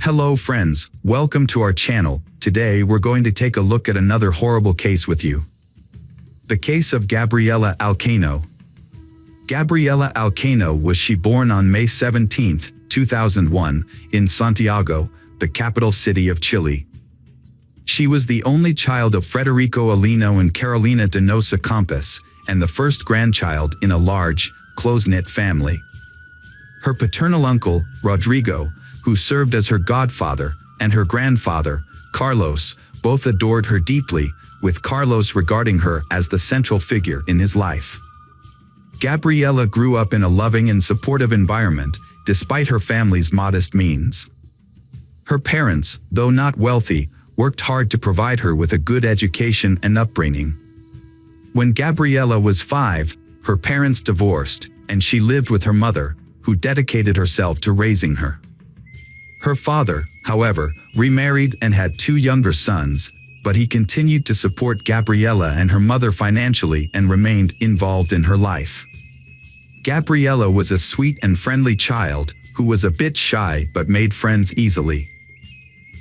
Hello friends, welcome to our channel. Today we're going to take a look at another horrible case with you. The case of Gabriela Alcaino. Gabriela Alcaino was born on May 17, 2001, in Santiago, the capital city of Chile. She was the only child of Frederico Alino and Karolina Danosa Compos, and the first grandchild in a large, close-knit family. Her paternal uncle, Rodrigo, who served as her godfather, and her grandfather, Carlos, both adored her deeply, with Carlos regarding her as the central figure in his life. Gabriela grew up in a loving and supportive environment, despite her family's modest means. Her parents, though not wealthy, worked hard to provide her with a good education and upbringing. When Gabriela was 5, her parents divorced, and she lived with her mother, who dedicated herself to raising her. Her father, however, remarried and had 2 younger sons, but he continued to support Gabriela and her mother financially and remained involved in her life. Gabriela was a sweet and friendly child, who was a bit shy but made friends easily.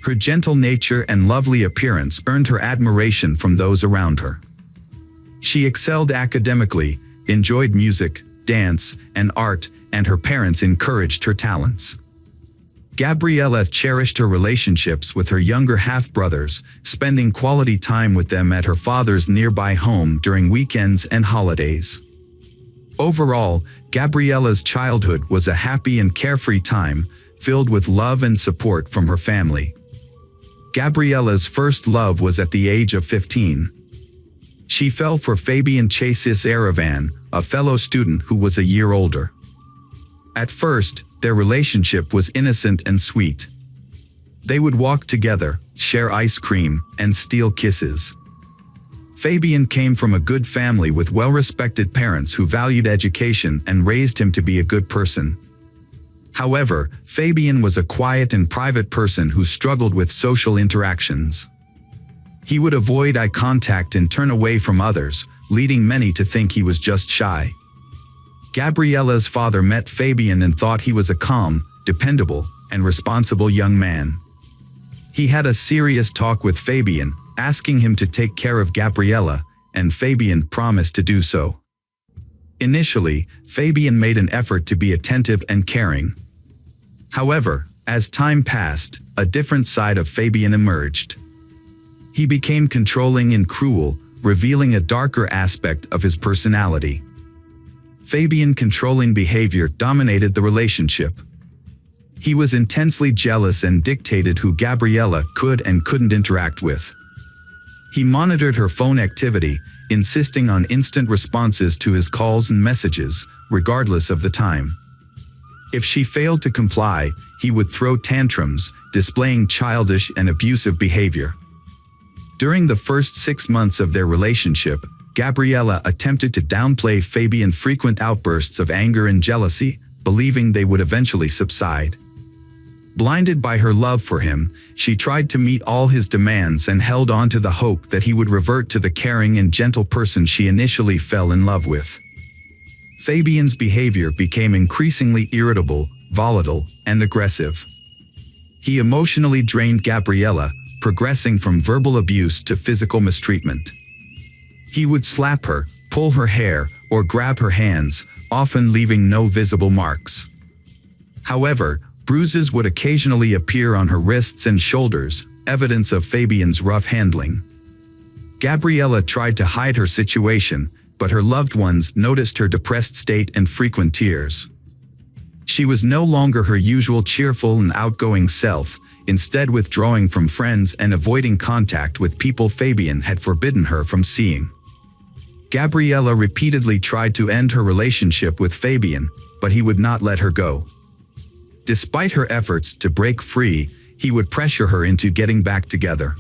Her gentle nature and lovely appearance earned her admiration from those around her. She excelled academically, enjoyed music, dance, and art, and her parents encouraged her talents. Gabriela cherished her relationships with her younger half-brothers, spending quality time with them at her father's nearby home during weekends and holidays. Overall, Gabriela's childhood was a happy and carefree time, filled with love and support from her family. Gabriela's first love was at the age of 15. She fell for Fabian Chasis Aravan, a fellow student who was a year older. At first, their relationship was innocent and sweet. They would walk together, share ice cream, and steal kisses. Fabian came from a good family with well-respected parents who valued education and raised him to be a good person. However, Fabian was a quiet and private person who struggled with social interactions. He would avoid eye contact and turn away from others, leading many to think he was just shy. Gabriela's father met Fabian and thought he was a calm, dependable, and responsible young man. He had a serious talk with Fabian, asking him to take care of Gabriela, and Fabian promised to do so. Initially, Fabian made an effort to be attentive and caring. However, as time passed, a different side of Fabian emerged. He became controlling and cruel, revealing a darker aspect of his personality. Fabian's controlling behavior dominated the relationship. He was intensely jealous and dictated who Gabriela could and couldn't interact with. He monitored her phone activity, insisting on instant responses to his calls and messages, regardless of the time. If she failed to comply, he would throw tantrums, displaying childish and abusive behavior. During the first 6 months of their relationship, Gabriela attempted to downplay Fabian's frequent outbursts of anger and jealousy, believing they would eventually subside. Blinded by her love for him, she tried to meet all his demands and held on to the hope that he would revert to the caring and gentle person she initially fell in love with. Fabian's behavior became increasingly irritable, volatile, and aggressive. He emotionally drained Gabriela, progressing from verbal abuse to physical mistreatment. He would slap her, pull her hair, or grab her hands, often leaving no visible marks. However, bruises would occasionally appear on her wrists and shoulders, evidence of Fabian's rough handling. Gabriela tried to hide her situation, but her loved ones noticed her depressed state and frequent tears. She was no longer her usual cheerful and outgoing self, instead withdrawing from friends and avoiding contact with people Fabian had forbidden her from seeing. Gabriela repeatedly tried to end her relationship with Fabian, but he would not let her go. Despite her efforts to break free, he would pressure her into getting back together.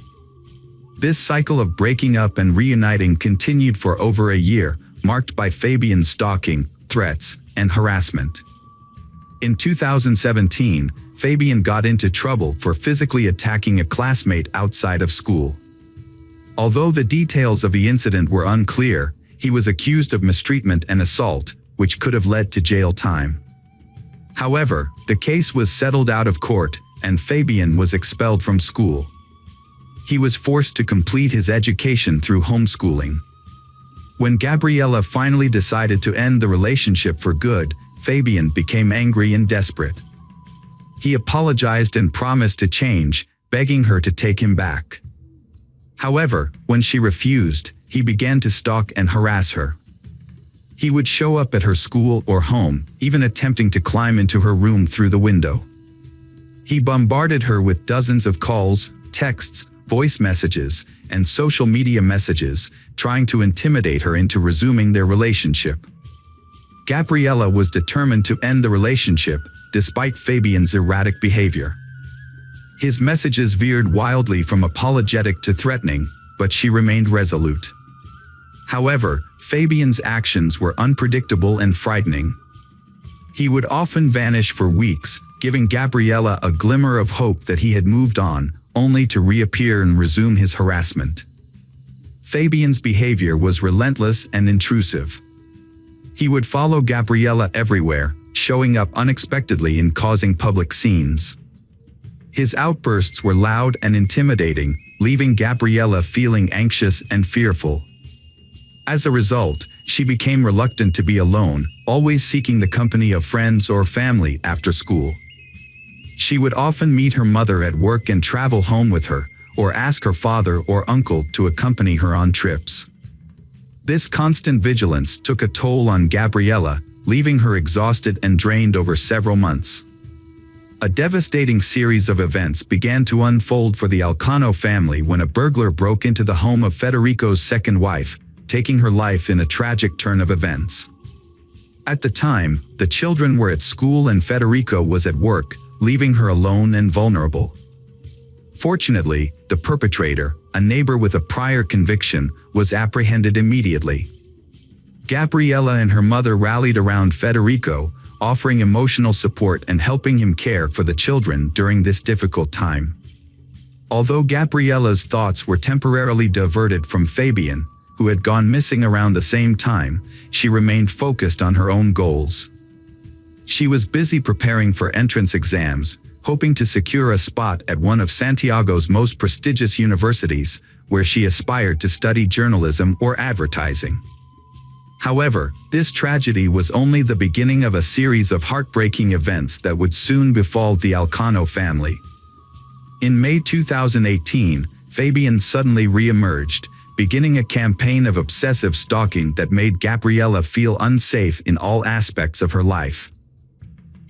This cycle of breaking up and reuniting continued for over a year, marked by Fabian's stalking, threats, and harassment. In 2017, Fabian got into trouble for physically attacking a classmate outside of school. Although the details of the incident were unclear, he was accused of mistreatment and assault, which could have led to jail time. However, the case was settled out of court, and Fabian was expelled from school. He was forced to complete his education through homeschooling. When Gabriela finally decided to end the relationship for good, Fabian became angry and desperate. He apologized and promised to change, begging her to take him back. However, when she refused, he began to stalk and harass her. He would show up at her school or home, even attempting to climb into her room through the window. He bombarded her with dozens of calls, texts, voice messages, and social media messages, trying to intimidate her into resuming their relationship. Gabriela was determined to end the relationship, despite Fabian's erratic behavior. His messages veered wildly from apologetic to threatening, but she remained resolute. However, Fabian's actions were unpredictable and frightening. He would often vanish for weeks, giving Gabriela a glimmer of hope that he had moved on, only to reappear and resume his harassment. Fabian's behavior was relentless and intrusive. He would follow Gabriela everywhere, showing up unexpectedly and causing public scenes. His outbursts were loud and intimidating, leaving Gabriela feeling anxious and fearful. As a result, she became reluctant to be alone, always seeking the company of friends or family after school. She would often meet her mother at work and travel home with her, or ask her father or uncle to accompany her on trips. This constant vigilance took a toll on Gabriela, leaving her exhausted and drained over several months. A devastating series of events began to unfold for the Alcaino family when a burglar broke into the home of Frederico's second wife, taking her life in a tragic turn of events. At the time, the children were at school and Federico was at work, leaving her alone and vulnerable. Fortunately, the perpetrator, a neighbor with a prior conviction, was apprehended immediately. Gabriela and her mother rallied around Federico, offering emotional support and helping him care for the children during this difficult time. Although Gabriela's thoughts were temporarily diverted from Fabian, who had gone missing around the same time, she remained focused on her own goals. She was busy preparing for entrance exams, hoping to secure a spot at one of Santiago's most prestigious universities, where she aspired to study journalism or advertising. However, this tragedy was only the beginning of a series of heartbreaking events that would soon befall the Alcaino family. In May 2018, Fabian suddenly re-emerged, beginning a campaign of obsessive stalking that made Gabriela feel unsafe in all aspects of her life.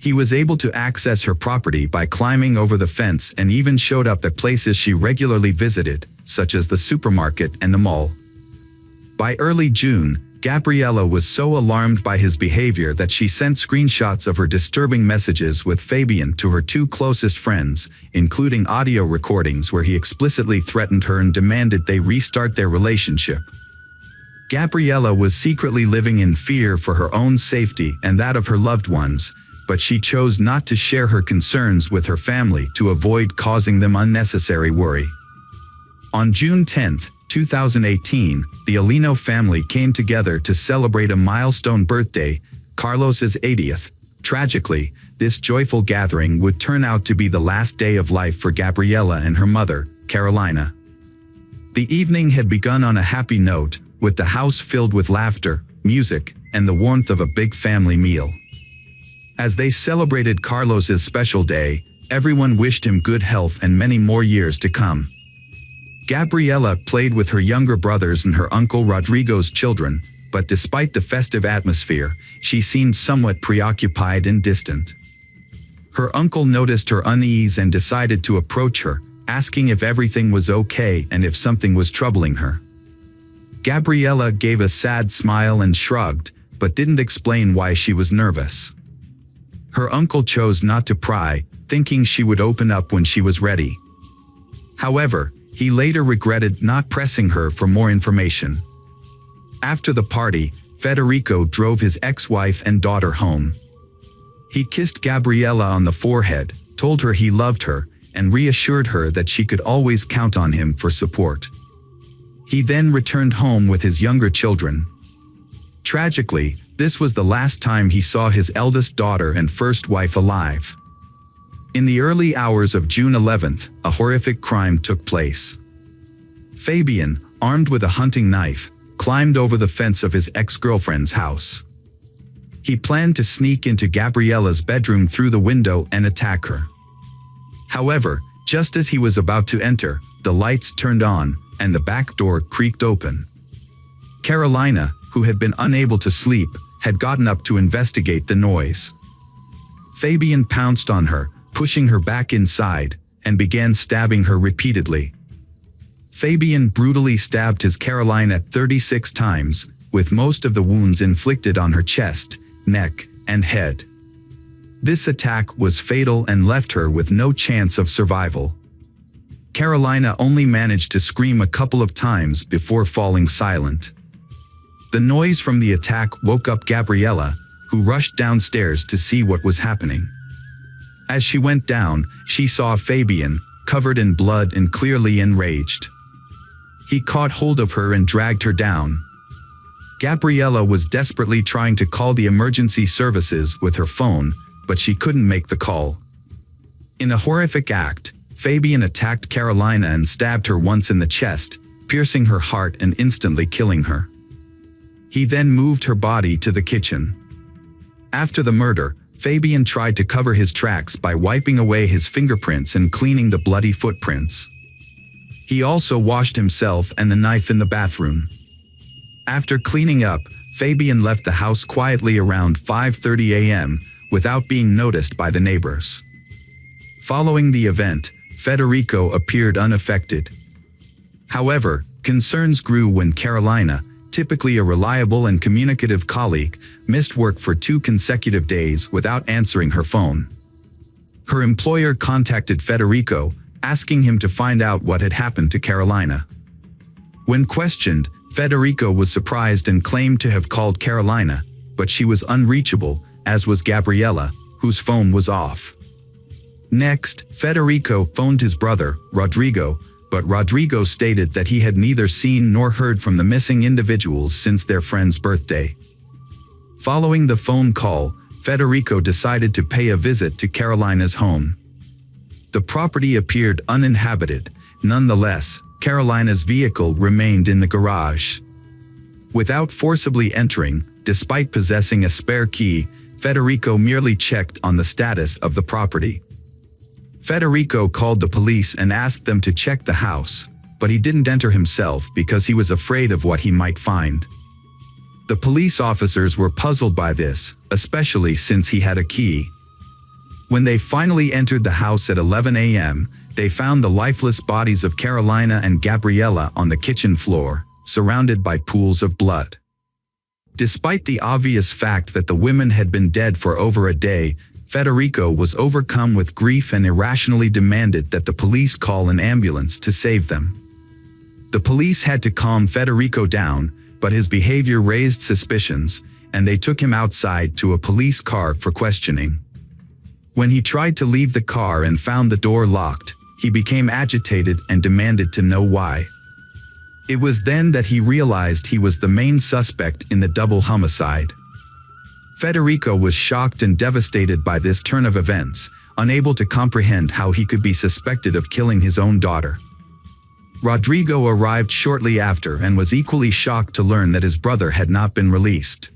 He was able to access her property by climbing over the fence and even showed up at places she regularly visited, such as the supermarket and the mall. By early June, Gabriela was so alarmed by his behavior that she sent screenshots of her disturbing messages with Fabian to her two closest friends, including audio recordings where he explicitly threatened her and demanded they restart their relationship. Gabriela was secretly living in fear for her own safety and that of her loved ones, but she chose not to share her concerns with her family to avoid causing them unnecessary worry. On June 10, 2018, the Alino family came together to celebrate a milestone birthday, Carlos's 80th. Tragically, this joyful gathering would turn out to be the last day of life for Gabriela and her mother, Karolina. The evening had begun on a happy note, with the house filled with laughter, music, and the warmth of a big family meal. As they celebrated Carlos's special day, everyone wished him good health and many more years to come. Gabriela played with her younger brothers and her uncle Rodrigo's children, but despite the festive atmosphere, she seemed somewhat preoccupied and distant. Her uncle noticed her unease and decided to approach her, asking if everything was okay and if something was troubling her. Gabriela gave a sad smile and shrugged, but didn't explain why she was nervous. Her uncle chose not to pry, thinking she would open up when she was ready. However, he later regretted not pressing her for more information. After the party, Federico drove his ex-wife and daughter home. He kissed Gabriela on the forehead, told her he loved her, and reassured her that she could always count on him for support. He then returned home with his younger children. Tragically, this was the last time he saw his eldest daughter and first wife alive. In the early hours of June 11th, a horrific crime took place. Fabian, armed with a hunting knife, climbed over the fence of his ex-girlfriend's house. He planned to sneak into Gabriela's bedroom through the window and attack her. However, just as he was about to enter, the lights turned on and the back door creaked open. Karolina, who had been unable to sleep, had gotten up to investigate the noise. Fabian pounced on her, pushing her back inside, and began stabbing her repeatedly. Fabian brutally stabbed his Karolina 36 times, with most of the wounds inflicted on her chest, neck, and head. This attack was fatal and left her with no chance of survival. Karolina only managed to scream a couple of times before falling silent. The noise from the attack woke up Gabriela, who rushed downstairs to see what was happening. As she went down, she saw Fabian, covered in blood and clearly enraged. He caught hold of her and dragged her down. Gabriela was desperately trying to call the emergency services with her phone, but she couldn't make the call. In a horrific act, Fabian attacked Karolina and stabbed her once in the chest, piercing her heart and instantly killing her. He then moved her body to the kitchen. After the murder, Fabian tried to cover his tracks by wiping away his fingerprints and cleaning the bloody footprints. He also washed himself and the knife in the bathroom. After cleaning up, Fabian left the house quietly around 5:30 a.m. without being noticed by the neighbors. Following the event, Frederico appeared unaffected. However, concerns grew when Karolina, typically a reliable and communicative colleague, missed work for 2 consecutive days without answering her phone. Her employer contacted Frederico, asking him to find out what had happened to Karolina. When questioned, Frederico was surprised and claimed to have called Karolina, but she was unreachable, as was Gabriela, whose phone was off. Next, Frederico phoned his brother, Rodrigo, but Rodrigo stated that he had neither seen nor heard from the missing individuals since their friend's birthday. Following the phone call, Frederico decided to pay a visit to Karolina's home. The property appeared uninhabited. Nonetheless, Karolina's vehicle remained in the garage. Without forcibly entering, despite possessing a spare key, Frederico merely checked on the status of the property. Frederico called the police and asked them to check the house, but he didn't enter himself because he was afraid of what he might find. The police officers were puzzled by this, especially since he had a key. When they finally entered the house at 11 a.m., they found the lifeless bodies of Karolina and Gabriela on the kitchen floor, surrounded by pools of blood. Despite the obvious fact that the women had been dead for over a day, Frederico was overcome with grief and irrationally demanded that the police call an ambulance to save them. The police had to calm Frederico down, but his behavior raised suspicions, and they took him outside to a police car for questioning. When he tried to leave the car and found the door locked, he became agitated and demanded to know why. It was then that he realized he was the main suspect in the double homicide. Frederico was shocked and devastated by this turn of events, unable to comprehend how he could be suspected of killing his own daughter. Rodrigo arrived shortly after and was equally shocked to learn that his brother had not been released.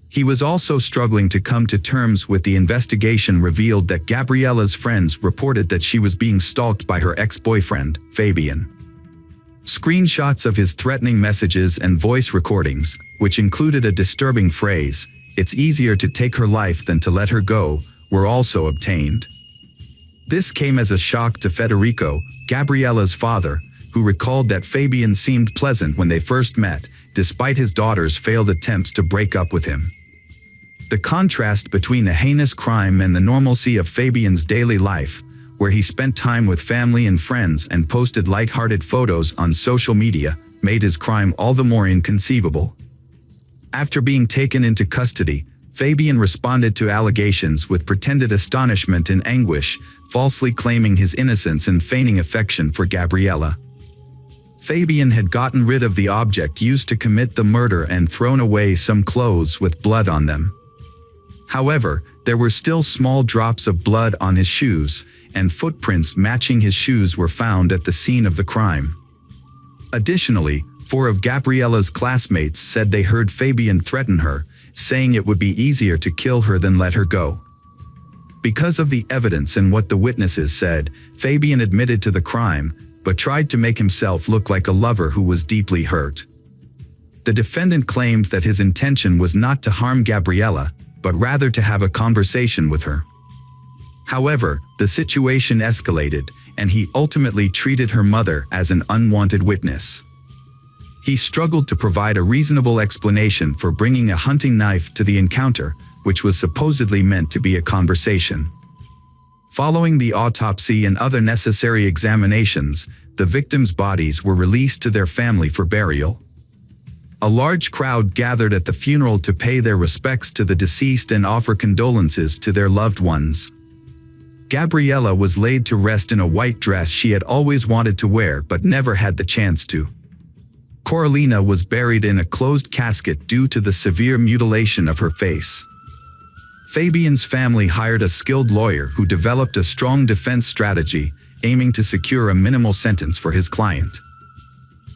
He was also struggling to come to terms with the investigation revealed that Gabriela's friends reported that she was being stalked by her ex-boyfriend, Fabian. Screenshots of his threatening messages and voice recordings, which included a disturbing phrase, "It's easier to take her life than to let her go," were also obtained. This came as a shock to Frederico, Gabriela's father, who recalled that Fabian seemed pleasant when they first met, despite his daughter's failed attempts to break up with him. The contrast between the heinous crime and the normalcy of Fabian's daily life, where he spent time with family and friends and posted light-hearted photos on social media, made his crime all the more inconceivable. After being taken into custody, Fabian responded to allegations with pretended astonishment and anguish, falsely claiming his innocence and feigning affection for Gabriela. Fabian had gotten rid of the object used to commit the murder and thrown away some clothes with blood on them. However, there were still small drops of blood on his shoes, and footprints matching his shoes were found at the scene of the crime. Additionally, 4 of Gabriela's classmates said they heard Fabian threaten her, saying it would be easier to kill her than let her go. Because of the evidence and what the witnesses said, Fabian admitted to the crime, but tried to make himself look like a lover who was deeply hurt. The defendant claimed that his intention was not to harm Gabriela, but rather to have a conversation with her. However, the situation escalated, and he ultimately treated her mother as an unwanted witness. He struggled to provide a reasonable explanation for bringing a hunting knife to the encounter, which was supposedly meant to be a conversation. Following the autopsy and other necessary examinations, the victims' bodies were released to their family for burial. A large crowd gathered at the funeral to pay their respects to the deceased and offer condolences to their loved ones. Gabriela was laid to rest in a white dress she had always wanted to wear but never had the chance to. Karolina was buried in a closed casket due to the severe mutilation of her face. Fabian's family hired a skilled lawyer who developed a strong defense strategy, aiming to secure a minimal sentence for his client.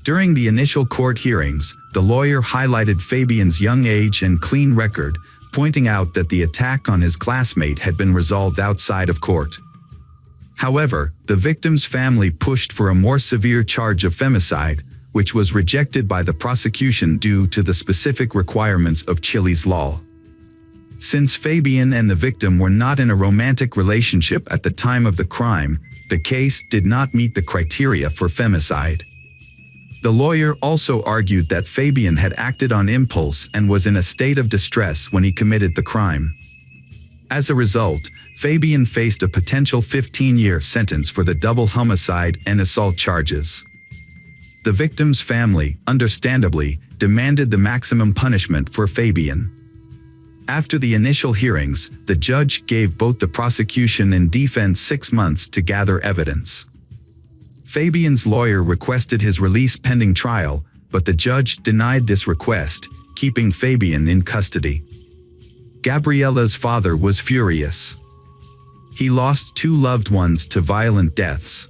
During the initial court hearings, the lawyer highlighted Fabian's young age and clean record, pointing out that the attack on his classmate had been resolved outside of court. However, the victim's family pushed for a more severe charge of femicide, which was rejected by the prosecution due to the specific requirements of Chile's law. Since Fabian and the victim were not in a romantic relationship at the time of the crime, the case did not meet the criteria for femicide. The lawyer also argued that Fabian had acted on impulse and was in a state of distress when he committed the crime. As a result, Fabian faced a potential 15-year sentence for the double homicide and assault charges. The victim's family, understandably, demanded the maximum punishment for Fabian. After the initial hearings, the judge gave both the prosecution and defense 6 months to gather evidence. Fabian's lawyer requested his release pending trial, but the judge denied this request, keeping Fabian in custody. Gabriela's father was furious. He lost 2 loved ones to violent deaths.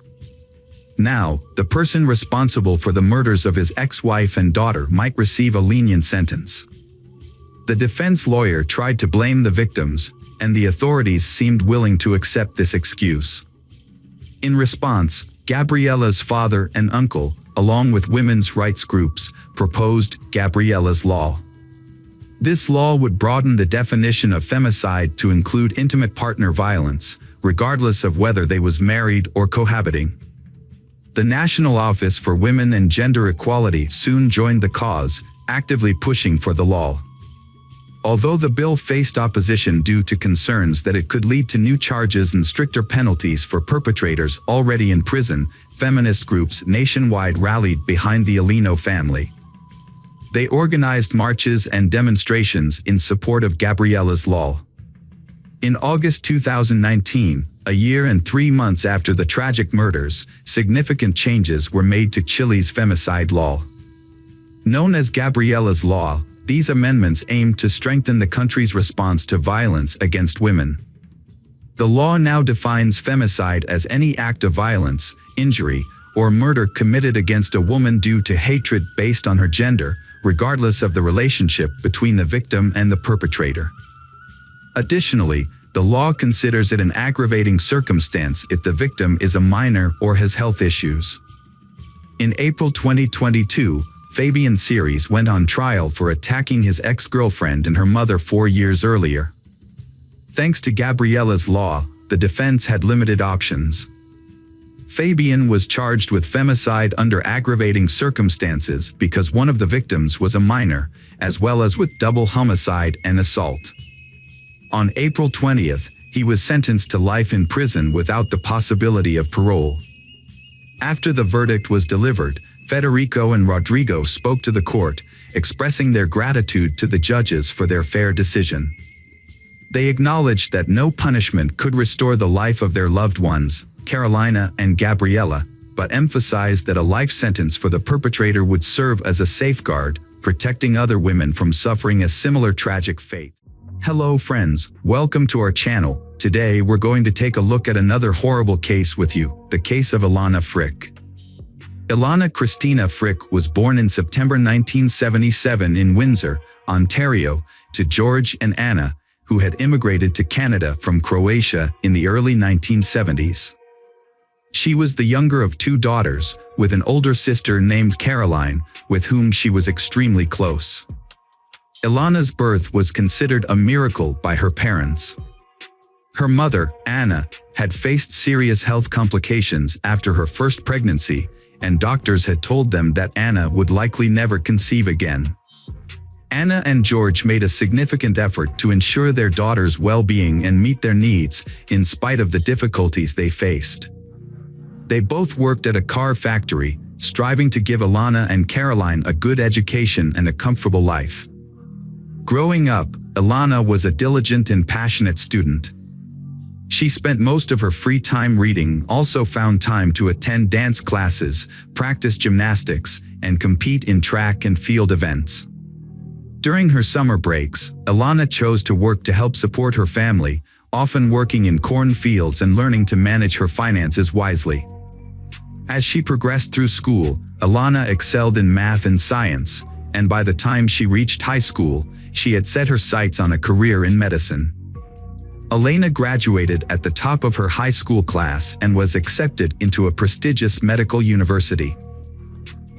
Now, the person responsible for the murders of his ex-wife and daughter might receive a lenient sentence. The defense lawyer tried to blame the victims, and the authorities seemed willing to accept this excuse. In response, Gabriela's father and uncle, along with women's rights groups, proposed Gabriela's Law. This law would broaden the definition of femicide to include intimate partner violence, regardless of whether they was married or cohabiting. The National Office for Women and Gender Equality soon joined the cause, actively pushing for the law. Although the bill faced opposition due to concerns that it could lead to new charges and stricter penalties for perpetrators already in prison, feminist groups nationwide rallied behind the Alino family. They organized marches and demonstrations in support of Gabriela's Law. In August 2019, a year and 3 months after the tragic murders, significant changes were made to Chile's femicide law. Known as Gabriela's Law, these amendments aimed to strengthen the country's response to violence against women. The law now defines femicide as any act of violence, injury, or murder committed against a woman due to hatred based on her gender, regardless of the relationship between the victim and the perpetrator. Additionally, the law considers it an aggravating circumstance if the victim is a minor or has health issues. In April 2022, Fabian Series went on trial for attacking his ex-girlfriend and her mother 4 years earlier. Thanks to Gabriela's Law, the defense had limited options. Fabian was charged with femicide under aggravating circumstances because one of the victims was a minor, as well as with double homicide and assault. On April 20th, he was sentenced to life in prison without the possibility of parole. After the verdict was delivered, Frederico and Rodrigo spoke to the court, expressing their gratitude to the judges for their fair decision. They acknowledged that no punishment could restore the life of their loved ones, Karolina and Gabriela, but emphasized that a life sentence for the perpetrator would serve as a safeguard, protecting other women from suffering a similar tragic fate. Hello friends, welcome to our channel. Today we're going to take a look at another horrible case with you, the case of Ilana Frick. Ilana Christina Frick was born in September 1977 in Windsor, Ontario, to George and Anna, who had immigrated to Canada from Croatia in the early 1970s. She was the younger of two daughters, with an older sister named Karolina, with whom she was extremely close. Ilana's birth was considered a miracle by her parents. Her mother, Anna, had faced serious health complications after her first pregnancy, and doctors had told them that Anna would likely never conceive again. Anna and George made a significant effort to ensure their daughter's well-being and meet their needs, in spite of the difficulties they faced. They both worked at a car factory, striving to give Ilana and Karolina a good education and a comfortable life. Growing up, Ilana was a diligent and passionate student. She spent most of her free time reading, also found time to attend dance classes, practice gymnastics, and compete in track and field events. During her summer breaks, Ilana chose to work to help support her family, often working in cornfields and learning to manage her finances wisely. As she progressed through school, Ilana excelled in math and science, and by the time she reached high school, she had set her sights on a career in medicine. Ilana graduated at the top of her high school class and was accepted into a prestigious medical university.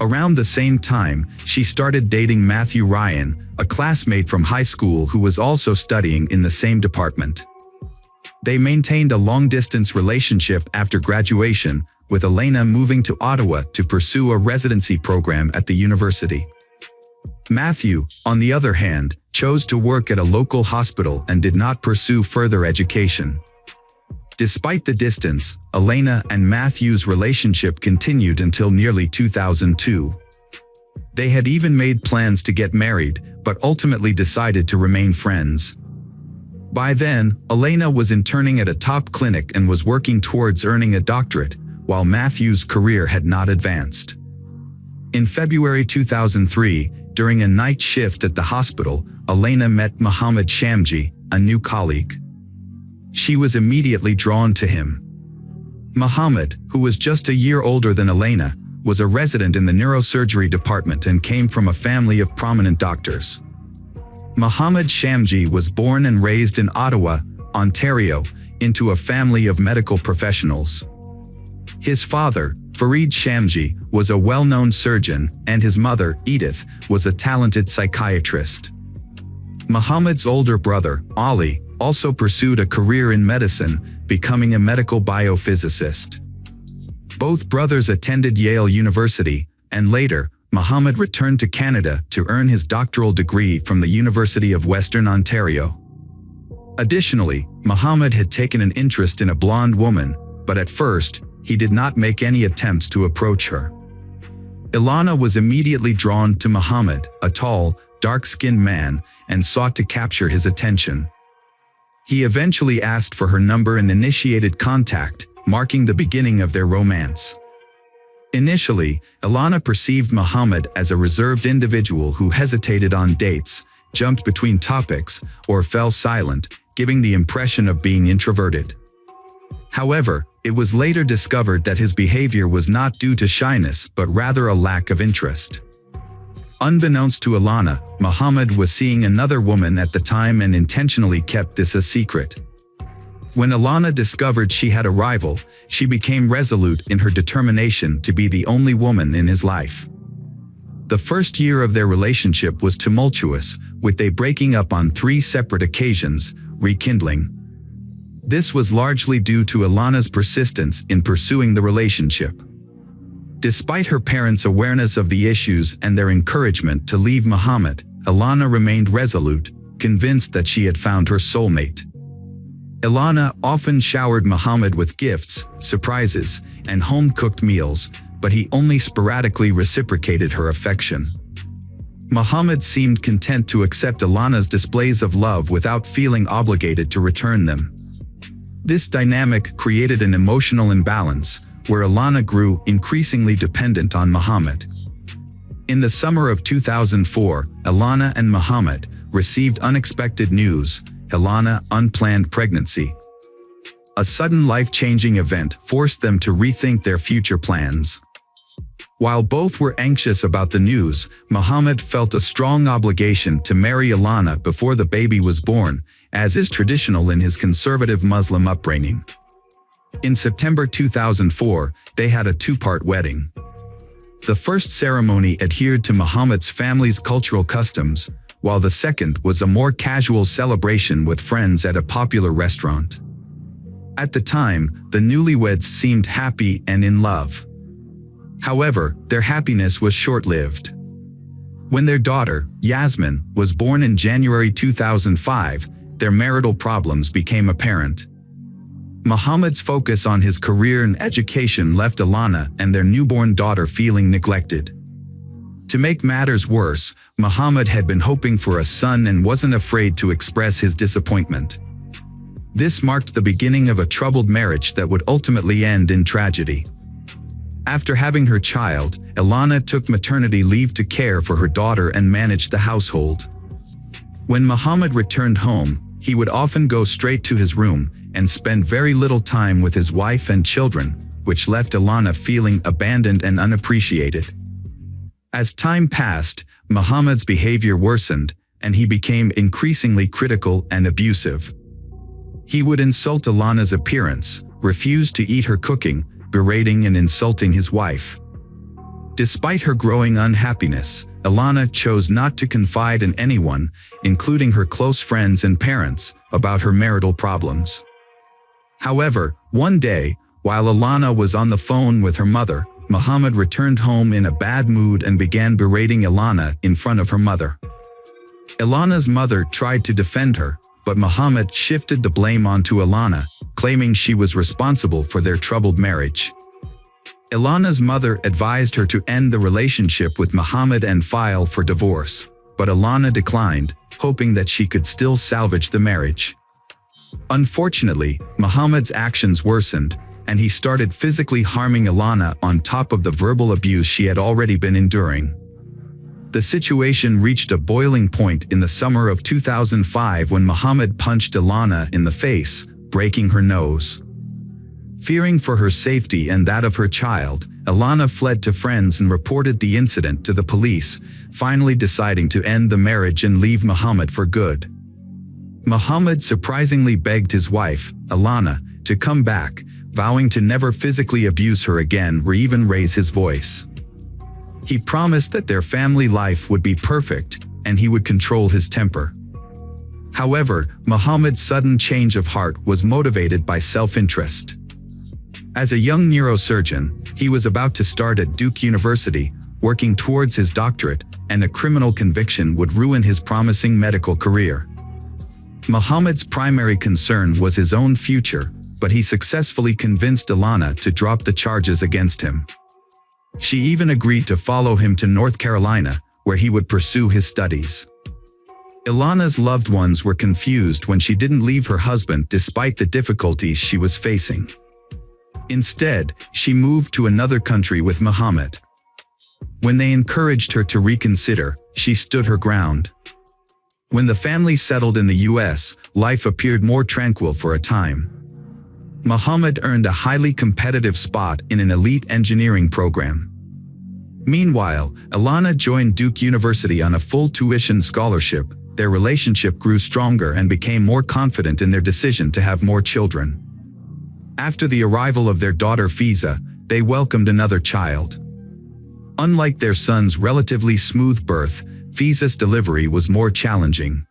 Around the same time, she started dating Matthew Ryan, a classmate from high school who was also studying in the same department. They maintained a long-distance relationship after graduation, with Ilana moving to Ottawa to pursue a residency program at the university. Matthew, on the other hand, chose to work at a local hospital and did not pursue further education. Despite the distance, Ilana and Matthew's relationship continued until nearly 2002. They had even made plans to get married, but ultimately decided to remain friends. By then, Ilana was interning at a top clinic and was working towards earning a doctorate, while Matthew's career had not advanced. In February 2003, during a night shift at the hospital, Ilana met Mohammed Shamji, a new colleague. She was immediately drawn to him. Mohammed, who was just a year older than Ilana, was a resident in the neurosurgery department and came from a family of prominent doctors. Mohammed Shamji was born and raised in Ottawa, Ontario, into a family of medical professionals. His father, Farid Shamji, was a well-known surgeon, and his mother, Edith, was a talented psychiatrist. Mohammed's older brother, Ali, also pursued a career in medicine, becoming a medical biophysicist. Both brothers attended Yale University, and later, Mohammed returned to Canada to earn his doctoral degree from the University of Western Ontario. Additionally, Mohammed had taken an interest in a blonde woman, but at first, he did not make any attempts to approach her. Ilana was immediately drawn to Mohammed, a tall, dark-skinned man, and sought to capture his attention. He eventually asked for her number and initiated contact, marking the beginning of their romance. Initially, Ilana perceived Mohammed as a reserved individual who hesitated on dates, jumped between topics, or fell silent, giving the impression of being introverted. However, it was later discovered that his behavior was not due to shyness but rather a lack of interest. Unbeknownst to Ilana, Mohammed was seeing another woman at the time and intentionally kept this a secret. When Ilana discovered she had a rival, she became resolute in her determination to be the only woman in his life. The first year of their relationship was tumultuous, with they breaking up on 3 separate occasions, rekindling. This was largely due to Ilana's persistence in pursuing the relationship. Despite her parents' awareness of the issues and their encouragement to leave Mohammed, Ilana remained resolute, convinced that she had found her soulmate. Ilana often showered Mohammed with gifts, surprises, and home-cooked meals, but he only sporadically reciprocated her affection. Mohammed seemed content to accept Ilana's displays of love without feeling obligated to return them. This dynamic created an emotional imbalance, where Ilana grew increasingly dependent on Mohammed. In the summer of 2004, Ilana and Mohammed, received unexpected news: Alina, unplanned pregnancy. A sudden life-changing event forced them to rethink their future plans. While both were anxious about the news, Muhammad felt a strong obligation to marry Alina before the baby was born, as is traditional in his conservative Muslim upbringing. In September 2004, they had a two-part wedding. The first ceremony adhered to Muhammad's family's cultural customs, while the second was a more casual celebration with friends at a popular restaurant. At the time, the newlyweds seemed happy and in love. However, their happiness was short-lived. When their daughter, Yasmin, was born in January 2005, their marital problems became apparent. Muhammad's focus on his career and education left Alina and their newborn daughter feeling neglected. To make matters worse, Muhammad had been hoping for a son and wasn't afraid to express his disappointment. This marked the beginning of a troubled marriage that would ultimately end in tragedy. After having her child, Alina took maternity leave to care for her daughter and manage the household. When Muhammad returned home, he would often go straight to his room and spend very little time with his wife and children, which left Alina feeling abandoned and unappreciated. As time passed, Muhammad's behavior worsened, and he became increasingly critical and abusive. He would insult Alina's appearance, refuse to eat her cooking, berating and insulting his wife. Despite her growing unhappiness, Alina chose not to confide in anyone, including her close friends and parents, about her marital problems. However, one day, while Alina was on the phone with her mother, Muhammad returned home in a bad mood and began berating Alina in front of her mother. Alina's mother tried to defend her, but Muhammad shifted the blame onto Alina, claiming she was responsible for their troubled marriage. Alina's mother advised her to end the relationship with Muhammad and file for divorce, but Alina declined, hoping that she could still salvage the marriage. Unfortunately, Muhammad's actions worsened, and he started physically harming Alina on top of the verbal abuse she had already been enduring. The situation reached a boiling point in the summer of 2005 when Muhammad punched Alina in the face, breaking her nose. Fearing for her safety and that of her child, Alina fled to friends and reported the incident to the police, finally deciding to end the marriage and leave Muhammad for good. Muhammad surprisingly begged his wife, Alina, to come back, vowing to never physically abuse her again or even raise his voice. He promised that their family life would be perfect, and he would control his temper. However, Muhammad's sudden change of heart was motivated by self-interest. As a young neurosurgeon, he was about to start at Duke University, working towards his doctorate, and a criminal conviction would ruin his promising medical career. Muhammad's primary concern was his own future, but he successfully convinced Alina to drop the charges against him. She even agreed to follow him to North Carolina, where he would pursue his studies. Alina's loved ones were confused when she didn't leave her husband despite the difficulties she was facing. Instead, she moved to another country with Muhammad. When they encouraged her to reconsider, she stood her ground. When the family settled in the US, life appeared more tranquil for a time. Muhammad earned a highly competitive spot in an elite engineering program. Meanwhile, Alina joined Duke University on a full tuition scholarship. Their relationship grew stronger and became more confident in their decision to have more children. After the arrival of their daughter Fiza, they welcomed another child. Unlike their son's relatively smooth birth, Fiza's delivery was more challenging.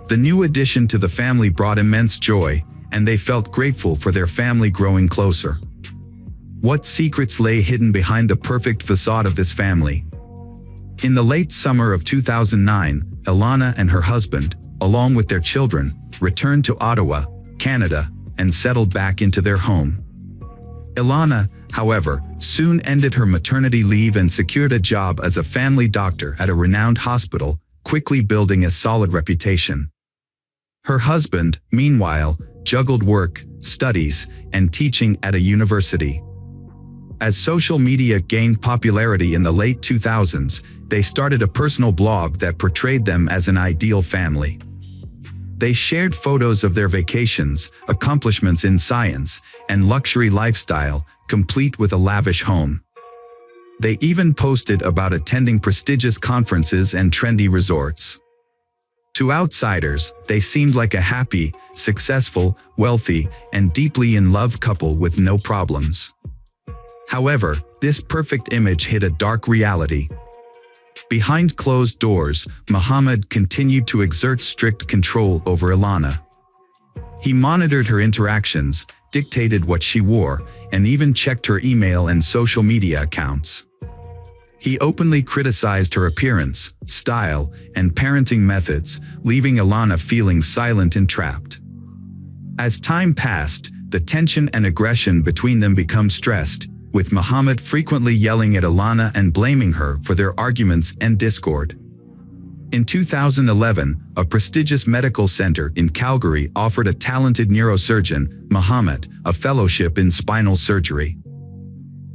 The new addition to the family brought immense joy, and they felt grateful for their family growing closer. What secrets lay hidden behind the perfect facade of this family? In the late summer of 2009, Alina and her husband, along with their children, returned to Ottawa, Canada, and settled back into their home. Alina, however, soon ended her maternity leave and secured a job as a family doctor at a renowned hospital, quickly building a solid reputation. Her husband, meanwhile, juggled work, studies, and teaching at a university. As social media gained popularity in the late 2000s, they started a personal blog that portrayed them as an ideal family. They shared photos of their vacations, accomplishments in science, and luxury lifestyle, complete with a lavish home. They even posted about attending prestigious conferences and trendy resorts. To outsiders, they seemed like a happy, successful, wealthy, and deeply in love couple with no problems. However, this perfect image hid a dark reality. Behind closed doors, Muhammad continued to exert strict control over Alana. He monitored her interactions, dictated what she wore, and even checked her email and social media accounts. He openly criticized her appearance, style, and parenting methods, leaving Alana feeling silent and trapped. As time passed, the tension and aggression between them became stressed, with Muhammad frequently yelling at Alana and blaming her for their arguments and discord. In 2011, a prestigious medical center in Calgary offered a talented neurosurgeon, Muhammad, a fellowship in spinal surgery.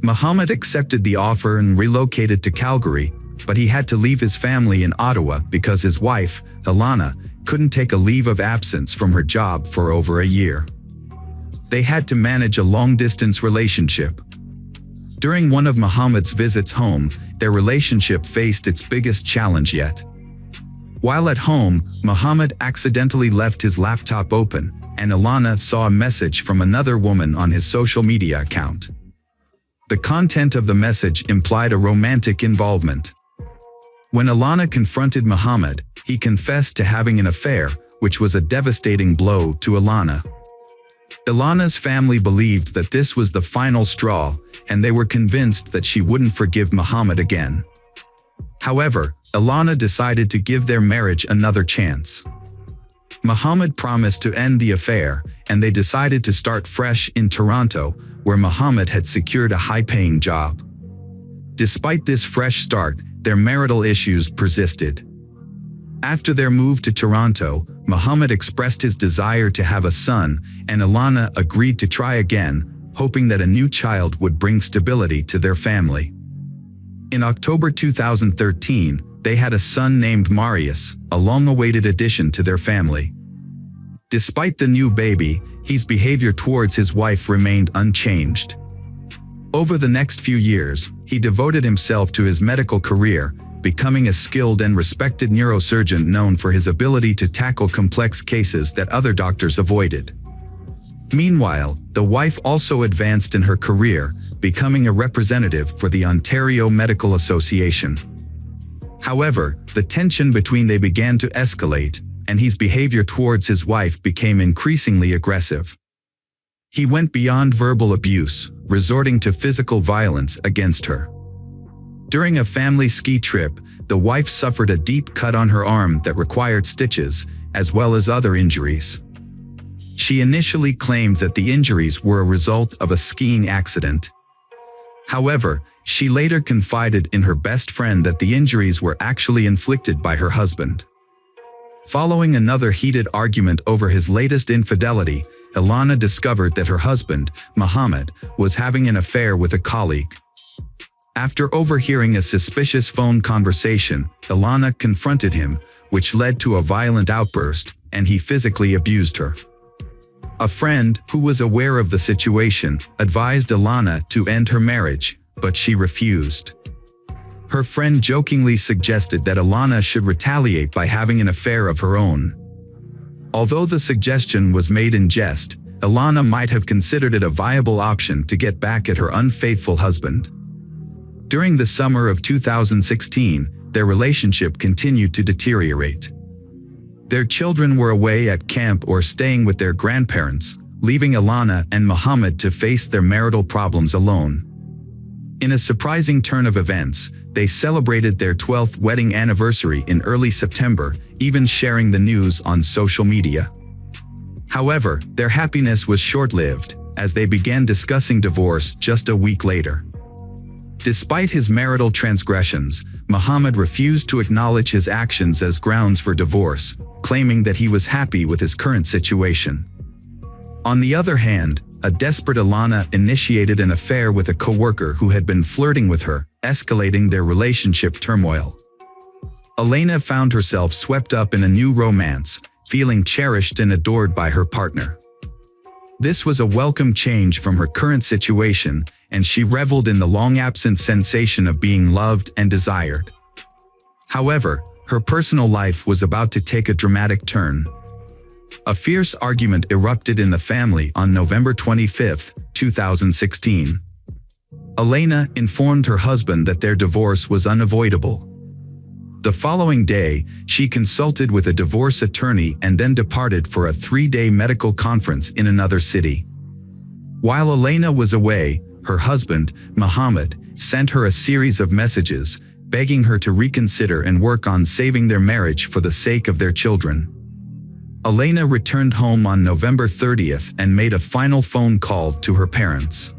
Muhammad accepted the offer and relocated to Calgary, but he had to leave his family in Ottawa because his wife, Alana, couldn't take a leave of absence from her job for over a year. They had to manage a long-distance relationship. During one of Muhammad's visits home, their relationship faced its biggest challenge yet. While at home, Muhammad accidentally left his laptop open, and Alana saw a message from another woman on his social media account. The content of the message implied a romantic involvement. When Alana confronted Muhammad, he confessed to having an affair, which was a devastating blow to Alana. Alana's family believed that this was the final straw, and they were convinced that she wouldn't forgive Muhammad again. However, Alana decided to give their marriage another chance. Muhammad promised to end the affair, and they decided to start fresh in Toronto, where Muhammad had secured a high-paying job. Despite this fresh start, their marital issues persisted. After their move to Toronto, Muhammad expressed his desire to have a son, and Alana agreed to try again, hoping that a new child would bring stability to their family. In October 2013, they had a son named Marius, a long-awaited addition to their family. Despite the new baby, his behavior towards his wife remained unchanged. Over the next few years, he devoted himself to his medical career, becoming a skilled and respected neurosurgeon known for his ability to tackle complex cases that other doctors avoided. Meanwhile, the wife also advanced in her career, becoming a representative for the Ontario Medical Association. However, the tension between them began to escalate, and his behavior towards his wife became increasingly aggressive. He went beyond verbal abuse, resorting to physical violence against her. During a family ski trip, the wife suffered a deep cut on her arm that required stitches, as well as other injuries. She initially claimed that the injuries were a result of a skiing accident. However, she later confided in her best friend that the injuries were actually inflicted by her husband. Following another heated argument over his latest infidelity, Alana discovered that her husband, Muhammad, was having an affair with a colleague. After overhearing a suspicious phone conversation, Alana confronted him, which led to a violent outburst, and he physically abused her. A friend, who was aware of the situation, advised Alana to end her marriage, but she refused. Her friend jokingly suggested that Alana should retaliate by having an affair of her own. Although the suggestion was made in jest, Alana might have considered it a viable option to get back at her unfaithful husband. During the summer of 2016, their relationship continued to deteriorate. Their children were away at camp or staying with their grandparents, leaving Alana and Muhammad to face their marital problems alone. In a surprising turn of events, they celebrated their 12th wedding anniversary in early September, even sharing the news on social media. However, their happiness was short-lived, as they began discussing divorce just a week later. Despite his marital transgressions, Muhammad refused to acknowledge his actions as grounds for divorce, claiming that he was happy with his current situation. On the other hand, a desperate Alana initiated an affair with a coworker who had been flirting with her, escalating their relationship turmoil. Elena found herself swept up in a new romance, feeling cherished and adored by her partner. This was a welcome change from her current situation, and she reveled in the long-absent sensation of being loved and desired. However, her personal life was about to take a dramatic turn. A fierce argument erupted in the family on November 25, 2016. Elena informed her husband that their divorce was unavoidable. The following day, she consulted with a divorce attorney and then departed for a 3-day medical conference in another city. While Elena was away, her husband, Mohammed, sent her a series of messages, begging her to reconsider and work on saving their marriage for the sake of their children. Elena returned home on November 30th and made a final phone call to her parents.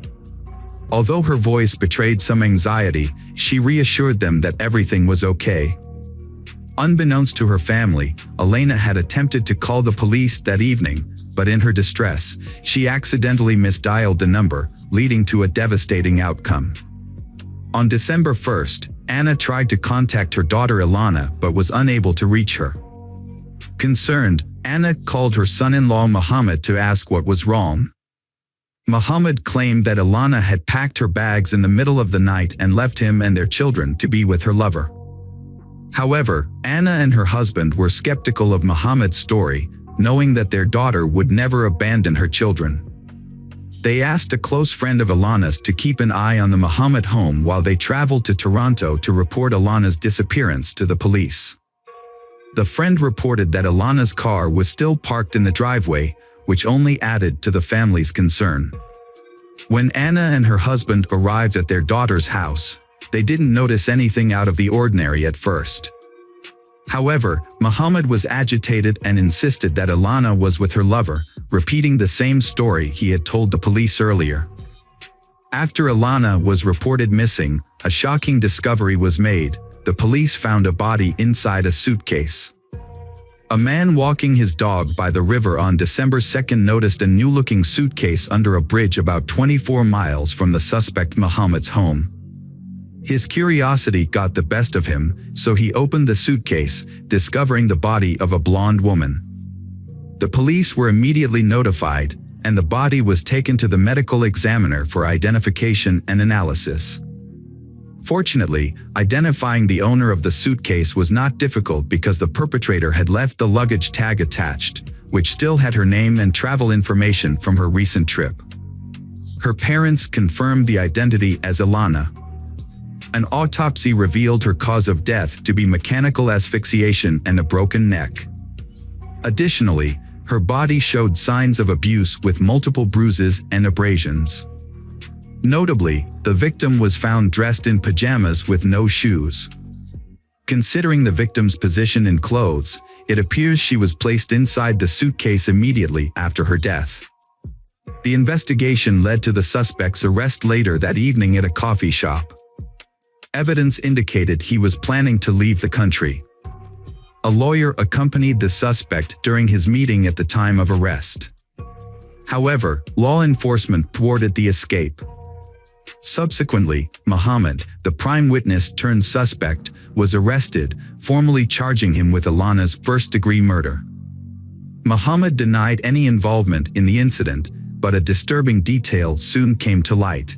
Although her voice betrayed some anxiety, she reassured them that everything was okay. Unbeknownst to her family, Elena had attempted to call the police that evening, but in her distress, she accidentally misdialed the number, leading to a devastating outcome. On December 1st, Anna tried to contact her daughter Ilana but was unable to reach her. Concerned, Anna called her son-in-law Mohammed to ask what was wrong. Mohammed claimed that Ilana had packed her bags in the middle of the night and left him and their children to be with her lover. However, Anna and her husband were skeptical of Mohammed's story, knowing that their daughter would never abandon her children. They asked a close friend of Ilana's to keep an eye on the Mohammed home while they traveled to Toronto to report Ilana's disappearance to the police. The friend reported that Ilana's car was still parked in the driveway, which only added to the family's concern. When Anna and her husband arrived at their daughter's house, they didn't notice anything out of the ordinary at first. However, Mohammed was agitated and insisted that Ilana was with her lover, repeating the same story he had told the police earlier. After Ilana was reported missing, a shocking discovery was made. The police found a body inside a suitcase. A man walking his dog by the river on December 2nd noticed a new-looking suitcase under a bridge about 24 miles from the suspect Mohammed's home. His curiosity got the best of him, so he opened the suitcase, discovering the body of a blonde woman. The police were immediately notified, and the body was taken to the medical examiner for identification and analysis. Fortunately, identifying the owner of the suitcase was not difficult because the perpetrator had left the luggage tag attached, which still had her name and travel information from her recent trip. Her parents confirmed the identity as Ilana. An autopsy revealed her cause of death to be mechanical asphyxiation and a broken neck. Additionally, her body showed signs of abuse with multiple bruises and abrasions. Notably, the victim was found dressed in pajamas with no shoes. Considering the victim's position in clothes, it appears she was placed inside the suitcase immediately after her death. The investigation led to the suspect's arrest later that evening at a coffee shop. Evidence indicated he was planning to leave the country. A lawyer accompanied the suspect during his meeting at the time of arrest. However, law enforcement thwarted the escape. Subsequently, Mohammed, the prime witness turned suspect, was arrested, formally charging him with Ilana's first-degree murder. Mohammed denied any involvement in the incident, but a disturbing detail soon came to light.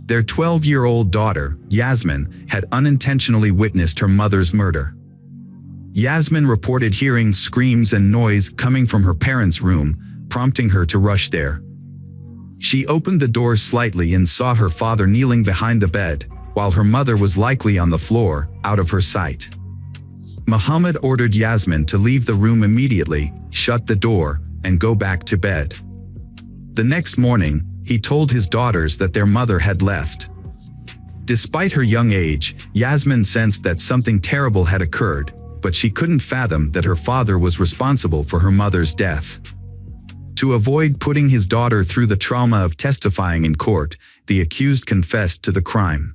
Their 12-year-old daughter, Yasmin, had unintentionally witnessed her mother's murder. Yasmin reported hearing screams and noise coming from her parents' room, prompting her to rush there. She opened the door slightly and saw her father kneeling behind the bed, while her mother was likely on the floor, out of her sight. Mohammed ordered Yasmin to leave the room immediately, shut the door, and go back to bed. The next morning, he told his daughters that their mother had left. Despite her young age, Yasmin sensed that something terrible had occurred, but she couldn't fathom that her father was responsible for her mother's death. To avoid putting his daughter through the trauma of testifying in court, the accused confessed to the crime.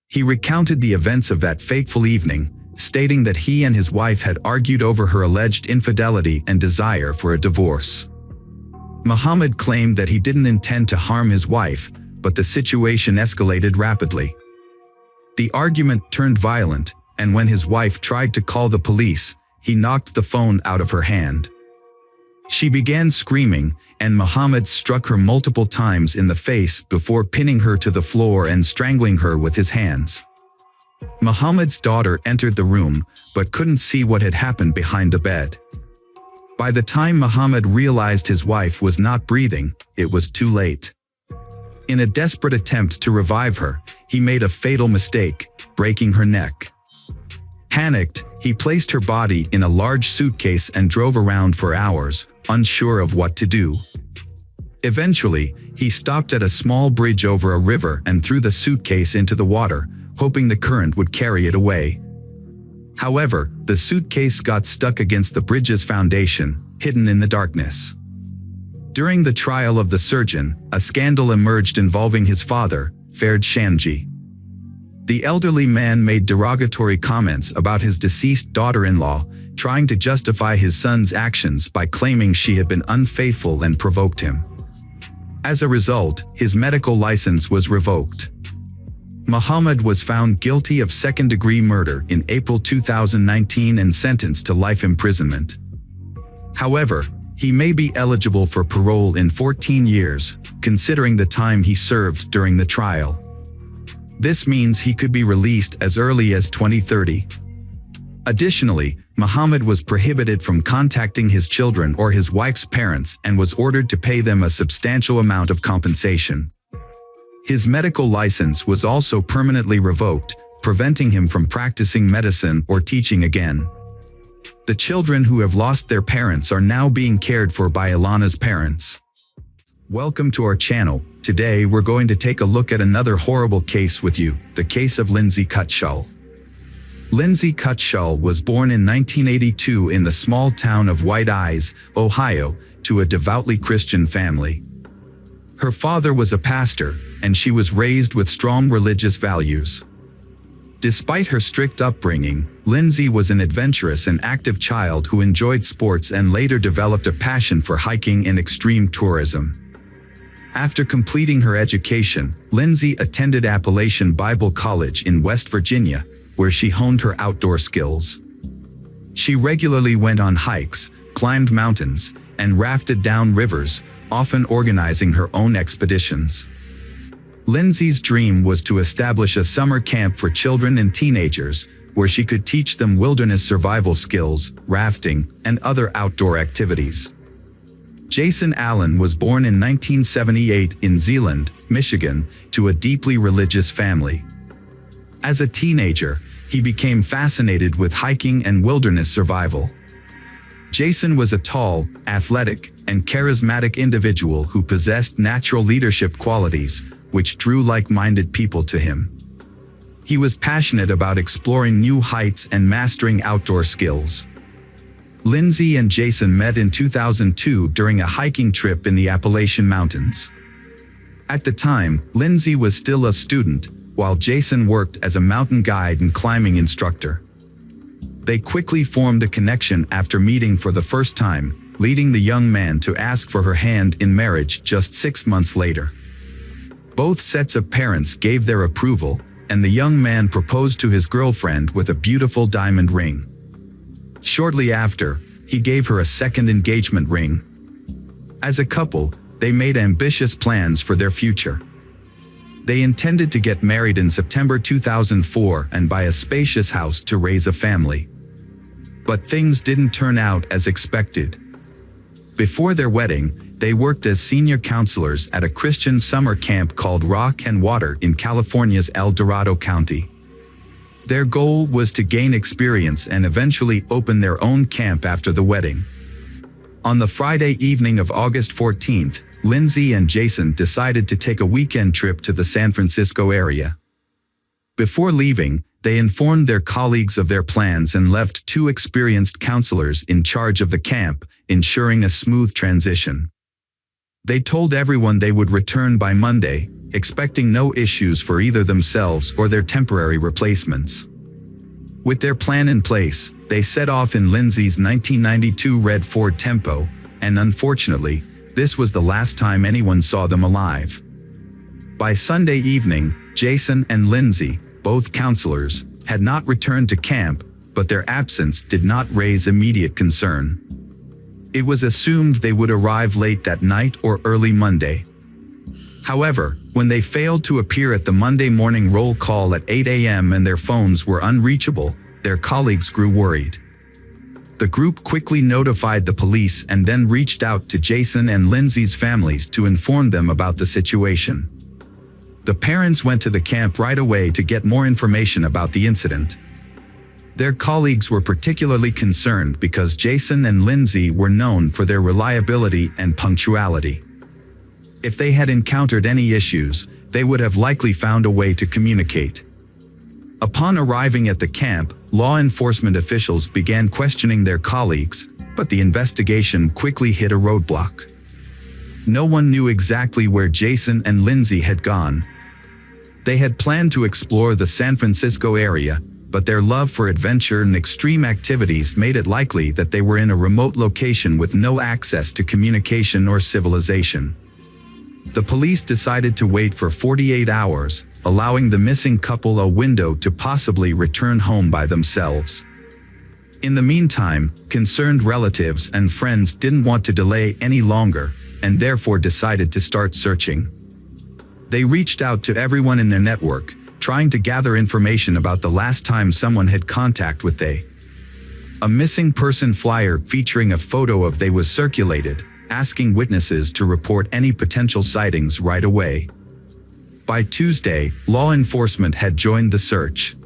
He recounted the events of that fateful evening, stating that he and his wife had argued over her alleged infidelity and desire for a divorce. Muhammad claimed that he didn't intend to harm his wife, but the situation escalated rapidly. The argument turned violent, and when his wife tried to call the police, he knocked the phone out of her hand. She began screaming, and Muhammad struck her multiple times in the face before pinning her to the floor and strangling her with his hands. Muhammad's daughter entered the room, but couldn't see what had happened behind the bed. By the time Muhammad realized his wife was not breathing, it was too late. In a desperate attempt to revive her, he made a fatal mistake, breaking her neck. Panicked, he placed her body in a large suitcase and drove around for hours, unsure of what to do. Eventually, he stopped at a small bridge over a river and threw the suitcase into the water, hoping the current would carry it away. However, the suitcase got stuck against the bridge's foundation, hidden in the darkness. During the trial of the surgeon, a scandal emerged involving his father, Frederico. The elderly man made derogatory comments about his deceased daughter-in-law, trying to justify his son's actions by claiming she had been unfaithful and provoked him. As a result, his medical license was revoked. Muhammad was found guilty of second-degree murder in April 2019 and sentenced to life imprisonment. However, he may be eligible for parole in 14 years, considering the time he served during the trial. This means he could be released as early as 2030. Additionally, Muhammad was prohibited from contacting his children or his wife's parents and was ordered to pay them a substantial amount of compensation. His medical license was also permanently revoked, preventing him from practicing medicine or teaching again. The children who have lost their parents are now being cared for by Alana's parents. Welcome to our channel. Today we're going to take a look at another horrible case with you, the case of Lindsay Cutshall. Lindsay Cutshall was born in 1982 in the small town of White Eyes, Ohio, to a devoutly Christian family. Her father was a pastor, and she was raised with strong religious values. Despite her strict upbringing, Lindsay was an adventurous and active child who enjoyed sports and later developed a passion for hiking and extreme tourism. After completing her education, Lindsay attended Appalachian Bible College in West Virginia, where she honed her outdoor skills. She regularly went on hikes, climbed mountains, and rafted down rivers, often organizing her own expeditions. Lindsay's dream was to establish a summer camp for children and teenagers, where she could teach them wilderness survival skills, rafting, and other outdoor activities. Jason Allen was born in 1978 in Zeeland, Michigan, to a deeply religious family. As a teenager, he became fascinated with hiking and wilderness survival. Jason was a tall, athletic, and charismatic individual who possessed natural leadership qualities, which drew like-minded people to him. He was passionate about exploring new heights and mastering outdoor skills. Lindsay and Jason met in 2002 during a hiking trip in the Appalachian Mountains. At the time, Lindsay was still a student, while Jason worked as a mountain guide and climbing instructor. They quickly formed a connection after meeting for the first time, leading the young man to ask for her hand in marriage just 6 months later. Both sets of parents gave their approval, and the young man proposed to his girlfriend with a beautiful diamond ring. Shortly after, he gave her a second engagement ring. As a couple, they made ambitious plans for their future. They intended to get married in September 2004 and buy a spacious house to raise a family. But things didn't turn out as expected. Before their wedding, they worked as senior counselors at a Christian summer camp called Rock and Water in California's El Dorado County. Their goal was to gain experience and eventually open their own camp after the wedding. On the Friday evening of August 14th, Lindsay and Jason decided to take a weekend trip to the San Francisco area. Before leaving, they informed their colleagues of their plans and left 2 experienced counselors in charge of the camp, ensuring a smooth transition. They told everyone they would return by Monday, expecting no issues for either themselves or their temporary replacements. With their plan in place, they set off in Lindsay's 1992 red Ford Tempo, and unfortunately, this was the last time anyone saw them alive. By Sunday evening, Jason and Lindsay, both counselors, had not returned to camp, but their absence did not raise immediate concern. It was assumed they would arrive late that night or early Monday. However, when they failed to appear at the Monday morning roll call at 8 a.m. and their phones were unreachable, their colleagues grew worried. The group quickly notified the police and then reached out to Jason and Lindsay's families to inform them about the situation. The parents went to the camp right away to get more information about the incident. Their colleagues were particularly concerned because Jason and Lindsay were known for their reliability and punctuality. If they had encountered any issues, they would have likely found a way to communicate. Upon arriving at the camp, law enforcement officials began questioning their colleagues, but the investigation quickly hit a roadblock. No one knew exactly where Jason and Lindsay had gone. They had planned to explore the San Francisco area, but their love for adventure and extreme activities made it likely that they were in a remote location with no access to communication or civilization. The police decided to wait for 48 hours, allowing the missing couple a window to possibly return home by themselves. In the meantime, concerned relatives and friends didn't want to delay any longer, and therefore decided to start searching. They reached out to everyone in their network, trying to gather information about the last time someone had contact with they. A missing person flyer featuring a photo of they was circulated, asking witnesses to report any potential sightings right away. By Tuesday, law enforcement had joined the search.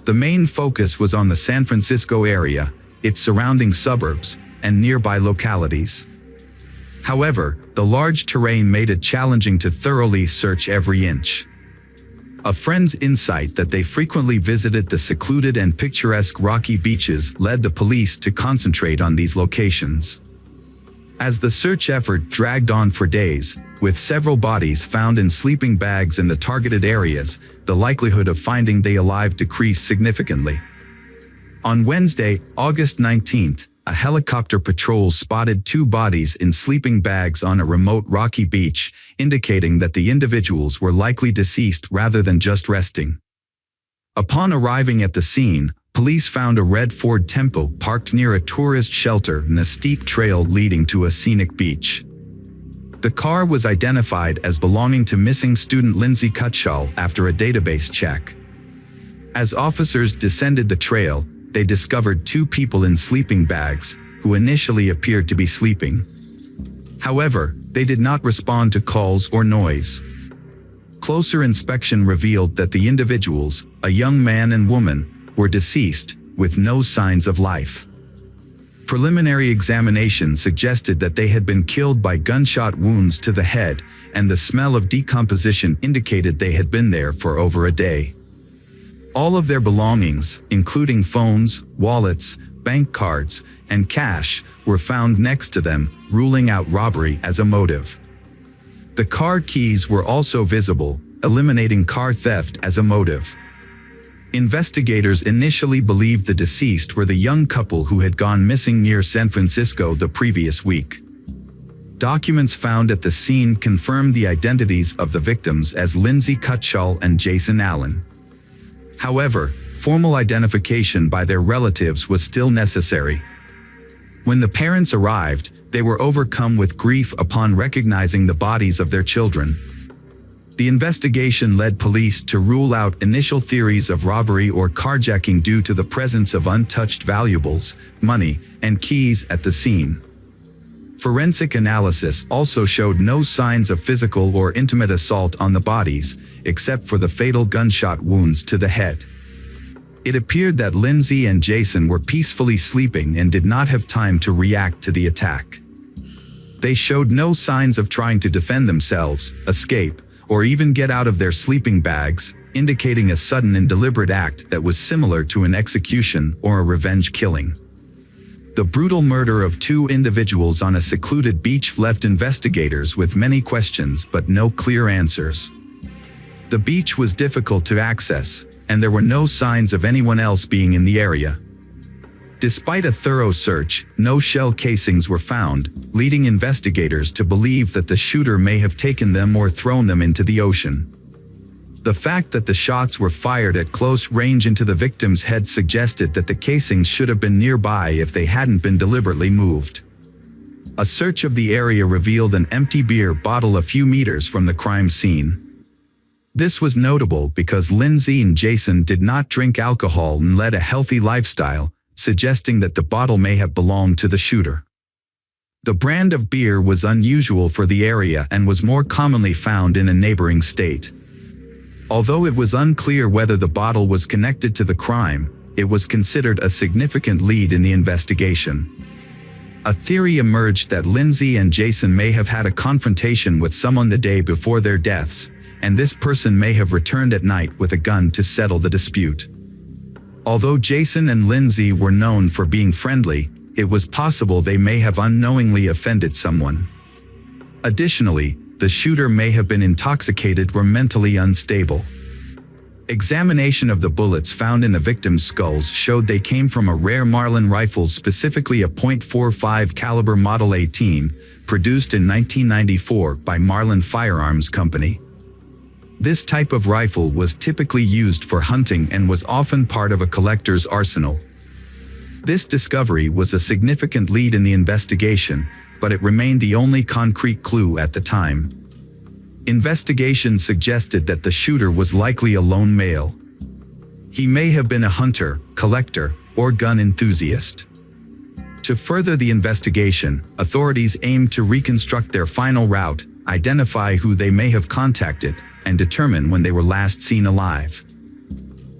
The main focus was on the San Francisco area, its surrounding suburbs, and nearby localities. However, the large terrain made it challenging to thoroughly search every inch. A friend's insight that they frequently visited the secluded and picturesque rocky beaches led the police to concentrate on these locations. As the search effort dragged on for days, with several bodies found in sleeping bags in the targeted areas, the likelihood of finding they alive decreased significantly. On Wednesday, August 19th, a helicopter patrol spotted 2 bodies in sleeping bags on a remote rocky beach, indicating that the individuals were likely deceased rather than just resting. Upon arriving at the scene, police found a red Ford Tempo parked near a tourist shelter and a steep trail leading to a scenic beach. The car was identified as belonging to missing student Lindsay Cutshall after a database check. As officers descended the trail, they discovered 2 people in sleeping bags, who initially appeared to be sleeping. However, they did not respond to calls or noise. Closer inspection revealed that the individuals, a young man and woman, were deceased, with no signs of life. Preliminary examination suggested that they had been killed by gunshot wounds to the head, and the smell of decomposition indicated they had been there for over a day. All of their belongings, including phones, wallets, bank cards, and cash, were found next to them, ruling out robbery as a motive. The car keys were also visible, eliminating car theft as a motive. Investigators initially believed the deceased were the young couple who had gone missing near San Francisco the previous week. Documents found at the scene confirmed the identities of the victims as Lindsay Cutshall and Jason Allen. However, formal identification by their relatives was still necessary. When the parents arrived, they were overcome with grief upon recognizing the bodies of their children. The investigation led police to rule out initial theories of robbery or carjacking due to the presence of untouched valuables, money, and keys at the scene. Forensic analysis also showed no signs of physical or intimate assault on the bodies, except for the fatal gunshot wounds to the head. It appeared that Lindsay and Jason were peacefully sleeping and did not have time to react to the attack. They showed no signs of trying to defend themselves, escape, or even get out of their sleeping bags, indicating a sudden and deliberate act that was similar to an execution or a revenge killing. The brutal murder of 2 individuals on a secluded beach left investigators with many questions but no clear answers. The beach was difficult to access, and there were no signs of anyone else being in the area. Despite a thorough search, no shell casings were found, leading investigators to believe that the shooter may have taken them or thrown them into the ocean. The fact that the shots were fired at close range into the victim's head suggested that the casings should have been nearby if they hadn't been deliberately moved. A search of the area revealed an empty beer bottle a few meters from the crime scene. This was notable because Lindsay and Jason did not drink alcohol and led a healthy lifestyle, suggesting that the bottle may have belonged to the shooter. The brand of beer was unusual for the area and was more commonly found in a neighboring state. Although it was unclear whether the bottle was connected to the crime, it was considered a significant lead in the investigation. A theory emerged that Lindsay and Jason may have had a confrontation with someone the day before their deaths, and this person may have returned at night with a gun to settle the dispute. Although Jason and Lindsay were known for being friendly, it was possible they may have unknowingly offended someone. Additionally, the shooter may have been intoxicated or mentally unstable. Examination of the bullets found in the victim's skulls showed they came from a rare Marlin rifle, specifically a .45 caliber Model 18, produced in 1994 by Marlin Firearms Company. This type of rifle was typically used for hunting and was often part of a collector's arsenal. This discovery was a significant lead in the investigation, but it remained the only concrete clue at the time. Investigation suggested that the shooter was likely a lone male. He may have been a hunter, collector, or gun enthusiast. To further the investigation, authorities aimed to reconstruct their final route, identify who they may have contacted, and determine when they were last seen alive.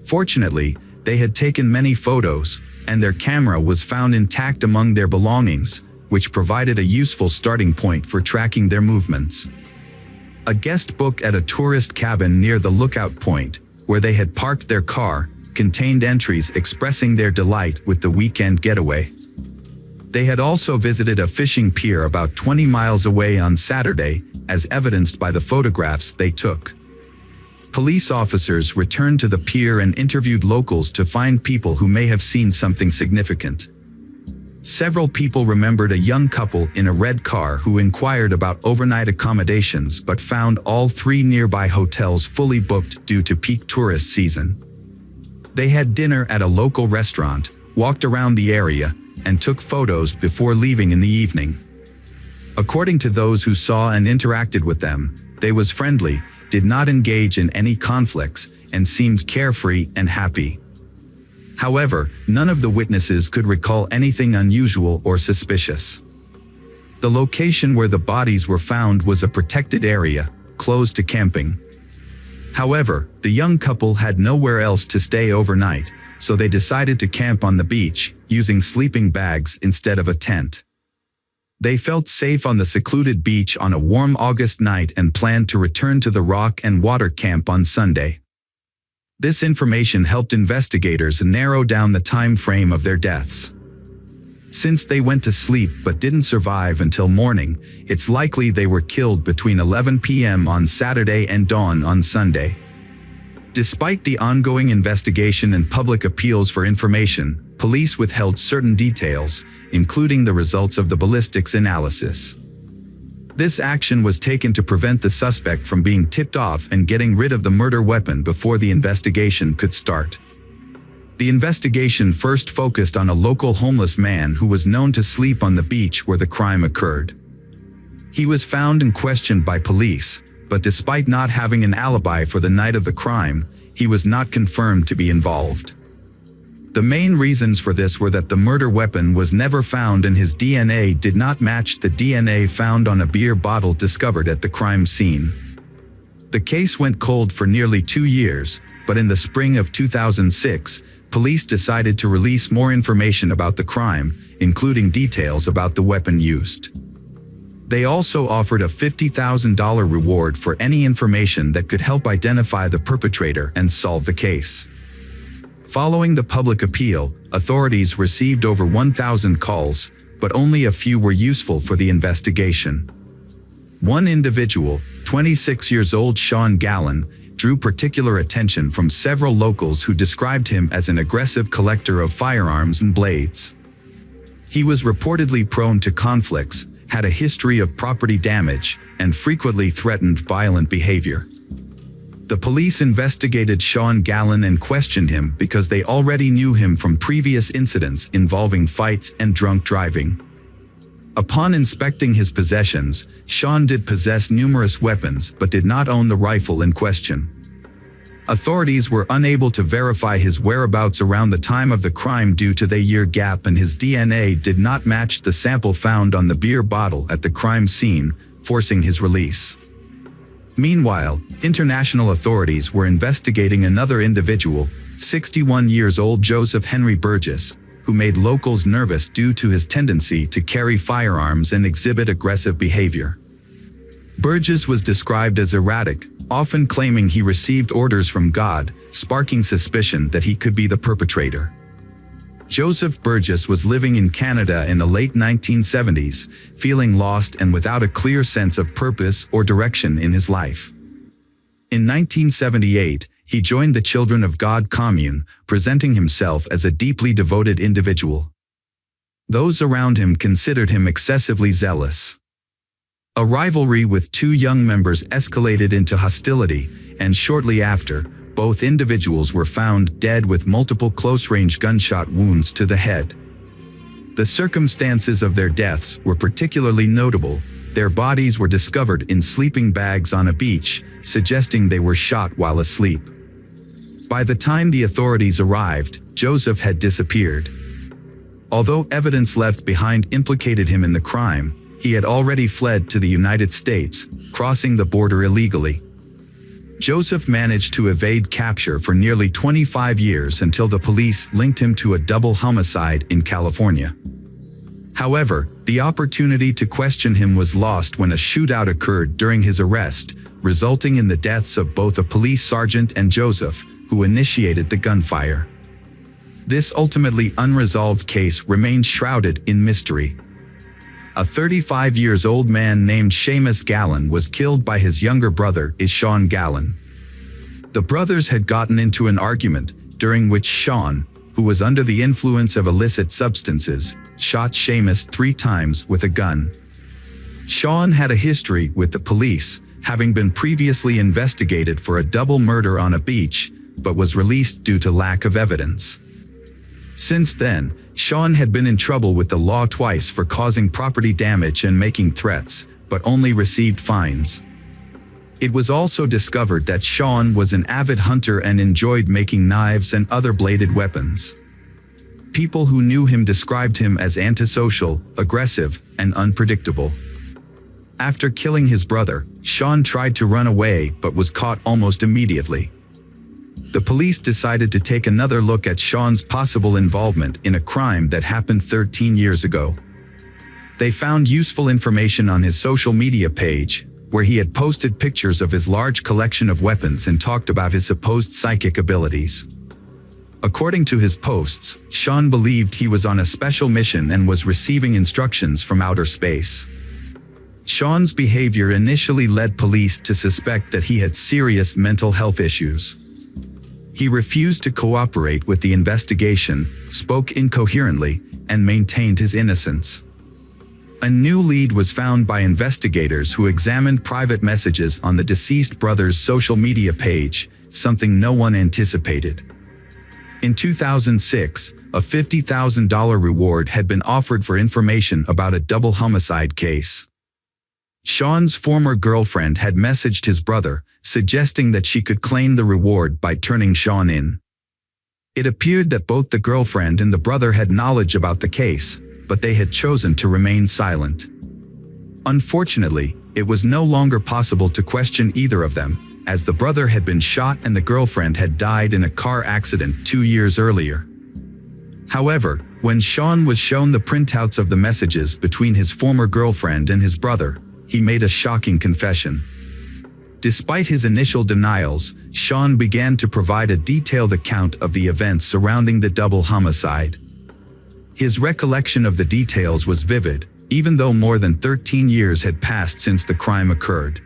Fortunately, they had taken many photos, and their camera was found intact among their belongings, which provided a useful starting point for tracking their movements. A guest book at a tourist cabin near the lookout point, where they had parked their car, contained entries expressing their delight with the weekend getaway. They had also visited a fishing pier about 20 miles away on Saturday, as evidenced by the photographs they took. Police officers returned to the pier and interviewed locals to find people who may have seen something significant. Several people remembered a young couple in a red car who inquired about overnight accommodations but found all 3 nearby hotels fully booked due to peak tourist season. They had dinner at a local restaurant, walked around the area, and took photos before leaving in the evening. According to those who saw and interacted with them, they was friendly, did not engage in any conflicts, and seemed carefree and happy. However, none of the witnesses could recall anything unusual or suspicious. The location where the bodies were found was a protected area, closed to camping. However, the young couple had nowhere else to stay overnight, so they decided to camp on the beach, using sleeping bags instead of a tent. They felt safe on the secluded beach on a warm August night and planned to return to the rock and water camp on Sunday. This information helped investigators narrow down the time frame of their deaths. Since they went to sleep but didn't survive until morning, it's likely they were killed between 11 p.m. on Saturday and dawn on Sunday. Despite the ongoing investigation and public appeals for information, police withheld certain details, including the results of the ballistics analysis. This action was taken to prevent the suspect from being tipped off and getting rid of the murder weapon before the investigation could start. The investigation first focused on a local homeless man who was known to sleep on the beach where the crime occurred. He was found and questioned by police, but despite not having an alibi for the night of the crime, he was not confirmed to be involved. The main reasons for this were that the murder weapon was never found and his DNA did not match the DNA found on a beer bottle discovered at the crime scene. The case went cold for nearly 2 years, but in the spring of 2006, police decided to release more information about the crime, including details about the weapon used. They also offered a $50,000 reward for any information that could help identify the perpetrator and solve the case. Following the public appeal, authorities received over 1,000 calls, but only a few were useful for the investigation. One individual, 26 years old Sean Gallen, drew particular attention from several locals who described him as an aggressive collector of firearms and blades. He was reportedly prone to conflicts, had a history of property damage, and frequently threatened violent behavior. The police investigated Sean Gallen and questioned him because they already knew him from previous incidents involving fights and drunk driving. Upon inspecting his possessions, Sean did possess numerous weapons but did not own the rifle in question. Authorities were unable to verify his whereabouts around the time of the crime due to the year gap, and his DNA did not match the sample found on the beer bottle at the crime scene, forcing his release. Meanwhile, international authorities were investigating another individual, 61 years old Joseph Henry Burgess, who made locals nervous due to his tendency to carry firearms and exhibit aggressive behavior. Burgess was described as erratic, often claiming he received orders from God, sparking suspicion that he could be the perpetrator. Joseph Burgess was living in Canada in the late 1970s, feeling lost and without a clear sense of purpose or direction in his life. In 1978, he joined the Children of God commune, presenting himself as a deeply devoted individual. Those around him considered him excessively zealous. A rivalry with two young members escalated into hostility, and shortly after, both individuals were found dead with multiple close-range gunshot wounds to the head. The circumstances of their deaths were particularly notable. Their bodies were discovered in sleeping bags on a beach, suggesting they were shot while asleep. By the time the authorities arrived, Joseph had disappeared. Although evidence left behind implicated him in the crime, he had already fled to the United States, crossing the border illegally. Joseph managed to evade capture for nearly 25 years until the police linked him to a double homicide in California. However, the opportunity to question him was lost when a shootout occurred during his arrest, resulting in the deaths of both a police sergeant and Joseph, who initiated the gunfire. This ultimately unresolved case remains shrouded in mystery. A 35-year-old man named Seamus Gallen was killed by his younger brother, Sean Gallen. The brothers had gotten into an argument, during which Sean, who was under the influence of illicit substances, shot Seamus 3 times with a gun. Sean had a history with the police, having been previously investigated for a double murder on a beach, but was released due to lack of evidence. Since then, Sean had been in trouble with the law twice for causing property damage and making threats, but only received fines. It was also discovered that Sean was an avid hunter and enjoyed making knives and other bladed weapons. People who knew him described him as antisocial, aggressive, and unpredictable. After killing his brother, Sean tried to run away but was caught almost immediately. The police decided to take another look at Sean's possible involvement in a crime that happened 13 years ago. They found useful information on his social media page, where he had posted pictures of his large collection of weapons and talked about his supposed psychic abilities. According to his posts, Sean believed he was on a special mission and was receiving instructions from outer space. Sean's behavior initially led police to suspect that he had serious mental health issues. He refused to cooperate with the investigation, spoke incoherently, and maintained his innocence. A new lead was found by investigators who examined private messages on the deceased brother's social media page, something no one anticipated. In 2006, a $50,000 reward had been offered for information about a double homicide case. Sean's former girlfriend had messaged his brother, suggesting that she could claim the reward by turning Sean in. It appeared that both the girlfriend and the brother had knowledge about the case, but they had chosen to remain silent. Unfortunately, it was no longer possible to question either of them, as the brother had been shot and the girlfriend had died in a car accident 2 years earlier. However, when Sean was shown the printouts of the messages between his former girlfriend and his brother, he made a shocking confession. Despite his initial denials, Sean began to provide a detailed account of the events surrounding the double homicide. His recollection of the details was vivid, even though more than 13 years had passed since the crime occurred.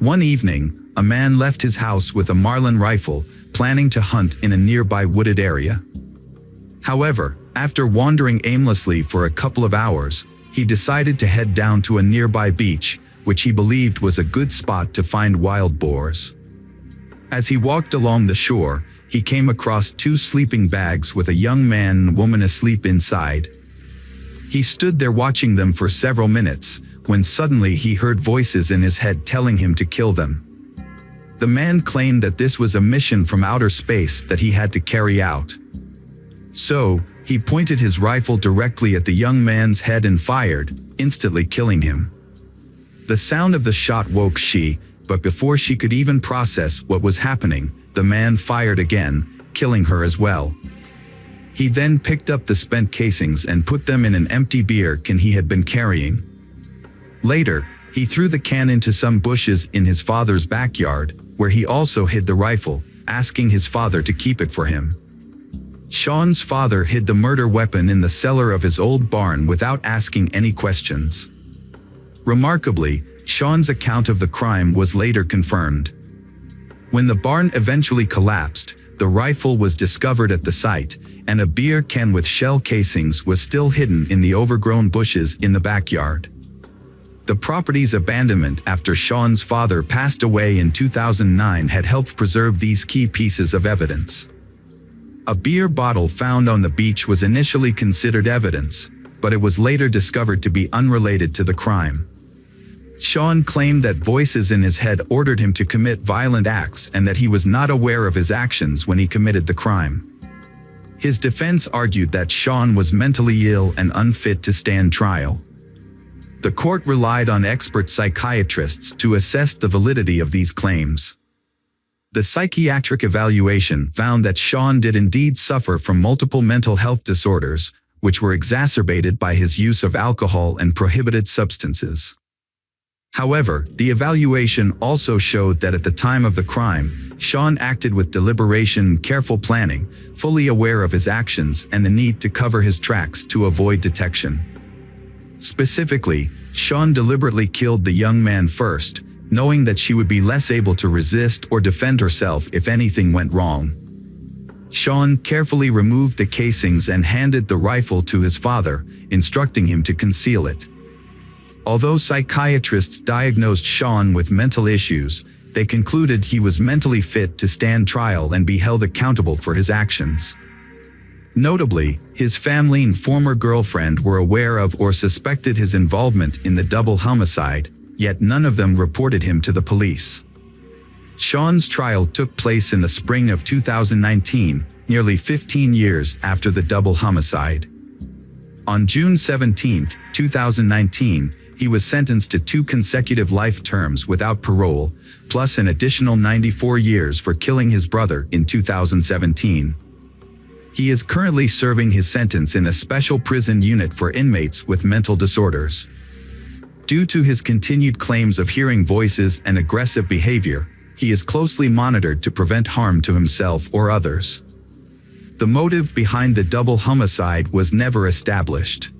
One evening, a man left his house with a marlin rifle, planning to hunt in a nearby wooded area. However, after wandering aimlessly for a couple of hours, he decided to head down to a nearby beach, which he believed was a good spot to find wild boars. As he walked along the shore, he came across two sleeping bags with a young man and woman asleep inside. He stood there watching them for several minutes, when suddenly he heard voices in his head telling him to kill them. The man claimed that this was a mission from outer space that he had to carry out. So, he pointed his rifle directly at the young man's head and fired, instantly killing him. The sound of the shot woke she, but before she could even process what was happening, the man fired again, killing her as well. He then picked up the spent casings and put them in an empty beer can he had been carrying. Later, he threw the can into some bushes in his father's backyard, where he also hid the rifle, asking his father to keep it for him. Sean's father hid the murder weapon in the cellar of his old barn without asking any questions. Remarkably, Sean's account of the crime was later confirmed. When the barn eventually collapsed, the rifle was discovered at the site, and a beer can with shell casings was still hidden in the overgrown bushes in the backyard. The property's abandonment after Sean's father passed away in 2009 had helped preserve these key pieces of evidence. A beer bottle found on the beach was initially considered evidence, but it was later discovered to be unrelated to the crime. Sean claimed that voices in his head ordered him to commit violent acts and that he was not aware of his actions when he committed the crime. His defense argued that Sean was mentally ill and unfit to stand trial. The court relied on expert psychiatrists to assess the validity of these claims. The psychiatric evaluation found that Sean did indeed suffer from multiple mental health disorders, which were exacerbated by his use of alcohol and prohibited substances. However, the evaluation also showed that at the time of the crime, Sean acted with deliberation and careful planning, fully aware of his actions and the need to cover his tracks to avoid detection. Specifically, Sean deliberately killed the young man first, knowing that she would be less able to resist or defend herself if anything went wrong. Sean carefully removed the casings and handed the rifle to his father, instructing him to conceal it. Although psychiatrists diagnosed Sean with mental issues, they concluded he was mentally fit to stand trial and be held accountable for his actions. Notably, his family and former girlfriend were aware of or suspected his involvement in the double homicide, yet none of them reported him to the police. Sean's trial took place in the spring of 2019, nearly 15 years after the double homicide. On June 17, 2019, he was sentenced to 2 consecutive life terms without parole, plus an additional 94 years for killing his brother in 2017. He is currently serving his sentence in a special prison unit for inmates with mental disorders. Due to his continued claims of hearing voices and aggressive behavior, he is closely monitored to prevent harm to himself or others. The motive behind the double homicide was never established.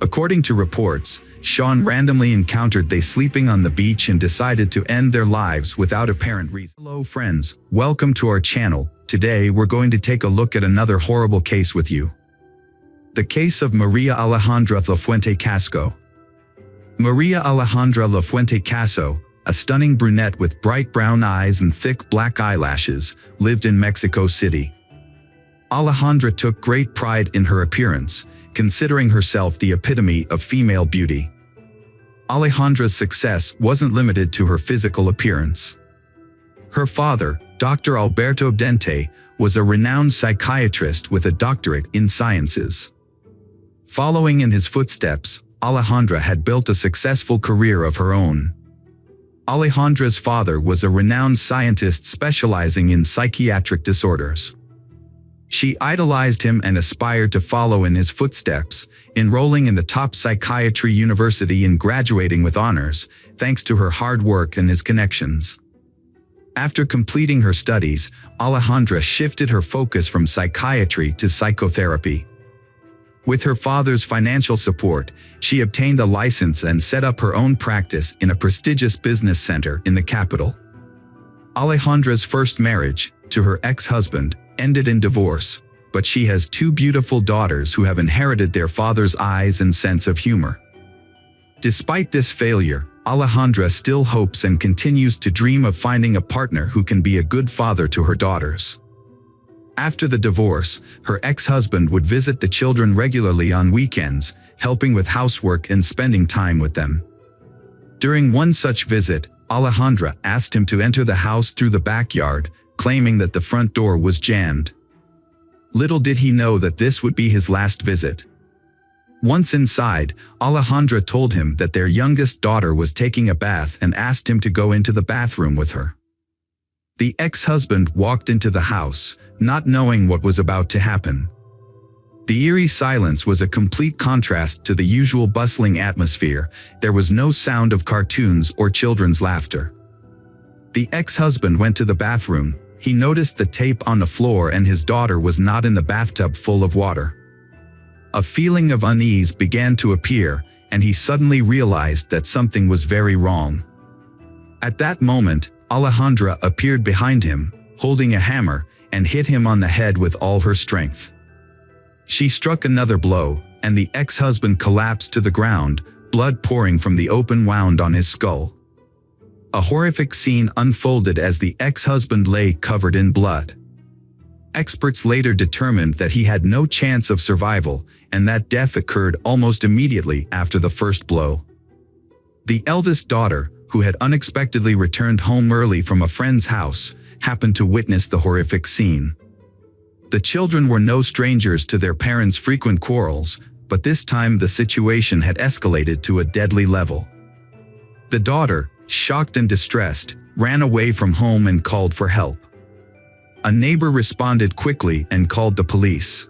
According to reports, Sean randomly encountered they sleeping on the beach and decided to end their lives without apparent reason. Hello friends, welcome to our channel. Today we're going to take a look at another horrible case with you. The case of Maria Alejandra Lafuente Casco. Maria Alejandra Lafuente Casco, a stunning brunette with bright brown eyes and thick black eyelashes, lived in Mexico City. Alejandra took great pride in her appearance, considering herself the epitome of female beauty. Alejandra's success wasn't limited to her physical appearance. Her father, Dr. Alberto Dente, was a renowned psychiatrist with a doctorate in sciences. Following in his footsteps, Alejandra had built a successful career of her own. Alejandra's father was a renowned scientist specializing in psychiatric disorders. She idolized him and aspired to follow in his footsteps, enrolling in the top psychiatry university and graduating with honors, thanks to her hard work and his connections. After completing her studies, Alejandra shifted her focus from psychiatry to psychotherapy. With her father's financial support, she obtained a license and set up her own practice in a prestigious business center in the capital. Alejandra's first marriage, to her ex-husband, ended in divorce, but she has two beautiful daughters who have inherited their father's eyes and sense of humor. Despite this failure, Alejandra still hopes and continues to dream of finding a partner who can be a good father to her daughters. After the divorce, her ex-husband would visit the children regularly on weekends, helping with housework and spending time with them. During one such visit, Alejandra asked him to enter the house through the backyard, claiming that the front door was jammed. Little did he know that this would be his last visit. Once inside, Alejandra told him that their youngest daughter was taking a bath and asked him to go into the bathroom with her. The ex-husband walked into the house, not knowing what was about to happen. The eerie silence was a complete contrast to the usual bustling atmosphere. There was no sound of cartoons or children's laughter. The ex-husband went to the bathroom. He noticed the tape on the floor and his daughter was not in the bathtub full of water. A feeling of unease began to appear, and he suddenly realized that something was very wrong. At that moment, Alejandra appeared behind him, holding a hammer, and hit him on the head with all her strength. She struck another blow, and the ex-husband collapsed to the ground, blood pouring from the open wound on his skull. A horrific scene unfolded as the ex-husband lay covered in blood. Experts later determined that he had no chance of survival, and that death occurred almost immediately after the first blow. The eldest daughter, who had unexpectedly returned home early from a friend's house, happened to witness the horrific scene. The children were no strangers to their parents' frequent quarrels, but this time the situation had escalated to a deadly level. The daughter, shocked and distressed, ran away from home and called for help. A neighbor responded quickly and called the police.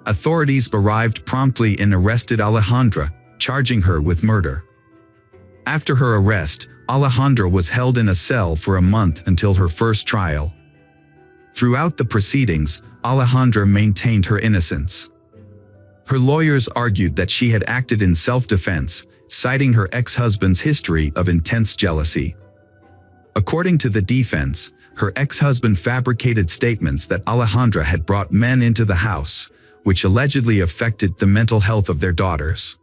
Authorities arrived promptly and arrested Alejandra, charging her with murder. After her arrest, Alejandra was held in a cell for a month until her first trial. Throughout the proceedings, Alejandra maintained her innocence. Her lawyers argued that she had acted in self-defense, citing her ex-husband's history of intense jealousy. According to the defense, her ex-husband fabricated statements that Alejandra had brought men into the house, which allegedly affected the mental health of their daughters.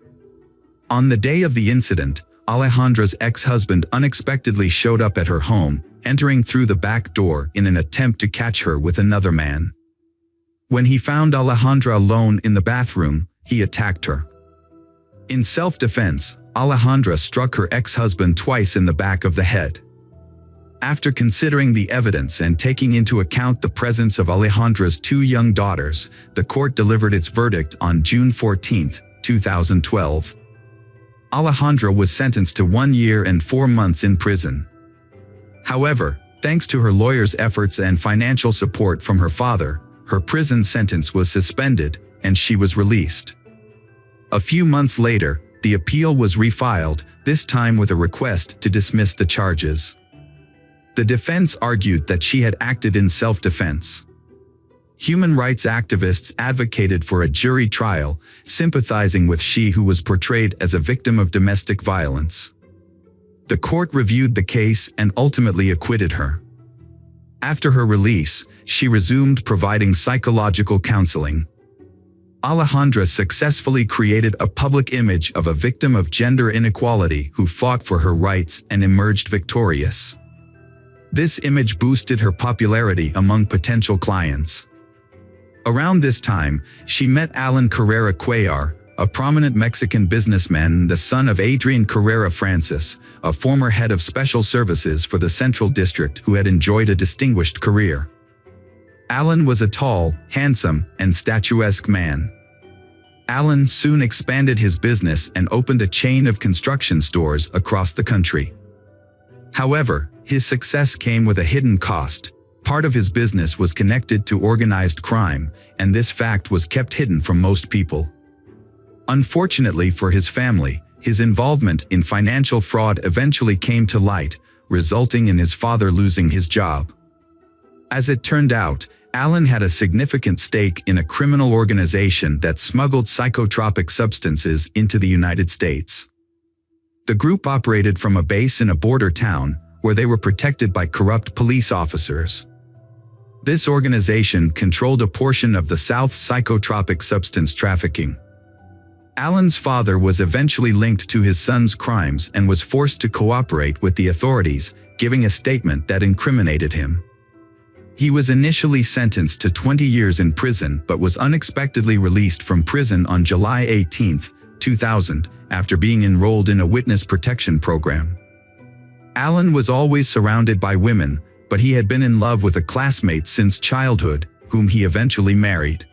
On the day of the incident, Alejandra's ex-husband unexpectedly showed up at her home, entering through the back door in an attempt to catch her with another man. When he found Alejandra alone in the bathroom, he attacked her. In self-defense, Alejandra struck her ex-husband twice in the back of the head. After considering the evidence and taking into account the presence of Alejandra's two young daughters, the court delivered its verdict on June 14, 2012. Alejandra was sentenced to 1 year and 4 months in prison. However, thanks to her lawyer's efforts and financial support from her father, her prison sentence was suspended and she was released. A few months later, the appeal was refiled, this time with a request to dismiss the charges. The defense argued that she had acted in self-defense. Human rights activists advocated for a jury trial, sympathizing with she who was portrayed as a victim of domestic violence. The court reviewed the case and ultimately acquitted her. After her release, she resumed providing psychological counseling. Alejandra successfully created a public image of a victim of gender inequality who fought for her rights and emerged victorious. This image boosted her popularity among potential clients. Around this time, she met Alan Carrera Cuellar, a prominent Mexican businessman, the son of Adrian Carrera Francis, a former head of special services for the Central District who had enjoyed a distinguished career. Alan was a tall, handsome, and statuesque man. Alan soon expanded his business and opened a chain of construction stores across the country. However, his success came with a hidden cost. Part of his business was connected to organized crime, and this fact was kept hidden from most people. Unfortunately for his family, his involvement in financial fraud eventually came to light, resulting in his father losing his job. As it turned out, Alin had a significant stake in a criminal organization that smuggled psychotropic substances into the United States. The group operated from a base in a border town where they were protected by corrupt police officers. This organization controlled a portion of the South's psychotropic substance trafficking. Alin's father was eventually linked to his son's crimes and was forced to cooperate with the authorities, giving a statement that incriminated him. He was initially sentenced to 20 years in prison but was unexpectedly released from prison on July 18, 2000, after being enrolled in a witness protection program. Alin was always surrounded by women, but he had been in love with a classmate since childhood, whom he eventually married.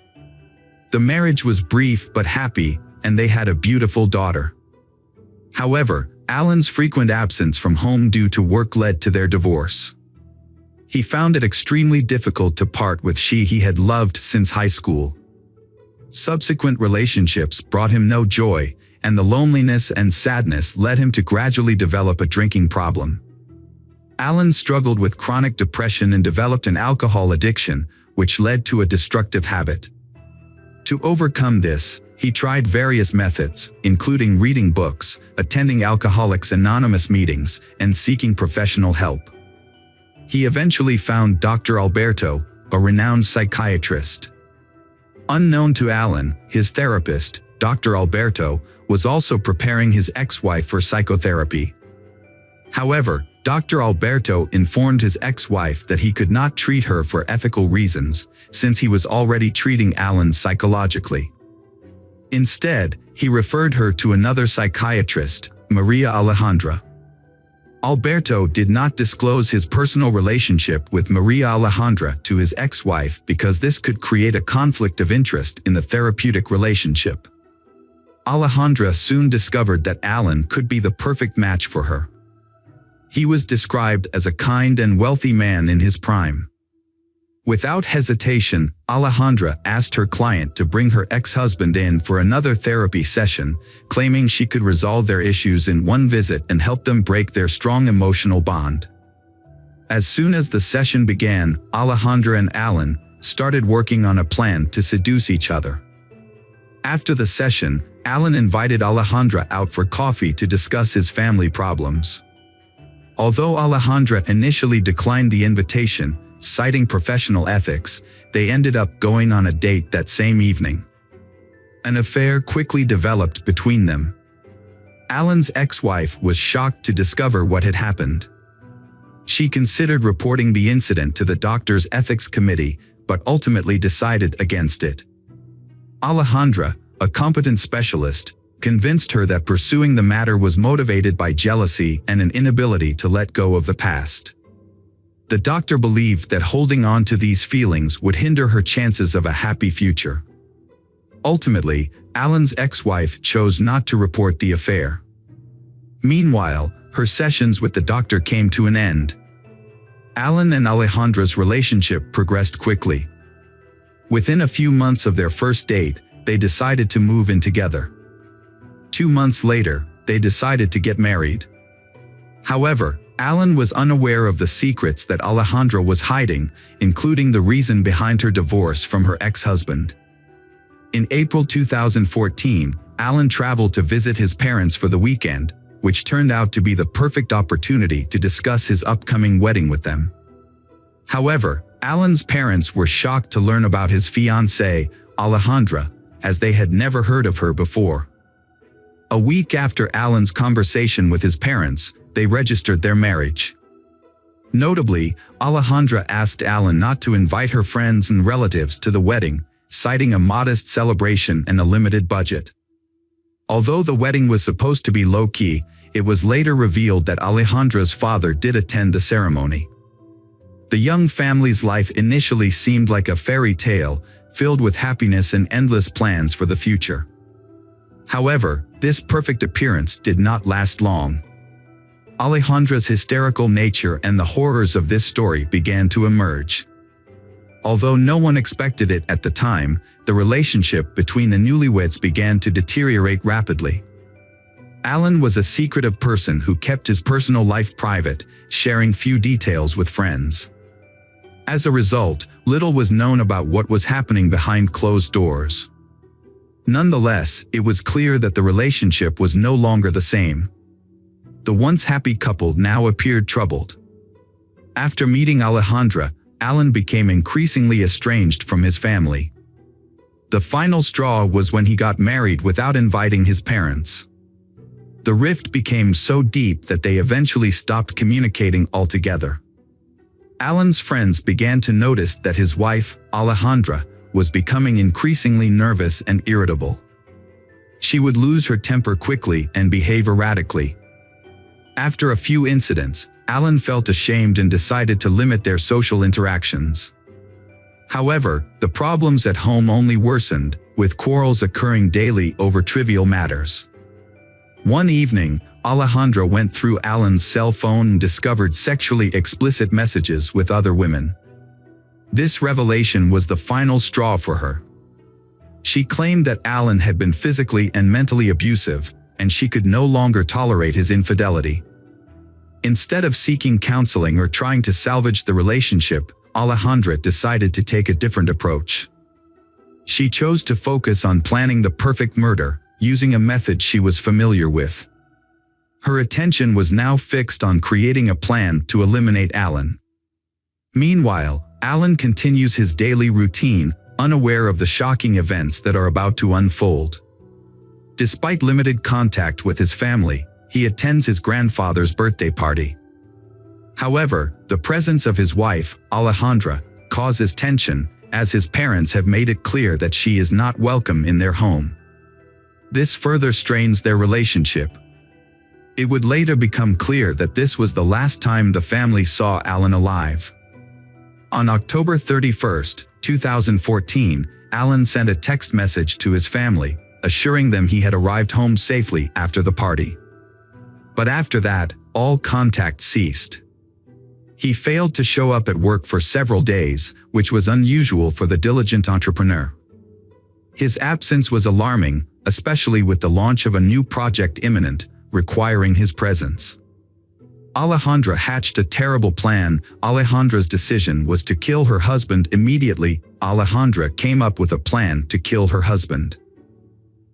The marriage was brief but happy, and they had a beautiful daughter. However, Alin's frequent absence from home due to work led to their divorce. He found it extremely difficult to part with she he had loved since high school. Subsequent relationships brought him no joy, and the loneliness and sadness led him to gradually develop a drinking problem. Alin struggled with chronic depression and developed an alcohol addiction, which led to a destructive habit. To overcome this, he tried various methods, including reading books, attending Alcoholics Anonymous meetings, and seeking professional help. He eventually found Dr. Alberto, a renowned psychiatrist. Unknown to Alin, his therapist, Dr. Alberto, was also preparing his ex-wife for psychotherapy. However, Dr. Alberto informed his ex-wife that he could not treat her for ethical reasons, since he was already treating Alin psychologically. Instead, he referred her to another psychiatrist, Maria Alejandra. Alberto did not disclose his personal relationship with Maria Alejandra to his ex-wife because this could create a conflict of interest in the therapeutic relationship. Alejandra soon discovered that Alin could be the perfect match for her. He was described as a kind and wealthy man in his prime. Without hesitation, Alejandra asked her client to bring her ex-husband in for another therapy session, claiming she could resolve their issues in one visit and help them break their strong emotional bond. As soon as the session began, Alejandra and Alin started working on a plan to seduce each other. After the session, Alin invited Alejandra out for coffee to discuss his family problems. Although Alejandra initially declined the invitation, citing professional ethics, they ended up going on a date that same evening. An affair quickly developed between them. Alin's ex-wife was shocked to discover what had happened. She considered reporting the incident to the doctor's ethics committee, but ultimately decided against it. Alejandra, a competent specialist, convinced her that pursuing the matter was motivated by jealousy and an inability to let go of the past. The doctor believed that holding on to these feelings would hinder her chances of a happy future. Ultimately, Alin's ex-wife chose not to report the affair. Meanwhile, her sessions with the doctor came to an end. Alin and Alejandra's relationship progressed quickly. Within a few months of their first date, they decided to move in together. 2 months later, they decided to get married. However, Alin was unaware of the secrets that Alejandra was hiding, including the reason behind her divorce from her ex-husband. In April 2014, Alin traveled to visit his parents for the weekend, which turned out to be the perfect opportunity to discuss his upcoming wedding with them. However, Alin's parents were shocked to learn about his fiancée, Alejandra, as they had never heard of her before. A week after Alin's conversation with his parents, they registered their marriage. Notably, Alejandra asked Alin not to invite her friends and relatives to the wedding, citing a modest celebration and a limited budget. Although the wedding was supposed to be low-key, it was later revealed that Alejandra's father did attend the ceremony. The young family's life initially seemed like a fairy tale, filled with happiness and endless plans for the future. However, this perfect appearance did not last long. Alejandra's hysterical nature and the horrors of this story began to emerge. Although no one expected it at the time, the relationship between the newlyweds began to deteriorate rapidly. Alin was a secretive person who kept his personal life private, sharing few details with friends. As a result, Little was known about what was happening behind closed doors. Nonetheless, it was clear that the relationship was no longer the same. The once happy couple now appeared troubled. After meeting Alejandra, Alan became increasingly estranged from his family. The final straw was when he got married without inviting his parents. The rift became so deep that they eventually stopped communicating altogether. Alan's friends began to notice that his wife, Alejandra, was becoming increasingly nervous and irritable. She would lose her temper quickly and behave erratically. After a few incidents, Alan felt ashamed and decided to limit their social interactions. However, the problems at home only worsened, with quarrels occurring daily over trivial matters. One evening, Alejandra went through Alan's cell phone and discovered sexually explicit messages with other women. This revelation was the final straw for her. She claimed that Alan had been physically and mentally abusive, and she could no longer tolerate his infidelity. Instead of seeking counseling or trying to salvage the relationship, Alejandra decided to take a different approach. She chose to focus on planning the perfect murder, using a method she was familiar with. Her attention was now fixed on creating a plan to eliminate Alan. Meanwhile, Alan continues his daily routine, unaware of the shocking events that are about to unfold. Despite limited contact with his family, he attends his grandfather's birthday party. However, the presence of his wife, Alejandra, causes tension, as his parents have made it clear that she is not welcome in their home. This further strains their relationship. It would later become clear that this was the last time the family saw Alan alive. On October 31, 2014, Alan sent a text message to his family, assuring them he had arrived home safely after the party. But after that, all contact ceased. He failed to show up at work for several days, which was unusual for the diligent entrepreneur. His absence was alarming, especially with the launch of a new project imminent, requiring his presence. Alejandra hatched a terrible plan. Alejandra's decision was to kill her husband immediately. Alejandra came up with a plan to kill her husband.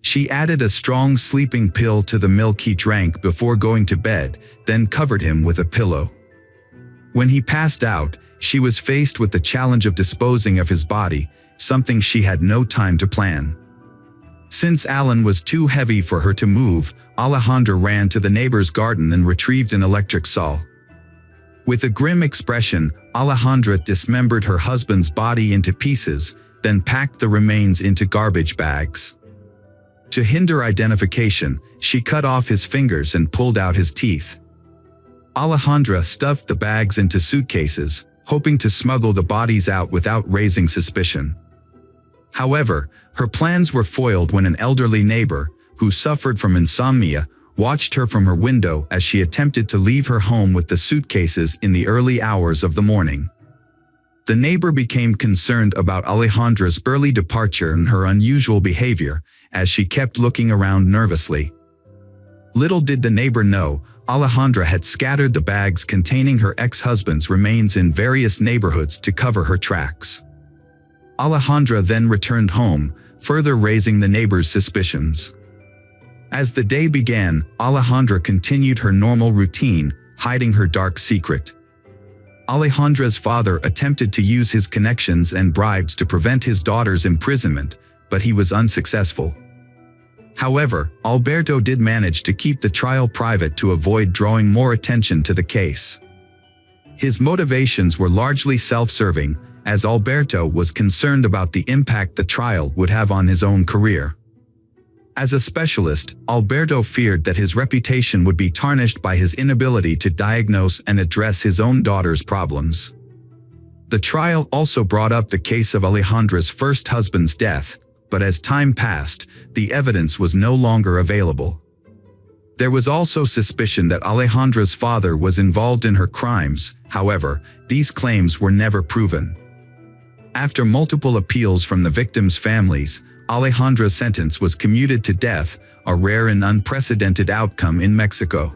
She added a strong sleeping pill to the milk he drank before going to bed, then covered him with a pillow. When he passed out, she was faced with the challenge of disposing of his body, something she had no time to plan. Since Alan was too heavy for her to move, Alejandra ran to the neighbor's garden and retrieved an electric saw. With a grim expression, Alejandra dismembered her husband's body into pieces, then packed the remains into garbage bags. To hinder identification, she cut off his fingers and pulled out his teeth. Alejandra stuffed the bags into suitcases, hoping to smuggle the bodies out without raising suspicion. However, her plans were foiled when an elderly neighbor, who suffered from insomnia, watched her from her window as she attempted to leave her home with the suitcases in the early hours of the morning. The neighbor became concerned about Alejandra's early departure and her unusual behavior, as she kept looking around nervously. Little did the neighbor know, Alejandra had scattered the bags containing her ex-husband's remains in various neighborhoods to cover her tracks. Alejandra then returned home, further raising the neighbor's suspicions. As the day began, Alejandra continued her normal routine, hiding her dark secret. Alejandra's father attempted to use his connections and bribes to prevent his daughter's imprisonment, but he was unsuccessful. However, Alberto did manage to keep the trial private to avoid drawing more attention to the case. His motivations were largely self-serving, as Alberto was concerned about the impact the trial would have on his own career. As a specialist, Alberto feared that his reputation would be tarnished by his inability to diagnose and address his own daughter's problems. The trial also brought up the case of Alejandra's first husband's death, but as time passed, the evidence was no longer available. There was also suspicion that Alejandra's father was involved in her crimes. However, these claims were never proven. After multiple appeals from the victims' families, Alejandra's sentence was commuted to death, a rare and unprecedented outcome in Mexico.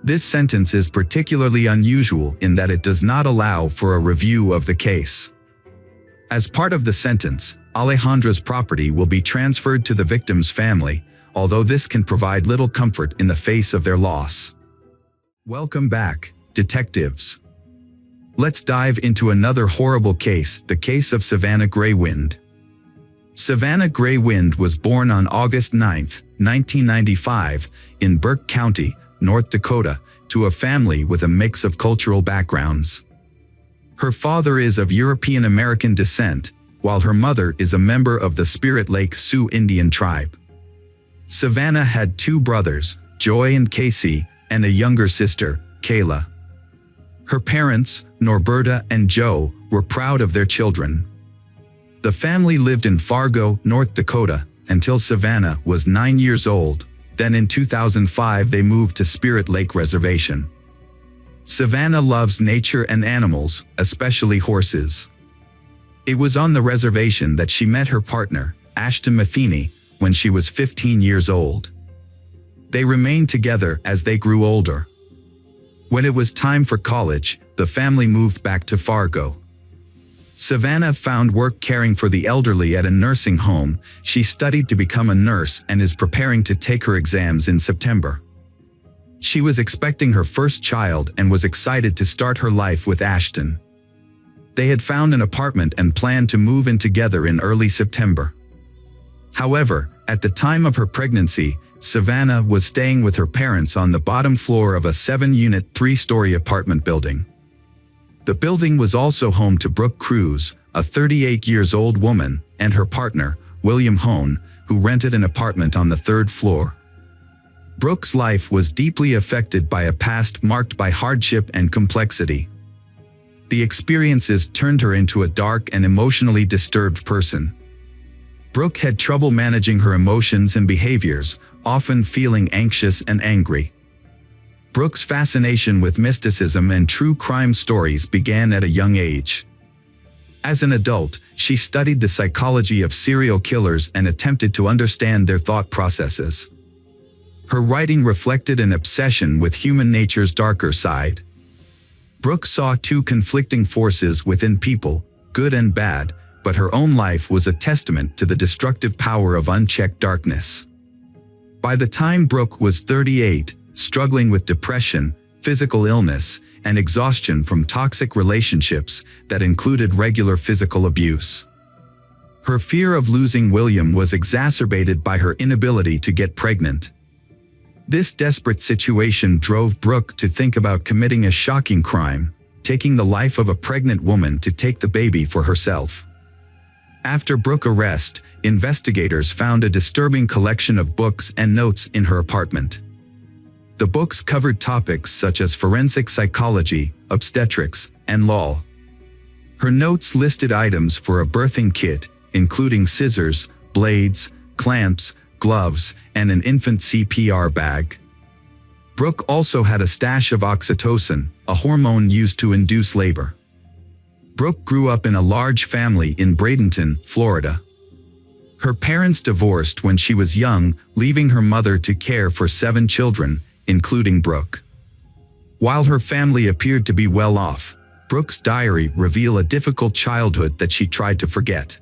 This sentence is particularly unusual in that it does not allow for a review of the case. As part of the sentence, Alejandra's property will be transferred to the victim's family, although this can provide little comfort in the face of their loss. Welcome back, detectives. Let's dive into another horrible case, the case of Savannah Greywind. Savannah Greywind was born on August 9, 1995, in Burke County, North Dakota, to a family with a mix of cultural backgrounds. Her father is of European American descent, while her mother is a member of the Spirit Lake Sioux Indian tribe. Savannah had two brothers, Joy and Casey, and a younger sister, Kayla. Her parents, Norberta and Joe, were proud of their children. The family lived in Fargo, North Dakota, until Savannah was 9 years old. Then in 2005 they moved to Spirit Lake Reservation. Savannah loves nature and animals, especially horses. It was on the reservation that she met her partner, Ashton Matheny, when she was 15 years old. They remained together as they grew older. When it was time for college, the family moved back to Fargo. Savannah found work caring for the elderly at a nursing home. She studied to become a nurse and is preparing to take her exams in September. She was expecting her first child and was excited to start her life with Ashton. They had found an apartment and planned to move in together in early September. However, at the time of her pregnancy, Savannah was staying with her parents on the bottom floor of a 7-unit, 3-story apartment building. The building was also home to Brooke Cruz, a 38-year-old woman, and her partner, William Hone, who rented an apartment on the 3rd floor. Brooke's life was deeply affected by a past marked by hardship and complexity. The experiences turned her into a dark and emotionally disturbed person. Brooke had trouble managing her emotions and behaviors, often feeling anxious and angry. Brooke's fascination with mysticism and true crime stories began at a young age. As an adult, she studied the psychology of serial killers and attempted to understand their thought processes. Her writing reflected an obsession with human nature's darker side. Brooke saw two conflicting forces within people, good and bad, but her own life was a testament to the destructive power of unchecked darkness. By the time Brooke was 38, struggling with depression, physical illness, and exhaustion from toxic relationships that included regular physical abuse. Her fear of losing William was exacerbated by her inability to get pregnant. This desperate situation drove Brooke to think about committing a shocking crime, taking the life of a pregnant woman to take the baby for herself. After Brooke's arrest, investigators found a disturbing collection of books and notes in her apartment. The books covered topics such as forensic psychology, obstetrics, and law. Her notes listed items for a birthing kit, including scissors, blades, clamps, gloves, and an infant CPR bag. Brooke also had a stash of oxytocin, a hormone used to induce labor. Brooke grew up in a large family in Bradenton, Florida. Her parents divorced when she was young, leaving her mother to care for 7 children, including Brooke. While her family appeared to be well off, Brooke's diary revealed a difficult childhood that she tried to forget.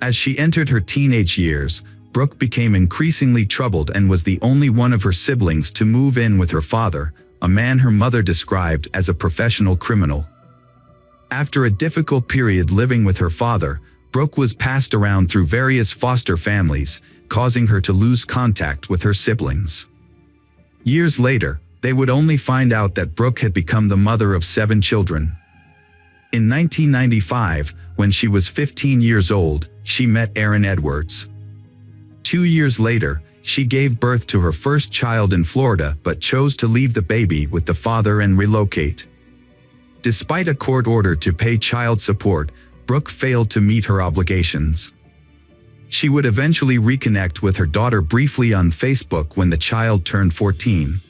As she entered her teenage years, Brooke became increasingly troubled and was the only one of her siblings to move in with her father, a man her mother described as a professional criminal. After a difficult period living with her father, Brooke was passed around through various foster families, causing her to lose contact with her siblings. Years later, they would only find out that Brooke had become the mother of 7 children. In 1995, when she was 15 years old, she met Aaron Edwards. 2 years later, she gave birth to her first child in Florida but chose to leave the baby with the father and relocate. Despite a court order to pay child support, Brooke failed to meet her obligations. She would eventually reconnect with her daughter briefly on Facebook when the child turned 14.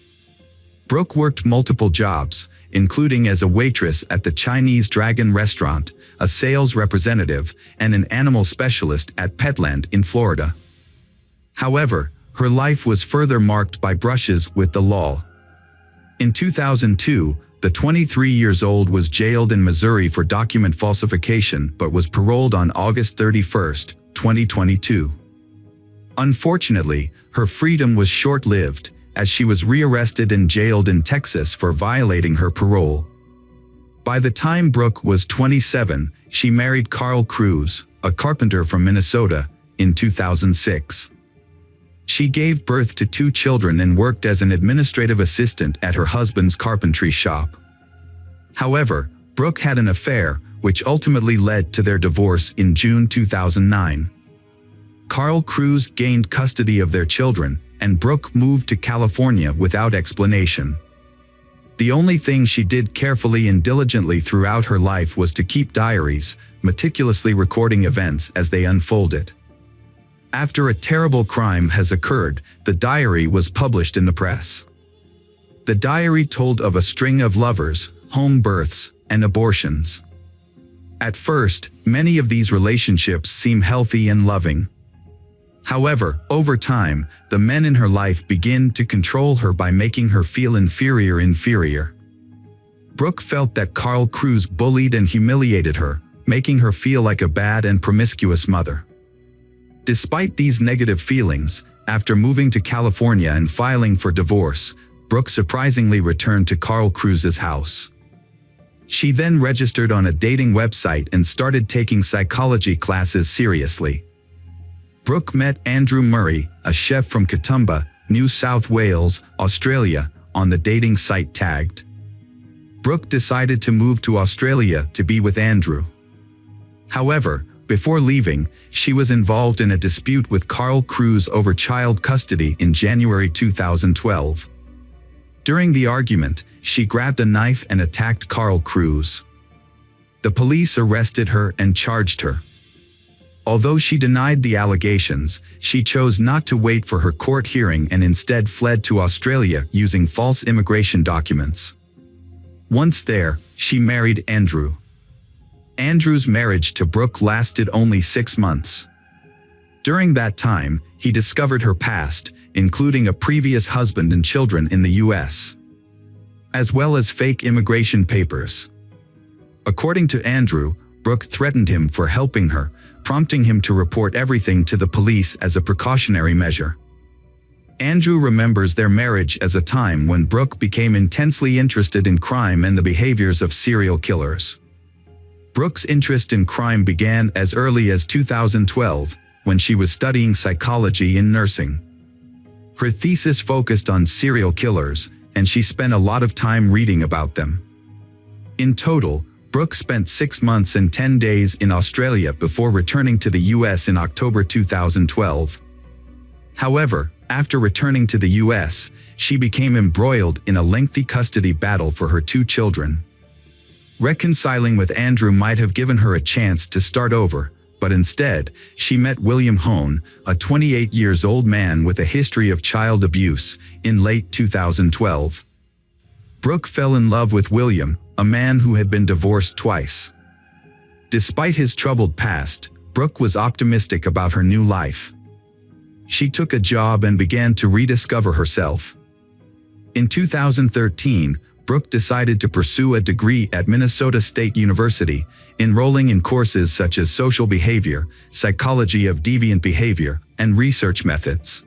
Brooke worked multiple jobs, including as a waitress at the Chinese Dragon restaurant, a sales representative, and an animal specialist at Petland in Florida. However, her life was further marked by brushes with the law. In 2002, the 23-year-old was jailed in Missouri for document falsification but was paroled on August 31, 2022. Unfortunately, her freedom was short-lived, as she was rearrested and jailed in Texas for violating her parole. By the time Brooke was 27, she married Karl Cruz, a carpenter from Minnesota, in 2006. She gave birth to 2 children and worked as an administrative assistant at her husband's carpentry shop. However, Brooke had an affair, which ultimately led to their divorce in June 2009. Karl Cruz gained custody of their children, and Brooke moved to California without explanation. The only thing she did carefully and diligently throughout her life was to keep diaries, meticulously recording events as they unfolded. After a terrible crime has occurred, the diary was published in the press. The diary told of a string of lovers, home births, and abortions. At first, many of these relationships seem healthy and loving. However, over time, the men in her life begin to control her by making her feel inferior. Brooke felt that Karl Cruz bullied and humiliated her, making her feel like a bad and promiscuous mother. Despite these negative feelings, after moving to California and filing for divorce, Brooke surprisingly returned to Karl Cruz's house. She then registered on a dating website and started taking psychology classes seriously. Brooke met Andrew Murray, a chef from Katoomba, New South Wales, Australia, on the dating site Tagged. Brooke decided to move to Australia to be with Andrew. However, before leaving, she was involved in a dispute with Karl Cruz over child custody in January 2012. During the argument, she grabbed a knife and attacked Karl Cruz. The police arrested her and charged her. Although she denied the allegations, she chose not to wait for her court hearing and instead fled to Australia using false immigration documents. Once there, she married Andrew. Andrew's marriage to Brooke lasted only 6 months. During that time, he discovered her past, including a previous husband and children in the U.S., as well as fake immigration papers. According to Andrew, Brooke threatened him for helping her, prompting him to report everything to the police as a precautionary measure. Andrew remembers their marriage as a time when Brooke became intensely interested in crime and the behaviors of serial killers. Brooke's interest in crime began as early as 2012, when she was studying psychology in nursing. Her thesis focused on serial killers, and she spent a lot of time reading about them. In total, Brooke spent 6 months and 10 days in Australia before returning to the US in October 2012. However, after returning to the US, she became embroiled in a lengthy custody battle for her 2 children. Reconciling with Andrew might have given her a chance to start over, but instead, she met William Hone, a 28-year-old man with a history of child abuse, in late 2012. Brooke fell in love with William, a man who had been divorced twice. Despite his troubled past, Brooke was optimistic about her new life. She took a job and began to rediscover herself. In 2013, Brooke decided to pursue a degree at Minnesota State University, enrolling in courses such as social behavior, psychology of deviant behavior, and research methods.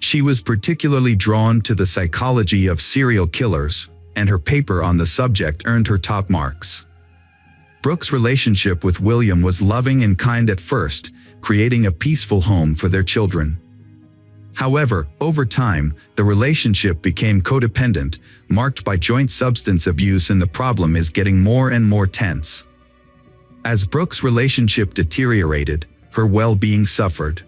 She was particularly drawn to the psychology of serial killers, and her paper on the subject earned her top marks. Brooke's relationship with William was loving and kind at first, creating a peaceful home for their children. However, over time, the relationship became codependent, marked by joint substance abuse, and the problem is getting more and more tense. As Brooke's relationship deteriorated, her well-being suffered.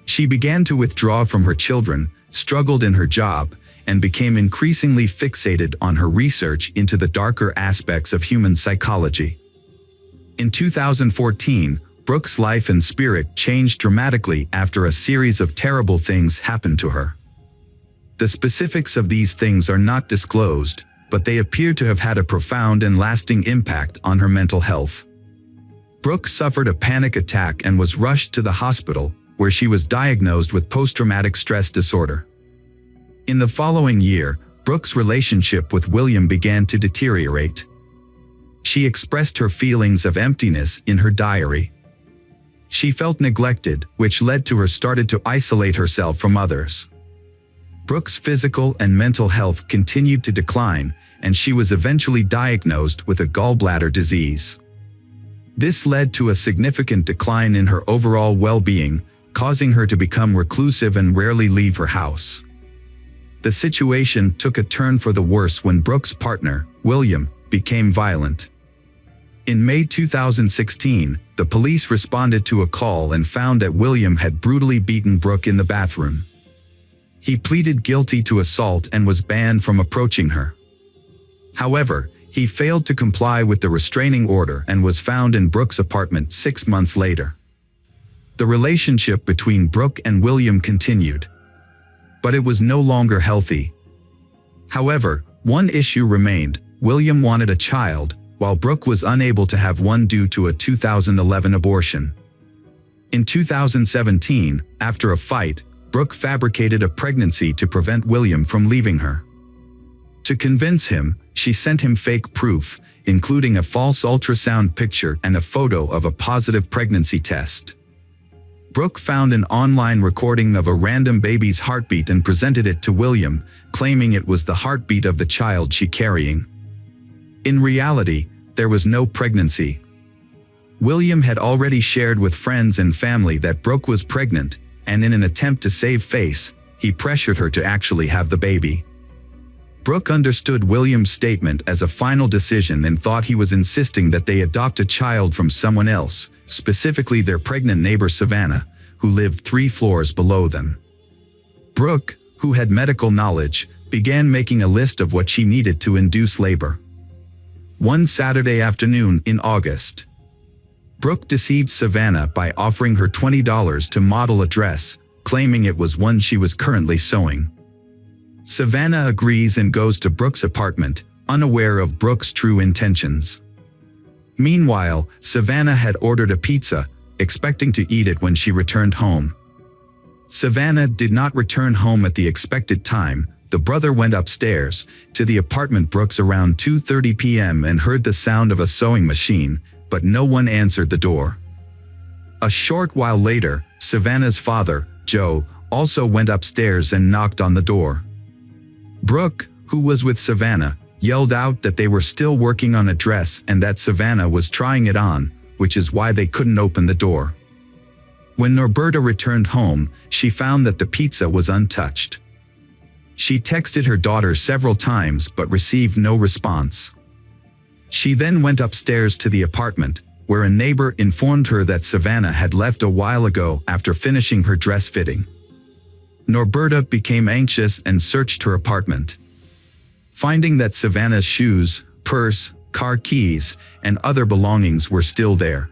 She began to withdraw from her children, struggled in her job, and became increasingly fixated on her research into the darker aspects of human psychology. In 2014, Brooke's life and spirit changed dramatically after a series of terrible things happened to her. The specifics of these things are not disclosed, but they appear to have had a profound and lasting impact on her mental health. Brooke suffered a panic attack and was rushed to the hospital, where she was diagnosed with post-traumatic stress disorder. In the following year, Brooke's relationship with William began to deteriorate. She expressed her feelings of emptiness in her diary. She felt neglected, which led to her starting to isolate herself from others. Brooke's physical and mental health continued to decline, and she was eventually diagnosed with a gallbladder disease. This led to a significant decline in her overall well-being, causing her to become reclusive and rarely leave her house. The situation took a turn for the worse when Brooke's partner, William, became violent. In May 2016, the police responded to a call and found that William had brutally beaten Brooke in the bathroom. He pleaded guilty to assault and was banned from approaching her. However, he failed to comply with the restraining order and was found in Brooke's apartment 6 months later. The relationship between Brooke and William continued, but it was no longer healthy. However, one issue remained: William wanted a child, while Brooke was unable to have one due to a 2011 abortion. In 2017, after a fight, Brooke fabricated a pregnancy to prevent William from leaving her. To convince him, she sent him fake proof, including a false ultrasound picture and a photo of a positive pregnancy test. Brooke found an online recording of a random baby's heartbeat and presented it to William, claiming it was the heartbeat of the child she carrying. In reality, there was no pregnancy. William had already shared with friends and family that Brooke was pregnant, and in an attempt to save face, he pressured her to actually have the baby. Brooke understood William's statement as a final decision and thought he was insisting that they adopt a child from someone else, specifically their pregnant neighbor Savannah, who lived 3 floors below them. Brooke, who had medical knowledge, began making a list of what she needed to induce labor. One Saturday afternoon in August, Brooke deceived Savannah by offering her $20 to model a dress, claiming it was one she was currently sewing. Savannah agrees and goes to Brooke's apartment, unaware of Brooke's true intentions. Meanwhile, Savannah had ordered a pizza, expecting to eat it when she returned home. Savannah did not return home at the expected time. The brother went upstairs to the apartment Brooke's around 2:30 p.m. and heard the sound of a sewing machine, but no one answered the door. A short while later, Savannah's father, Joe, also went upstairs and knocked on the door. Brooke, who was with Savannah, yelled out that they were still working on a dress and that Savannah was trying it on, which is why they couldn't open the door. When Norberta returned home, she found that the pizza was untouched. She texted her daughter several times but received no response. She then went upstairs to the apartment, where a neighbor informed her that Savannah had left a while ago after finishing her dress fitting. Norberta became anxious and searched her apartment. Finding that Savannah's shoes, purse, car keys, and other belongings were still there.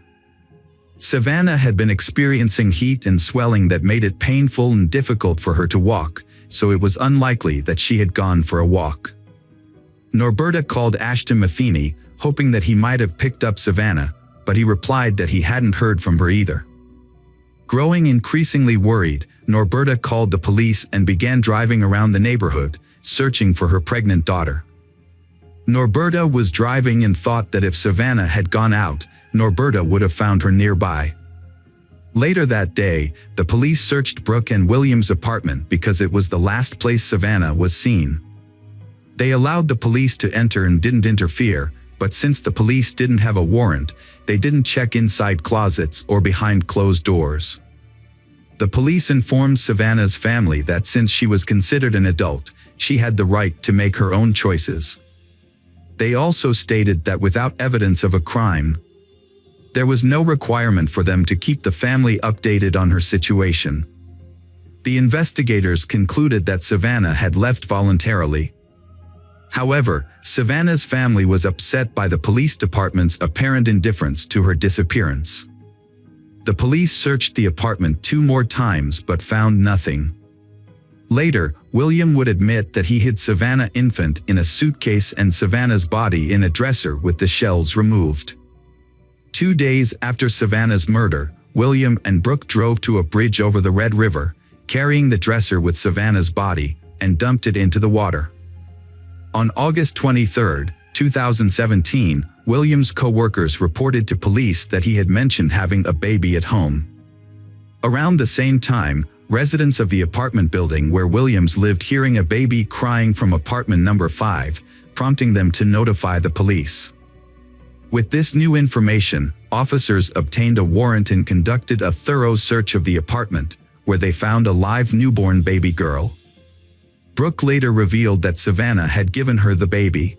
Savannah had been experiencing heat and swelling that made it painful and difficult for her to walk, so it was unlikely that she had gone for a walk. Norberta called Ashton Matheny, hoping that he might have picked up Savannah, but he replied that he hadn't heard from her either. Growing increasingly worried, Norberta called the police and began driving around the neighborhood, searching for her pregnant daughter. Norberta was driving and thought that if Savannah had gone out, Norberta would have found her nearby. Later that day, the police searched Brooke and William's apartment because it was the last place Savannah was seen. They allowed the police to enter and didn't interfere, but since the police didn't have a warrant, they didn't check inside closets or behind closed doors. The police informed Savannah's family that since she was considered an adult, she had the right to make her own choices. They also stated that without evidence of a crime, there was no requirement for them to keep the family updated on her situation. The investigators concluded that Savannah had left voluntarily. However, Savannah's family was upset by the police department's apparent indifference to her disappearance. The police searched the apartment 2 more times but found nothing. Later, William would admit that he hid Savannah infant in a suitcase and Savannah's body in a dresser with the shelves removed. 2 days after Savannah's murder, William and Brooke drove to a bridge over the Red River, carrying the dresser with Savannah's body, and dumped it into the water. On August 23, 2017, William's co-workers reported to police that he had mentioned having a baby at home. Around the same time, residents of the apartment building where Williams lived hearing a baby crying from apartment number 5, prompting them to notify the police. With this new information, officers obtained a warrant and conducted a thorough search of the apartment, where they found a live newborn baby girl. Brooke later revealed that Savannah had given her the baby.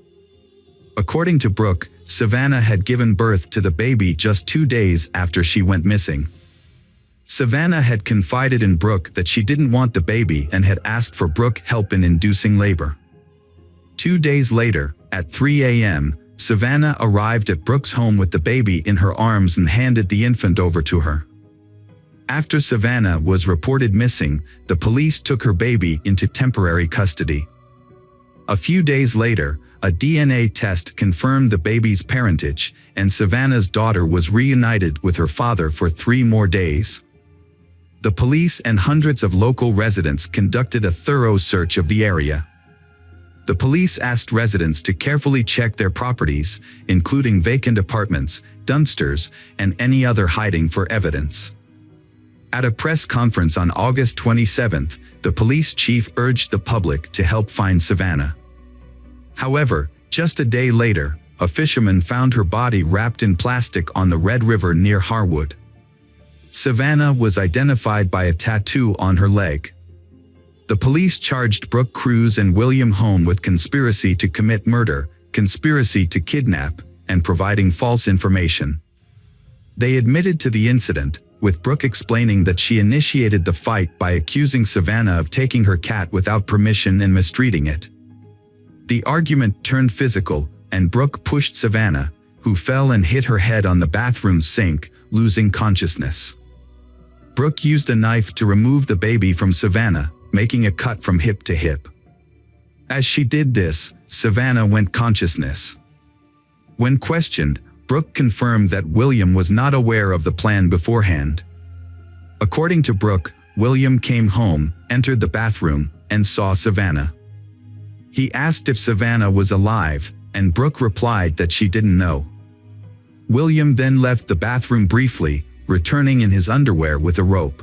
According to Brooke, Savannah had given birth to the baby just 2 days after she went missing. Savannah had confided in Brooke that she didn't want the baby and had asked for Brooke help in inducing labor. 2 days later, at 3 a.m., Savannah arrived at Brooke's home with the baby in her arms and handed the infant over to her. After Savannah was reported missing, the police took her baby into temporary custody. A few days later, a DNA test confirmed the baby's parentage, and Savannah's daughter was reunited with her father for 3 more days. The police and hundreds of local residents conducted a thorough search of the area. The police asked residents to carefully check their properties, including vacant apartments, dumpsters, and any other hiding for evidence. At a press conference on August 27, the police chief urged the public to help find Savannah. However, just a day later, a fisherman found her body wrapped in plastic on the Red River near Harwood. Savannah was identified by a tattoo on her leg. The police charged Brooke Cruz and William Home with conspiracy to commit murder, conspiracy to kidnap, and providing false information. They admitted to the incident, with Brooke explaining that she initiated the fight by accusing Savannah of taking her cat without permission and mistreating it. The argument turned physical, and Brooke pushed Savannah, who fell and hit her head on the bathroom sink, losing consciousness. Brooke used a knife to remove the baby from Savannah, making a cut from hip to hip. As she did this, Savannah went consciousness. When questioned, Brooke confirmed that William was not aware of the plan beforehand. According to Brooke, William came home, entered the bathroom, and saw Savannah. He asked if Savannah was alive, and Brooke replied that she didn't know. William then left the bathroom briefly, returning in his underwear with a rope.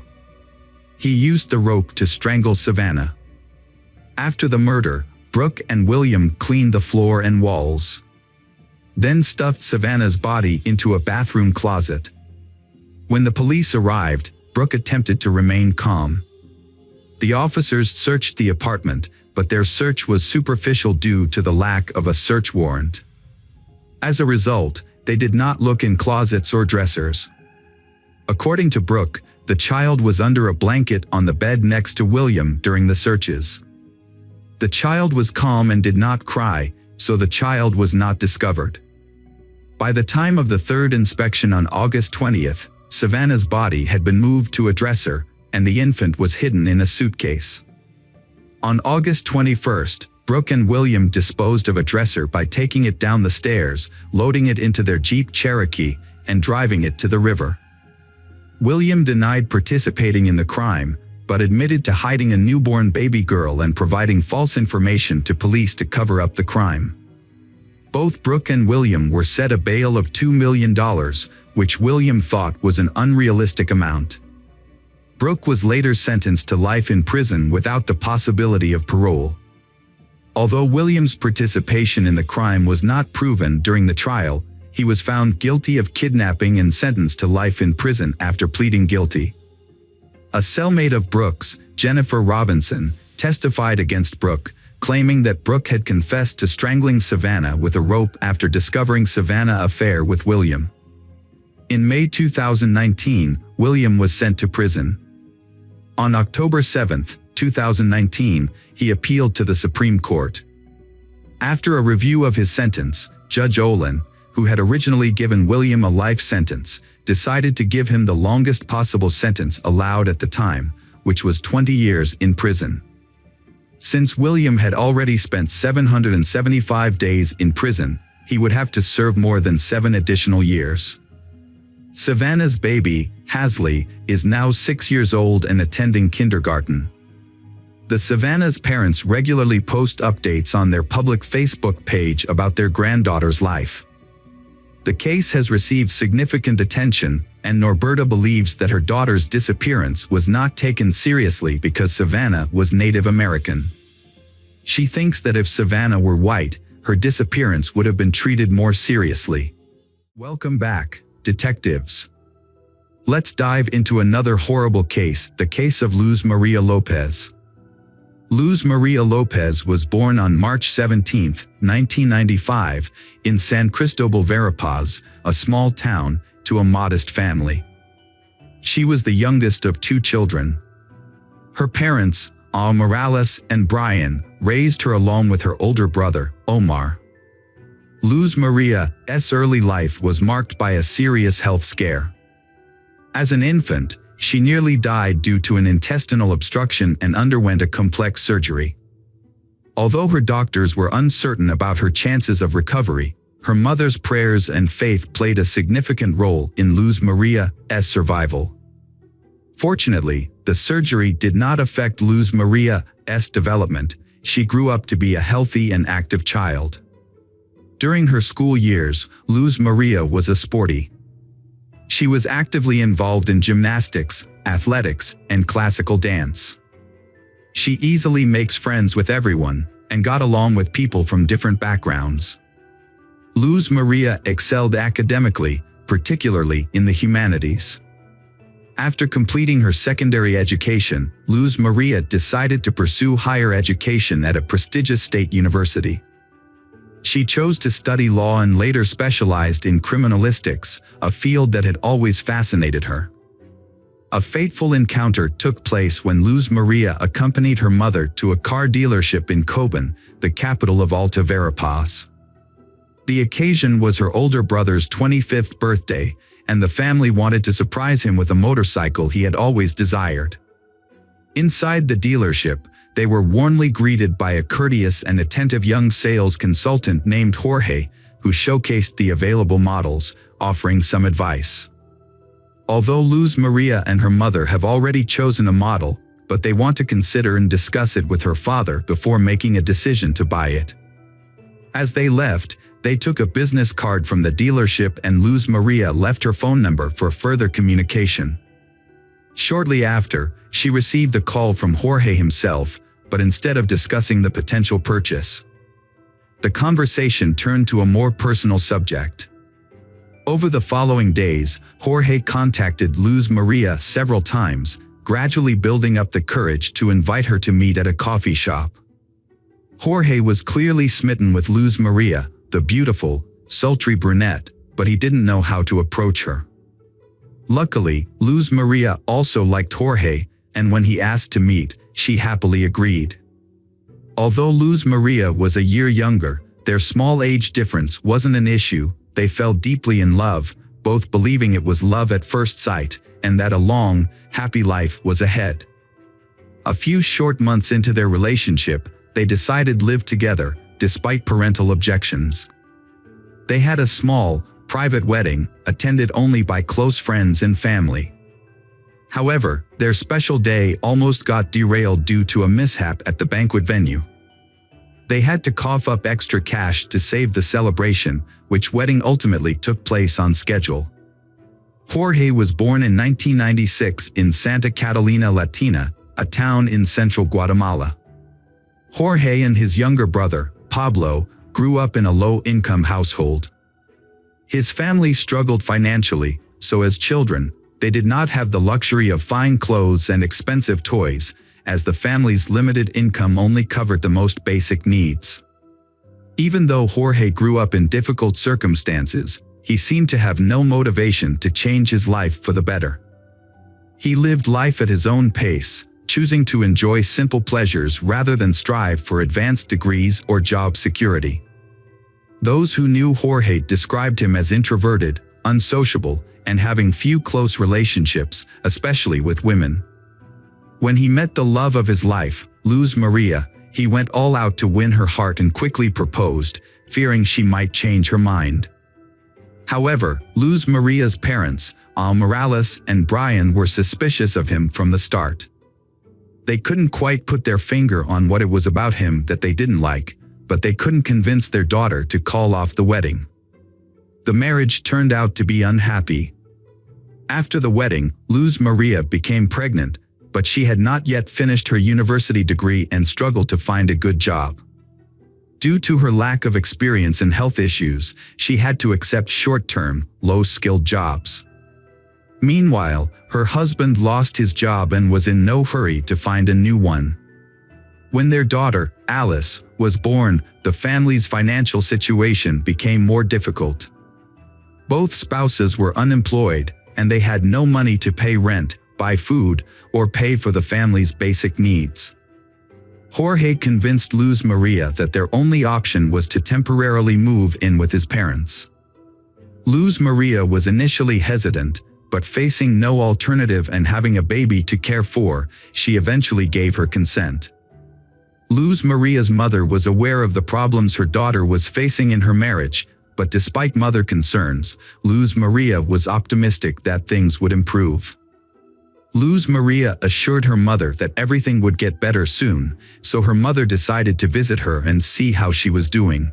He used the rope to strangle Savannah. After the murder, Brooke and William cleaned the floor and walls. Then stuffed Savannah's body into a bathroom closet. When the police arrived, Brooke attempted to remain calm. The officers searched the apartment, but their search was superficial due to the lack of a search warrant. As a result, they did not look in closets or dressers. According to Brooke, the child was under a blanket on the bed next to William during the searches. The child was calm and did not cry, so the child was not discovered. By the time of the third inspection on August 20th, Savannah's body had been moved to a dresser, and the infant was hidden in a suitcase. On August 21st, Brooke and William disposed of a dresser by taking it down the stairs, loading it into their Jeep Cherokee, and driving it to the river. William denied participating in the crime, but admitted to hiding a newborn baby girl and providing false information to police to cover up the crime. Both Brooke and William were set a bail of $2 million, which William thought was an unrealistic amount. Brooke was later sentenced to life in prison without the possibility of parole. Although William's participation in the crime was not proven during the trial, he was found guilty of kidnapping and sentenced to life in prison after pleading guilty. A cellmate of Brooke's, Jennifer Robinson, testified against Brooke, claiming that Brooke had confessed to strangling Savannah with a rope after discovering Savannah's affair with William. In May 2019, William was sent to prison. On October 7, 2019, he appealed to the Supreme Court. After a review of his sentence, Judge Olin, who had originally given William a life sentence, decided to give him the longest possible sentence allowed at the time, which was 20 years in prison. Since William had already spent 775 days in prison, he would have to serve more than 7 additional years. Savannah's baby, Hasley, is now 6 years old and attending kindergarten. The Savannah's parents regularly post updates on their public Facebook page about their granddaughter's life. The case has received significant attention, and Norberta believes that her daughter's disappearance was not taken seriously because Savannah was Native American. She thinks that if Savannah were white, her disappearance would have been treated more seriously. Welcome back, detectives. Let's dive into another horrible case, the case of Luz Maria Lopez. Luz Maria Lopez was born on March 17, 1995, in San Cristobal Verapaz, a small town, to a modest family. She was the youngest of 2 children. Her parents, Al Morales and Brian, raised her along with her older brother, Omar. Luz Maria's early life was marked by a serious health scare. As an infant, she nearly died due to an intestinal obstruction and underwent a complex surgery. Although her doctors were uncertain about her chances of recovery, her mother's prayers and faith played a significant role in Luz Maria's survival. Fortunately, the surgery did not affect Luz Maria's development. She grew up to be a healthy and active child. During her school years, Luz Maria was a sporty. She was actively involved in gymnastics, athletics, and classical dance. She easily makes friends with everyone and got along with people from different backgrounds. Luz Maria excelled academically, particularly in the humanities. After completing her secondary education, Luz Maria decided to pursue higher education at a prestigious state university. She chose to study law and later specialized in criminalistics, a field that had always fascinated her. A fateful encounter took place when Luz Maria accompanied her mother to a car dealership in Coban, the capital of Alta Verapaz. The occasion was her older brother's 25th birthday, and the family wanted to surprise him with a motorcycle he had always desired. Inside the dealership, they were warmly greeted by a courteous and attentive young sales consultant named Jorge, who showcased the available models, offering some advice. Although Luz Maria and her mother have already chosen a model, but they want to consider and discuss it with her father before making a decision to buy it. As they left, they took a business card from the dealership and Luz Maria left her phone number for further communication. Shortly after, she received a call from Jorge himself, but instead of discussing the potential purchase, the conversation turned to a more personal subject. Over the following days, Jorge contacted Luz Maria several times, gradually building up the courage to invite her to meet at a coffee shop. Jorge was clearly smitten with Luz Maria, the beautiful, sultry brunette, but he didn't know how to approach her. Luckily, Luz Maria also liked Jorge, and when he asked to meet, she happily agreed. Although Luz Maria was a year younger, their small age difference wasn't an issue. They fell deeply in love, both believing it was love at first sight, and that a long, happy life was ahead. A few short months into their relationship, they decided to live together, despite parental objections. They had a small, private wedding, attended only by close friends and family. However, their special day almost got derailed due to a mishap at the banquet venue. They had to cough up extra cash to save the celebration, which wedding ultimately took place on schedule. Jorge was born in 1996 in Santa Catalina Latina, a town in central Guatemala. Jorge and his younger brother, Pablo, grew up in a low-income household. His family struggled financially, so as children, they did not have the luxury of fine clothes and expensive toys, as the family's limited income only covered the most basic needs. Even though Jorge grew up in difficult circumstances, he seemed to have no motivation to change his life for the better. He lived life at his own pace, choosing to enjoy simple pleasures rather than strive for advanced degrees or job security. Those who knew Jorge described him as introverted, unsociable, and having few close relationships, especially with women. When he met the love of his life, Luz Maria, he went all out to win her heart and quickly proposed, fearing she might change her mind. However, Luz Maria's parents, Al Morales and Brian, were suspicious of him from the start. They couldn't quite put their finger on what it was about him that they didn't like, but they couldn't convince their daughter to call off the wedding. The marriage turned out to be unhappy. After the wedding, Luz Maria became pregnant, but she had not yet finished her university degree and struggled to find a good job. Due to her lack of experience and health issues, she had to accept short-term, low-skilled jobs. Meanwhile, her husband lost his job and was in no hurry to find a new one. When their daughter, Alice, was born, the family's financial situation became more difficult. Both spouses were unemployed, and they had no money to pay rent, buy food, or pay for the family's basic needs. Jorge convinced Luz Maria that their only option was to temporarily move in with his parents. Luz Maria was initially hesitant, but facing no alternative and having a baby to care for, she eventually gave her consent. Luz Maria's mother was aware of the problems her daughter was facing in her marriage, but despite mother concerns, Luz Maria was optimistic that things would improve. Luz Maria assured her mother that everything would get better soon, so her mother decided to visit her and see how she was doing.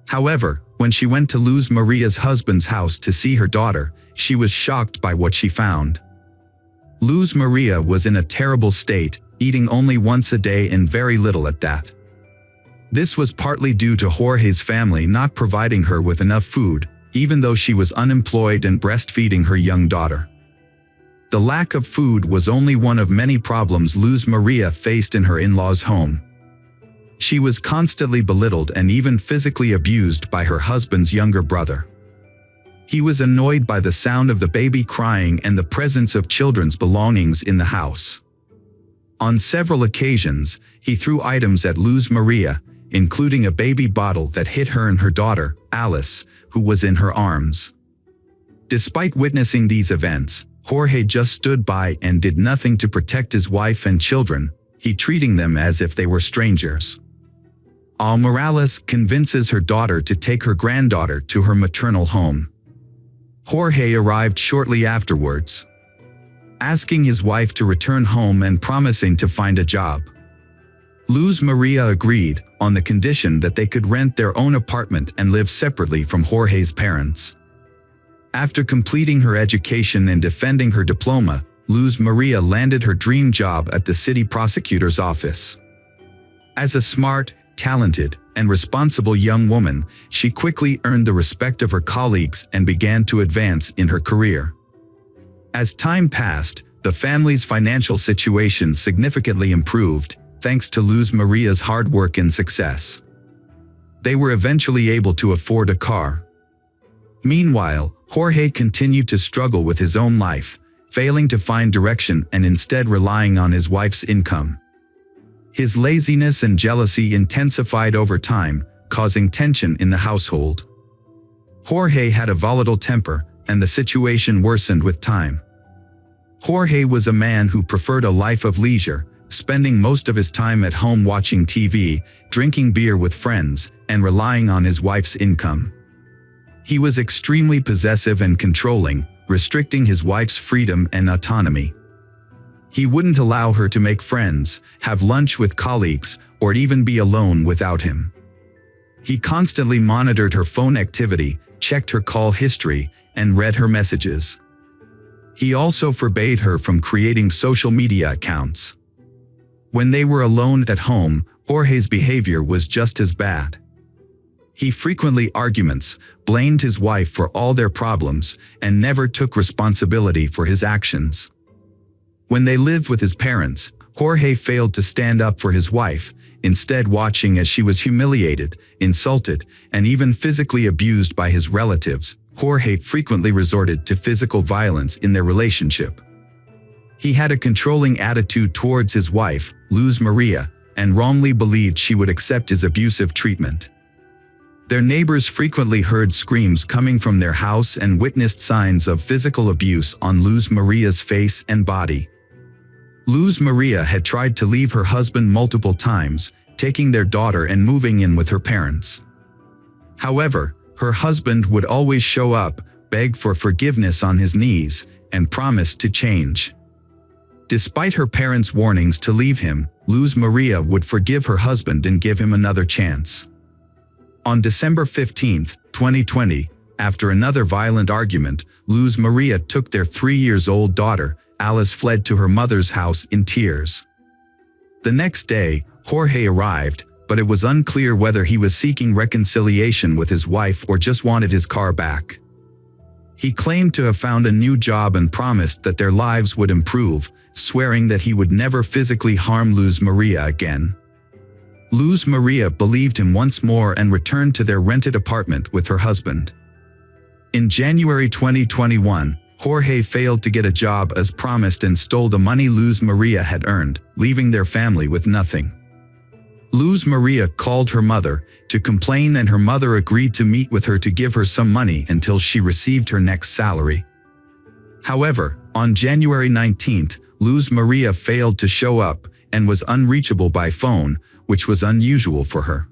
However, when she went to Luz Maria's husband's house to see her daughter, she was shocked by what she found. Luz Maria was in a terrible state, eating only once a day and very little at that. This was partly due to Jorge's family not providing her with enough food, even though she was unemployed and breastfeeding her young daughter. The lack of food was only one of many problems Luz Maria faced in her in-laws' home. She was constantly belittled and even physically abused by her husband's younger brother. He was annoyed by the sound of the baby crying and the presence of children's belongings in the house. On several occasions, he threw items at Luz Maria, including a baby bottle that hit her and her daughter, Alice, who was in her arms. Despite witnessing these events, Jorge just stood by and did nothing to protect his wife and children, he treating them as if they were strangers. Morales convinces her daughter to take her granddaughter to her maternal home. Jorge arrived shortly afterwards, asking his wife to return home and promising to find a job. Luz Maria agreed, on the condition that they could rent their own apartment and live separately from Jorge's parents. After completing her education and defending her diploma, Luz Maria landed her dream job at the city prosecutor's office. As a smart, talented, and responsible young woman, she quickly earned the respect of her colleagues and began to advance in her career. As time passed, the family's financial situation significantly improved, thanks to Luz Maria's hard work and success. They were eventually able to afford a car. Meanwhile, Jorge continued to struggle with his own life, failing to find direction and instead relying on his wife's income. His laziness and jealousy intensified over time, causing tension in the household. Jorge had a volatile temper, and the situation worsened with time. Jorge was a man who preferred a life of leisure, spending most of his time at home watching TV, drinking beer with friends, and relying on his wife's income. He was extremely possessive and controlling, restricting his wife's freedom and autonomy. He wouldn't allow her to make friends, have lunch with colleagues, or even be alone without him. He constantly monitored her phone activity, checked her call history, and read her messages. He also forbade her from creating social media accounts. When they were alone at home, Jorge's behavior was just as bad. He frequently arguments, blamed his wife for all their problems, and never took responsibility for his actions. When they lived with his parents, Jorge failed to stand up for his wife, instead watching as she was humiliated, insulted, and even physically abused by his relatives. Jorge frequently resorted to physical violence in their relationship. He had a controlling attitude towards his wife, Luz Maria, and wrongly believed she would accept his abusive treatment. Their neighbors frequently heard screams coming from their house and witnessed signs of physical abuse on Luz Maria's face and body. Luz Maria had tried to leave her husband multiple times, taking their daughter and moving in with her parents. However, her husband would always show up, beg for forgiveness on his knees, and promise to change. Despite her parents' warnings to leave him, Luz Maria would forgive her husband and give him another chance. On December 15, 2020, after another violent argument, Luz Maria took their 3-year-old daughter, Alice, fled to her mother's house in tears. The next day, Jorge arrived, but it was unclear whether he was seeking reconciliation with his wife or just wanted his car back. He claimed to have found a new job and promised that their lives would improve, swearing that he would never physically harm Luz Maria again. Luz Maria believed him once more and returned to their rented apartment with her husband. In January 2021, Jorge failed to get a job as promised and stole the money Luz Maria had earned, leaving their family with nothing. Luz Maria called her mother to complain, and her mother agreed to meet with her to give her some money until she received her next salary. However, on January 19th, Luz Maria failed to show up and was unreachable by phone, which was unusual for her.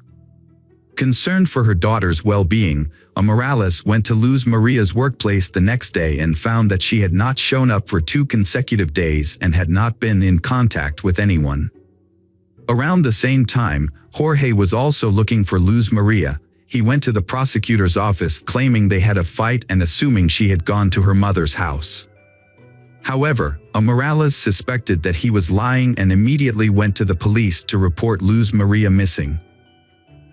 Concerned for her daughter's well-being, Morales went to Luz Maria's workplace the next day and found that she had not shown up for 2 consecutive days and had not been in contact with anyone. Around the same time, Jorge was also looking for Luz Maria. He went to the prosecutor's office claiming they had a fight and assuming she had gone to her mother's house. However, Morales suspected that he was lying and immediately went to the police to report Luz Maria missing.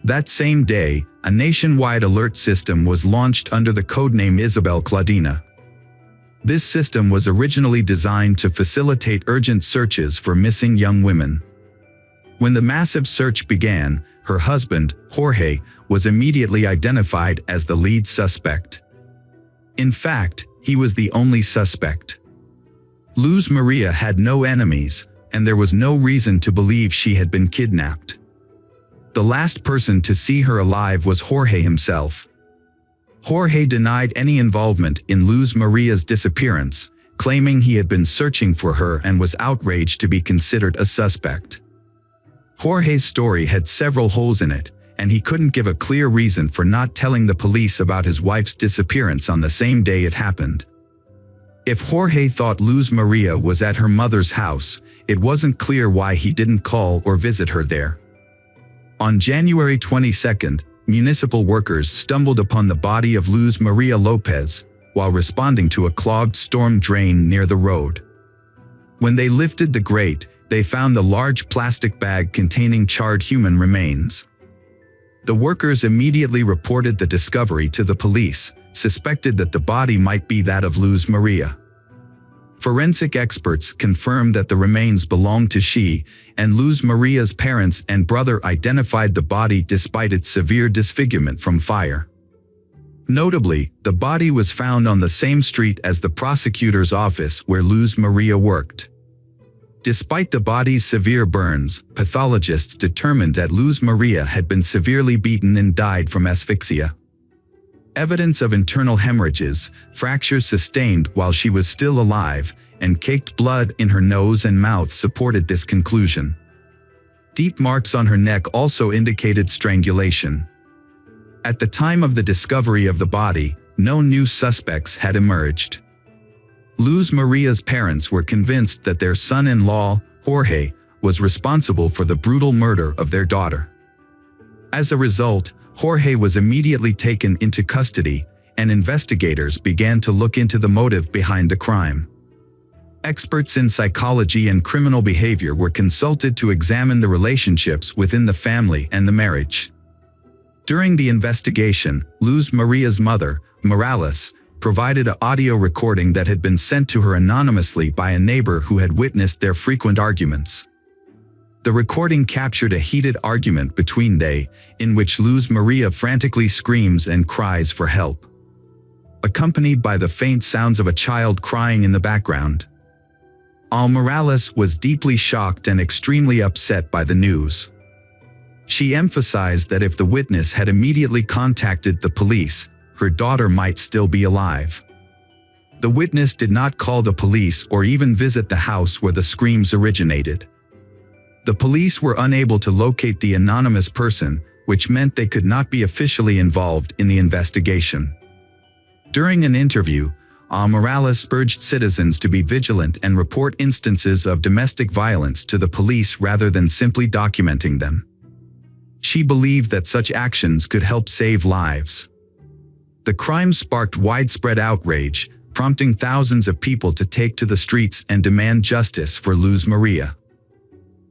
That same day, a nationwide alert system was launched under the codename Isabel Claudina. This system was originally designed to facilitate urgent searches for missing young women. When the massive search began, her husband, Jorge, was immediately identified as the lead suspect. In fact, he was the only suspect. Luz Maria had no enemies, and there was no reason to believe she had been kidnapped. The last person to see her alive was Jorge himself. Jorge denied any involvement in Luz Maria's disappearance, claiming he had been searching for her and was outraged to be considered a suspect. Jorge's story had several holes in it, and he couldn't give a clear reason for not telling the police about his wife's disappearance on the same day it happened. If Jorge thought Luz Maria was at her mother's house, it wasn't clear why he didn't call or visit her there. On January 22nd, municipal workers stumbled upon the body of Luz Maria Lopez while responding to a clogged storm drain near the road. When they lifted the grate, they found a large plastic bag containing charred human remains. The workers immediately reported the discovery to the police, suspected that the body might be that of Luz Maria. Forensic experts confirmed that the remains belonged to she, and Luz Maria's parents and brother identified the body despite its severe disfigurement from fire. Notably, the body was found on the same street as the prosecutor's office where Luz Maria worked. Despite the body's severe burns, pathologists determined that Luz Maria had been severely beaten and died from asphyxia. Evidence of internal hemorrhages, fractures sustained while she was still alive, and caked blood in her nose and mouth supported this conclusion. Deep marks on her neck also indicated strangulation. At the time of the discovery of the body, no new suspects had emerged. Luz Maria's parents were convinced that their son-in-law, Jorge, was responsible for the brutal murder of their daughter. As a result, Jorge was immediately taken into custody, and investigators began to look into the motive behind the crime. Experts in psychology and criminal behavior were consulted to examine the relationships within the family and the marriage. During the investigation, Luz Maria's mother, Morales, provided an audio recording that had been sent to her anonymously by a neighbor who had witnessed their frequent arguments. The recording captured a heated argument between they, in which Luz Maria frantically screams and cries for help, accompanied by the faint sounds of a child crying in the background. Morales was deeply shocked and extremely upset by the news. She emphasized that if the witness had immediately contacted the police, her daughter might still be alive. The witness did not call the police or even visit the house where the screams originated. The police were unable to locate the anonymous person, which meant they could not be officially involved in the investigation. During an interview, Morales urged citizens to be vigilant and report instances of domestic violence to the police rather than simply documenting them. She believed that such actions could help save lives. The crime sparked widespread outrage, prompting thousands of people to take to the streets and demand justice for Luz Maria.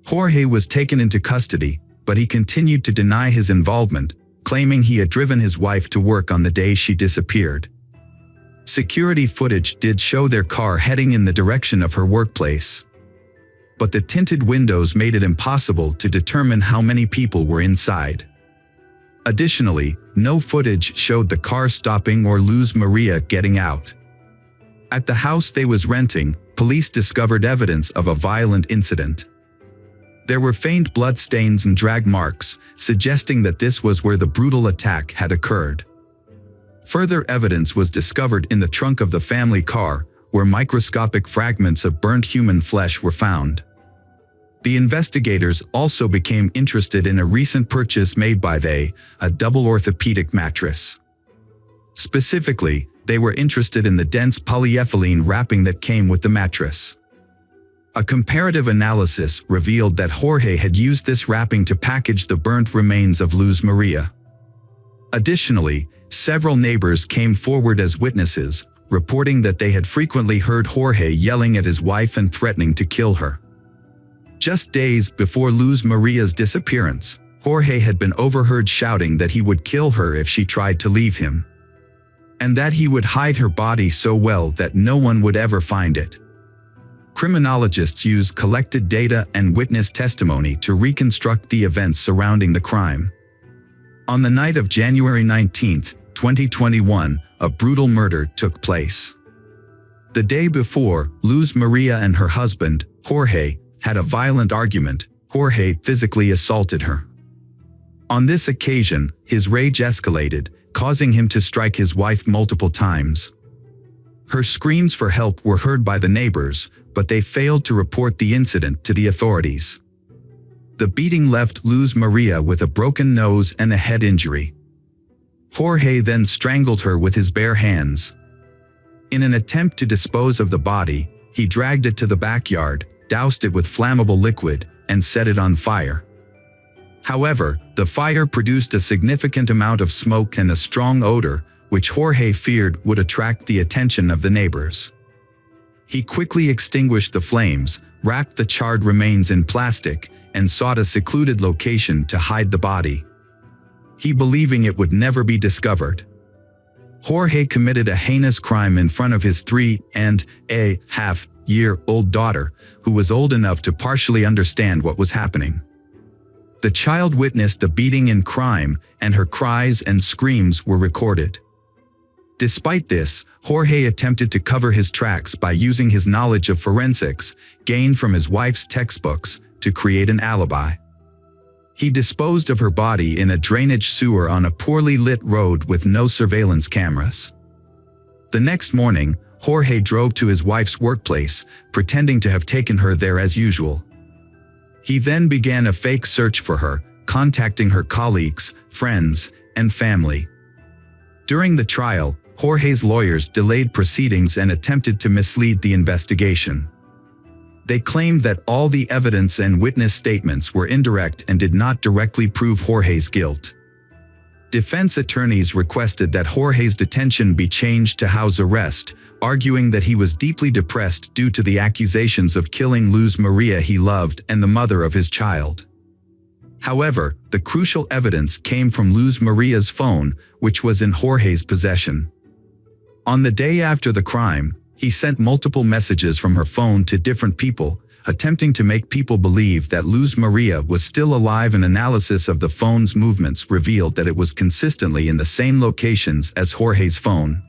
Jorge was taken into custody, but he continued to deny his involvement, claiming he had driven his wife to work on the day she disappeared. Security footage did show their car heading in the direction of her workplace. But the tinted windows made it impossible to determine how many people were inside. Additionally, no footage showed the car stopping or Luz Maria getting out. At the house they was renting, police discovered evidence of a violent incident. There were faint blood stains and drag marks, suggesting that this was where the brutal attack had occurred. Further evidence was discovered in the trunk of the family car, where microscopic fragments of burnt human flesh were found. The investigators also became interested in a recent purchase made by a double orthopedic mattress. Specifically, they were interested in the dense polyethylene wrapping that came with the mattress. A comparative analysis revealed that Jorge had used this wrapping to package the burnt remains of Luz Maria. Additionally, several neighbors came forward as witnesses, reporting that they had frequently heard Jorge yelling at his wife and threatening to kill her. Just days before Luz Maria's disappearance, Jorge had been overheard shouting that he would kill her if she tried to leave him, and that he would hide her body so well that no one would ever find it. Criminologists used collected data and witness testimony to reconstruct the events surrounding the crime. On the night of January 19, 2021, a brutal murder took place. The day before, Luz Maria and her husband, Jorge, had a violent argument. Jorge physically assaulted her. On this occasion, his rage escalated, causing him to strike his wife multiple times. Her screams for help were heard by the neighbors, but they failed to report the incident to the authorities. The beating left Luz Maria with a broken nose and a head injury. Jorge then strangled her with his bare hands. In an attempt to dispose of the body, he dragged it to the backyard, doused it with flammable liquid, and set it on fire. However, the fire produced a significant amount of smoke and a strong odor, which Jorge feared would attract the attention of the neighbors. He quickly extinguished the flames, wrapped the charred remains in plastic, and sought a secluded location to hide the body. He believing it would never be discovered. Jorge committed a heinous crime in front of his 3.5-year-old daughter, who was old enough to partially understand what was happening. The child witnessed the beating and crime, and her cries and screams were recorded. Despite this, Jorge attempted to cover his tracks by using his knowledge of forensics, gained from his wife's textbooks, to create an alibi. He disposed of her body in a drainage sewer on a poorly lit road with no surveillance cameras. The next morning, Jorge drove to his wife's workplace, pretending to have taken her there as usual. He then began a fake search for her, contacting her colleagues, friends, and family. During the trial, Jorge's lawyers delayed proceedings and attempted to mislead the investigation. They claimed that all the evidence and witness statements were indirect and did not directly prove Jorge's guilt. Defense attorneys requested that Jorge's detention be changed to house arrest, arguing that he was deeply depressed due to the accusations of killing Luz Maria he loved and the mother of his child. However, the crucial evidence came from Luz Maria's phone, which was in Jorge's possession. On the day after the crime, he sent multiple messages from her phone to different people, attempting to make people believe that Luz Maria was still alive. An analysis of the phone's movements revealed that it was consistently in the same locations as Jorge's phone.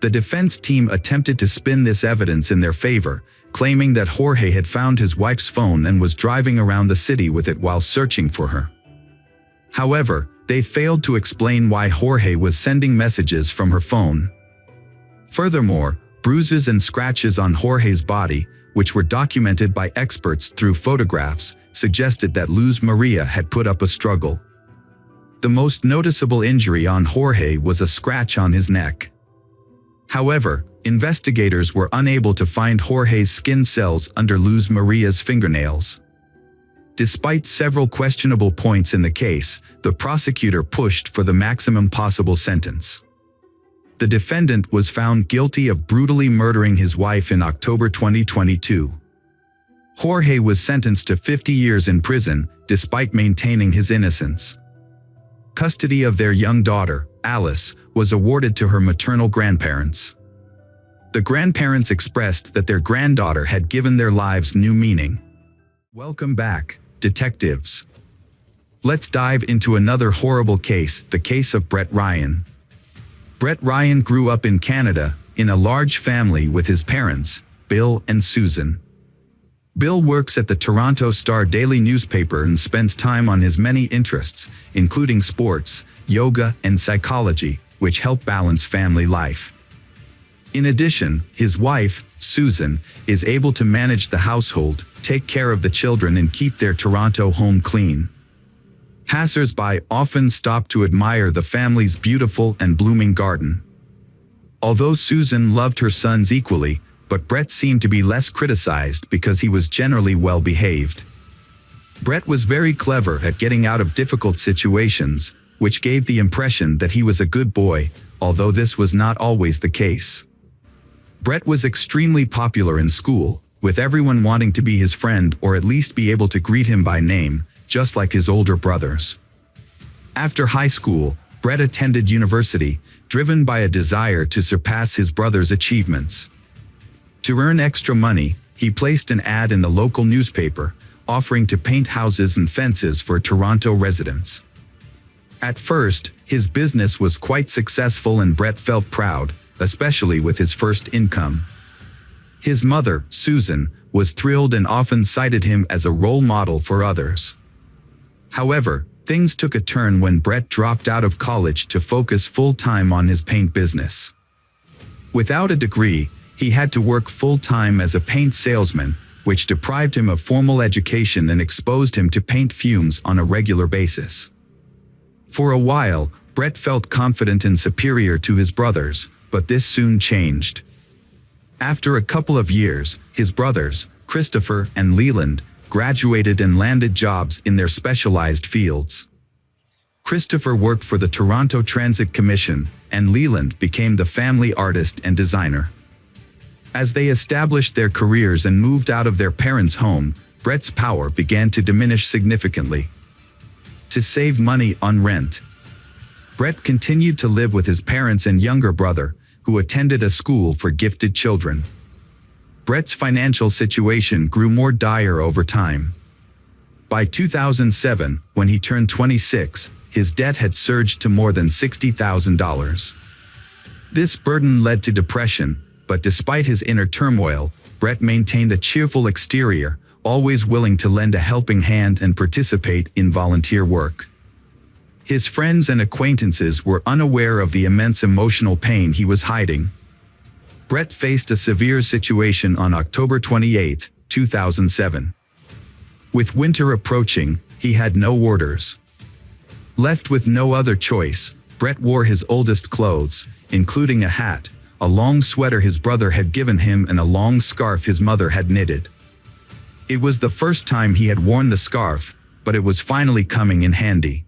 The defense team attempted to spin this evidence in their favor, claiming that Jorge had found his wife's phone and was driving around the city with it while searching for her. However, they failed to explain why Jorge was sending messages from her phone. Furthermore, bruises and scratches on Jorge's body, which were documented by experts through photographs, suggested that Luz Maria had put up a struggle. The most noticeable injury on Jorge was a scratch on his neck. However, Investigators were unable to find Jorge's skin cells under Luz Maria's fingernails. Despite several questionable points in the case, the prosecutor pushed for the maximum possible sentence. The defendant was found guilty of brutally murdering his wife in October 2022. Jorge was sentenced to 50 years in prison, despite maintaining his innocence. Custody of their young daughter, Alice, was awarded to her maternal grandparents. The grandparents expressed that their granddaughter had given their lives new meaning. Welcome back, detectives. Let's dive into another horrible case, the case of Brett Ryan. Brett Ryan grew up in Canada, in a large family with his parents, Bill and Susan. Bill works at the Toronto Star Daily newspaper and spends time on his many interests, including sports, yoga, and psychology, which help balance family life. In addition, his wife, Susan, is able to manage the household, take care of the children, and keep their Toronto home clean. Passers-by often stop to admire the family's beautiful and blooming garden. Although Susan loved her sons equally, but Brett seemed to be less criticized because he was generally well-behaved. Brett was very clever at getting out of difficult situations, which gave the impression that he was a good boy, although this was not always the case. Brett was extremely popular in school, with everyone wanting to be his friend or at least be able to greet him by name, just like his older brothers. After high school, Brett attended university, driven by a desire to surpass his brother's achievements. To earn extra money, he placed an ad in the local newspaper, offering to paint houses and fences for Toronto residents. At first, his business was quite successful and Brett felt proud, especially with his first income. His mother, Susan, was thrilled and often cited him as a role model for others. However, things took a turn when Brett dropped out of college to focus full-time on his paint business. Without a degree, he had to work full-time as a paint salesman, which deprived him of formal education and exposed him to paint fumes on a regular basis. For a while, Brett felt confident and superior to his brothers, but this soon changed. After a couple of years, his brothers, Christopher and Leland, graduated and landed jobs in their specialized fields. Christopher worked for the Toronto Transit Commission, and Leland became the family artist and designer. As they established their careers and moved out of their parents' home, Brett's power began to diminish significantly. To save money on rent, Brett continued to live with his parents and younger brother, who attended a school for gifted children. Brett's financial situation grew more dire over time. By 2007, when he turned 26, his debt had surged to more than $60,000. This burden led to depression, but despite his inner turmoil, Brett maintained a cheerful exterior, always willing to lend a helping hand and participate in volunteer work. His friends and acquaintances were unaware of the immense emotional pain he was hiding. Brett faced a severe situation on October 28, 2007. With winter approaching, he had no orders. Left with no other choice, Brett wore his oldest clothes, including a hat, a long sweater his brother had given him and a long scarf his mother had knitted. It was the first time he had worn the scarf, but it was finally coming in handy.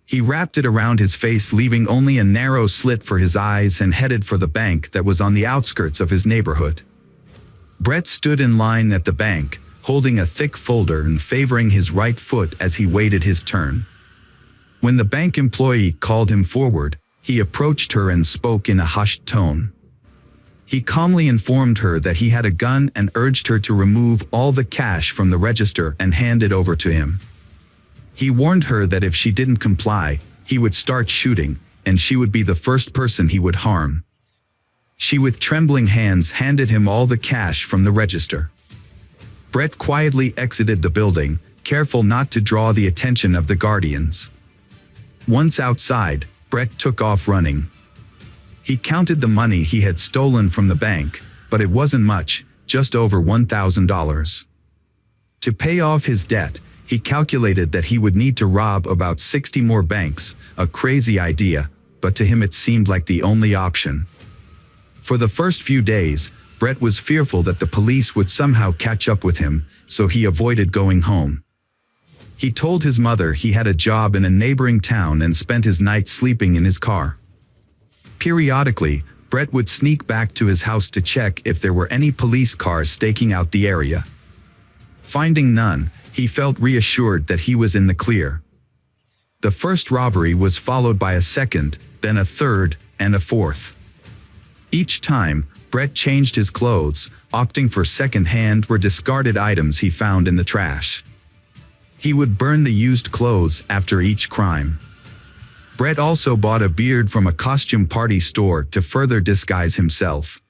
He wrapped it around his face, leaving only a narrow slit for his eyes, and headed for the bank that was on the outskirts of his neighborhood. Brett stood in line at the bank, holding a thick folder and favoring his right foot as he waited his turn. When the bank employee called him forward, he approached her and spoke in a hushed tone. He calmly informed her that he had a gun and urged her to remove all the cash from the register and hand it over to him. He warned her that if she didn't comply, he would start shooting, and she would be the first person he would harm. She, with trembling hands, handed him all the cash from the register. Brett quietly exited the building, careful not to draw the attention of the guardians. Once outside, Brett took off running. He counted the money he had stolen from the bank, but it wasn't much, just over $1,000. To pay off his debt, he calculated that he would need to rob about 60 more banks, a crazy idea, but to him it seemed like the only option. For the first few days, Brett was fearful that the police would somehow catch up with him, so he avoided going home. He told his mother he had a job in a neighboring town and spent his nights sleeping in his car. Periodically, Brett would sneak back to his house to check if there were any police cars staking out the area. Finding none, he felt reassured that he was in the clear. The first robbery was followed by a second, then a third, and a fourth. Each time, Brett changed his clothes, opting for second-hand or discarded items he found in the trash. He would burn the used clothes after each crime. Brett also bought a beard from a costume party store to further disguise himself.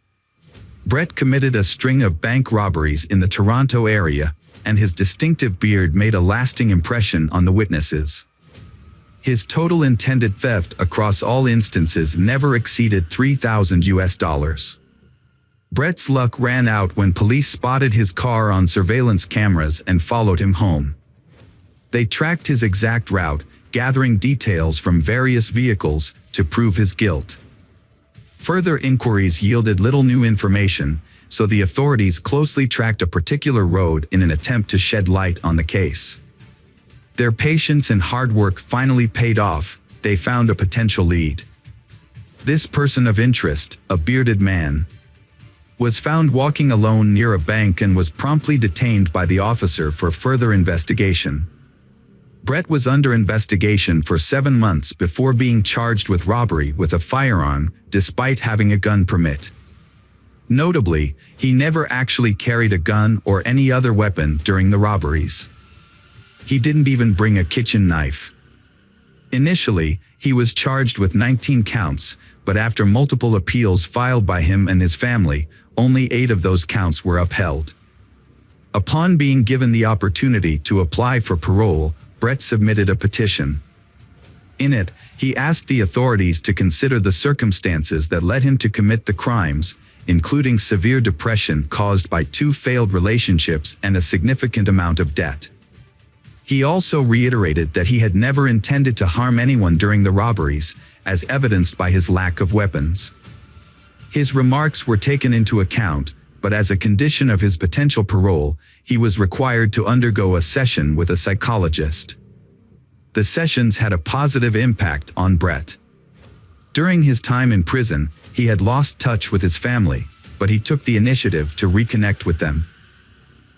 Brett committed a string of bank robberies in the Toronto area, and his distinctive beard made a lasting impression on the witnesses. His total intended theft across all instances never exceeded $3,000. Brett's luck ran out when police spotted his car on surveillance cameras and followed him home. They tracked his exact route, gathering details from various vehicles to prove his guilt. Further inquiries yielded little new information, so the authorities closely tracked a particular road in an attempt to shed light on the case. Their patience and hard work finally paid off. They found a potential lead. This person of interest, a bearded man, was found walking alone near a bank and was promptly detained by the officer for further investigation. Brett was under investigation for 7 months before being charged with robbery with a firearm, despite having a gun permit. Notably, he never actually carried a gun or any other weapon during the robberies. He didn't even bring a kitchen knife. Initially, he was charged with 19 counts, but after multiple appeals filed by him and his family, only 8 of those counts were upheld. Upon being given the opportunity to apply for parole, Brett submitted a petition. In it, he asked the authorities to consider the circumstances that led him to commit the crimes, including severe depression caused by 2 failed relationships and a significant amount of debt. He also reiterated that he had never intended to harm anyone during the robberies, as evidenced by his lack of weapons. His remarks were taken into account, but as a condition of his potential parole, he was required to undergo a session with a psychologist. The sessions had a positive impact on Brett. During his time in prison, he had lost touch with his family, but he took the initiative to reconnect with them.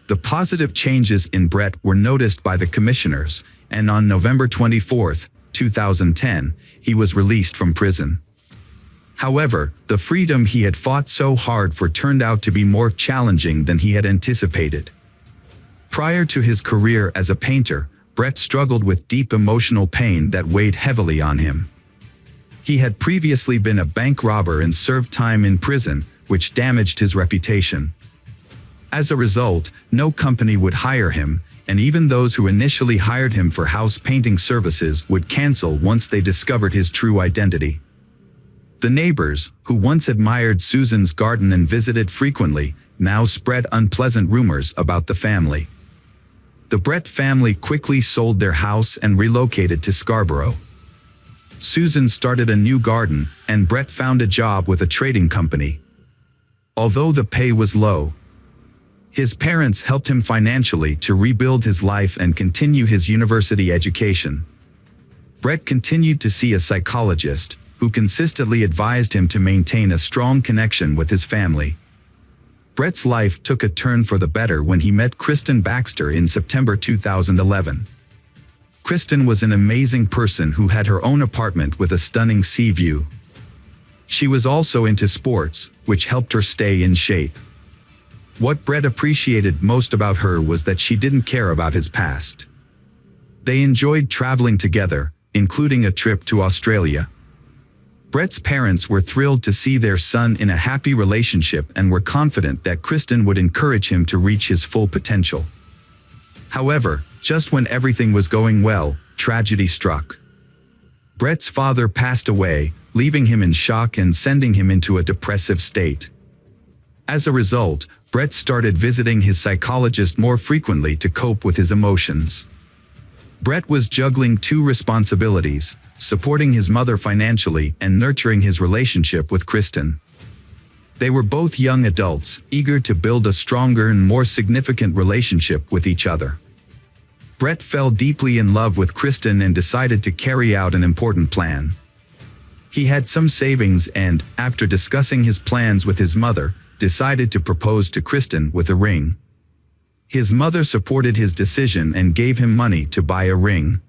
The positive changes in Brett were noticed by the commissioners, and on November 24, 2010, he was released from prison. However, the freedom he had fought so hard for turned out to be more challenging than he had anticipated. Prior to his career as a painter, Brett struggled with deep emotional pain that weighed heavily on him. He had previously been a bank robber and served time in prison, which damaged his reputation. As a result, no company would hire him, and even those who initially hired him for house painting services would cancel once they discovered his true identity. The neighbors, who once admired Susan's garden and visited frequently, now spread unpleasant rumors about the family. The Brett family quickly sold their house and relocated to Scarborough. Susan started a new garden, and Brett found a job with a trading company. Although the pay was low, his parents helped him financially to rebuild his life and continue his university education. Brett continued to see a psychologist, who consistently advised him to maintain a strong connection with his family. Brett's life took a turn for the better when he met Kristen Baxter in September 2011. Kristen was an amazing person who had her own apartment with a stunning sea view. She was also into sports, which helped her stay in shape. What Brett appreciated most about her was that she didn't care about his past. They enjoyed traveling together, including a trip to Australia. Brett's parents were thrilled to see their son in a happy relationship and were confident that Kristen would encourage him to reach his full potential. However, just when everything was going well, tragedy struck. Brett's father passed away, leaving him in shock and sending him into a depressive state. As a result, Brett started visiting his psychologist more frequently to cope with his emotions. Brett was juggling 2 responsibilities, supporting his mother financially and nurturing his relationship with Kristen. They were both young adults, eager to build a stronger and more significant relationship with each other. Brett fell deeply in love with Kristen and decided to carry out an important plan. He had some savings and, after discussing his plans with his mother, decided to propose to Kristen with a ring. His mother supported his decision and gave him money to buy a ring.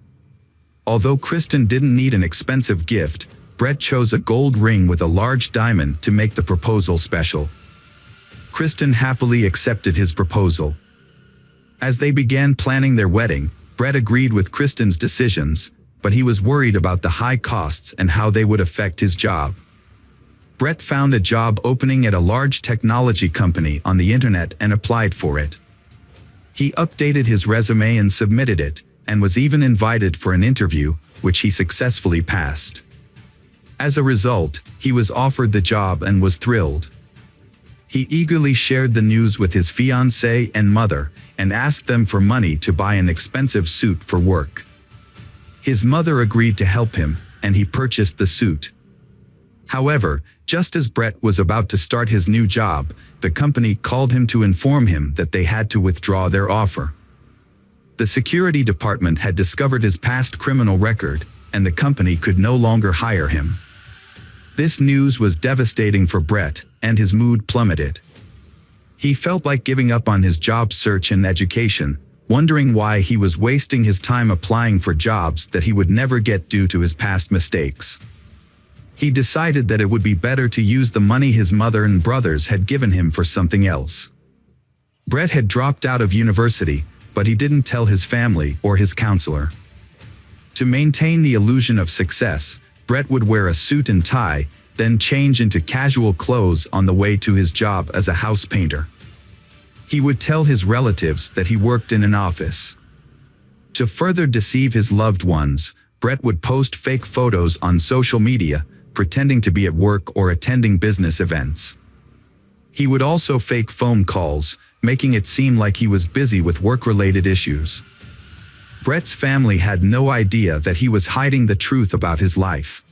Although Kristen didn't need an expensive gift, Brett chose a gold ring with a large diamond to make the proposal special. Kristen happily accepted his proposal. As they began planning their wedding, Brett agreed with Kristen's decisions, but he was worried about the high costs and how they would affect his job. Brett found a job opening at a large technology company on the internet and applied for it. He updated his resume and submitted it, and was even invited for an interview, which he successfully passed. As a result, he was offered the job and was thrilled. He eagerly shared the news with his fiancée and mother, and asked them for money to buy an expensive suit for work. His mother agreed to help him, and he purchased the suit. However, just as Brett was about to start his new job, the company called him to inform him that they had to withdraw their offer. The security department had discovered his past criminal record, and the company could no longer hire him. This news was devastating for Brett, and his mood plummeted. He felt like giving up on his job search and education, wondering why he was wasting his time applying for jobs that he would never get due to his past mistakes. He decided that it would be better to use the money his mother and brothers had given him for something else. Brett had dropped out of university, but he didn't tell his family or his counselor. To maintain the illusion of success, Brett would wear a suit and tie, then change into casual clothes on the way to his job as a house painter. He would tell his relatives that he worked in an office. To further deceive his loved ones, Brett would post fake photos on social media, pretending to be at work or attending business events. He would also fake phone calls, making it seem like he was busy with work-related issues. Brett's family had no idea that he was hiding the truth about his life.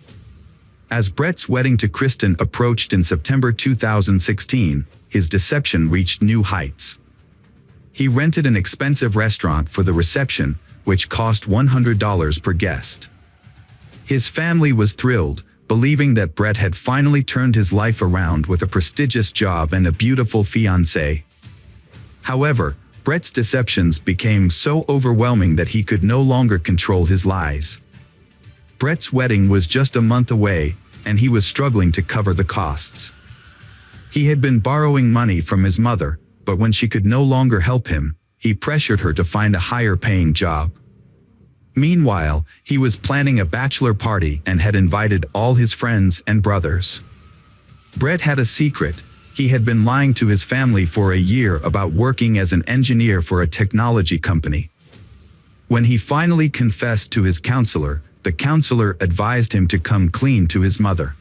As Brett's wedding to Kristen approached in September 2016, his deception reached new heights. He rented an expensive restaurant for the reception, which cost $100 per guest. His family was thrilled, believing that Brett had finally turned his life around with a prestigious job and a beautiful fiancée. However, Brett's deceptions became so overwhelming that he could no longer control his lies. Brett's wedding was just a month away, and he was struggling to cover the costs. He had been borrowing money from his mother, but when she could no longer help him, he pressured her to find a higher-paying job. Meanwhile, he was planning a bachelor party and had invited all his friends and brothers. Brett had a secret. He had been lying to his family for a year about working as an engineer for a technology company. When he finally confessed to his counselor, the counselor advised him to come clean to his mother.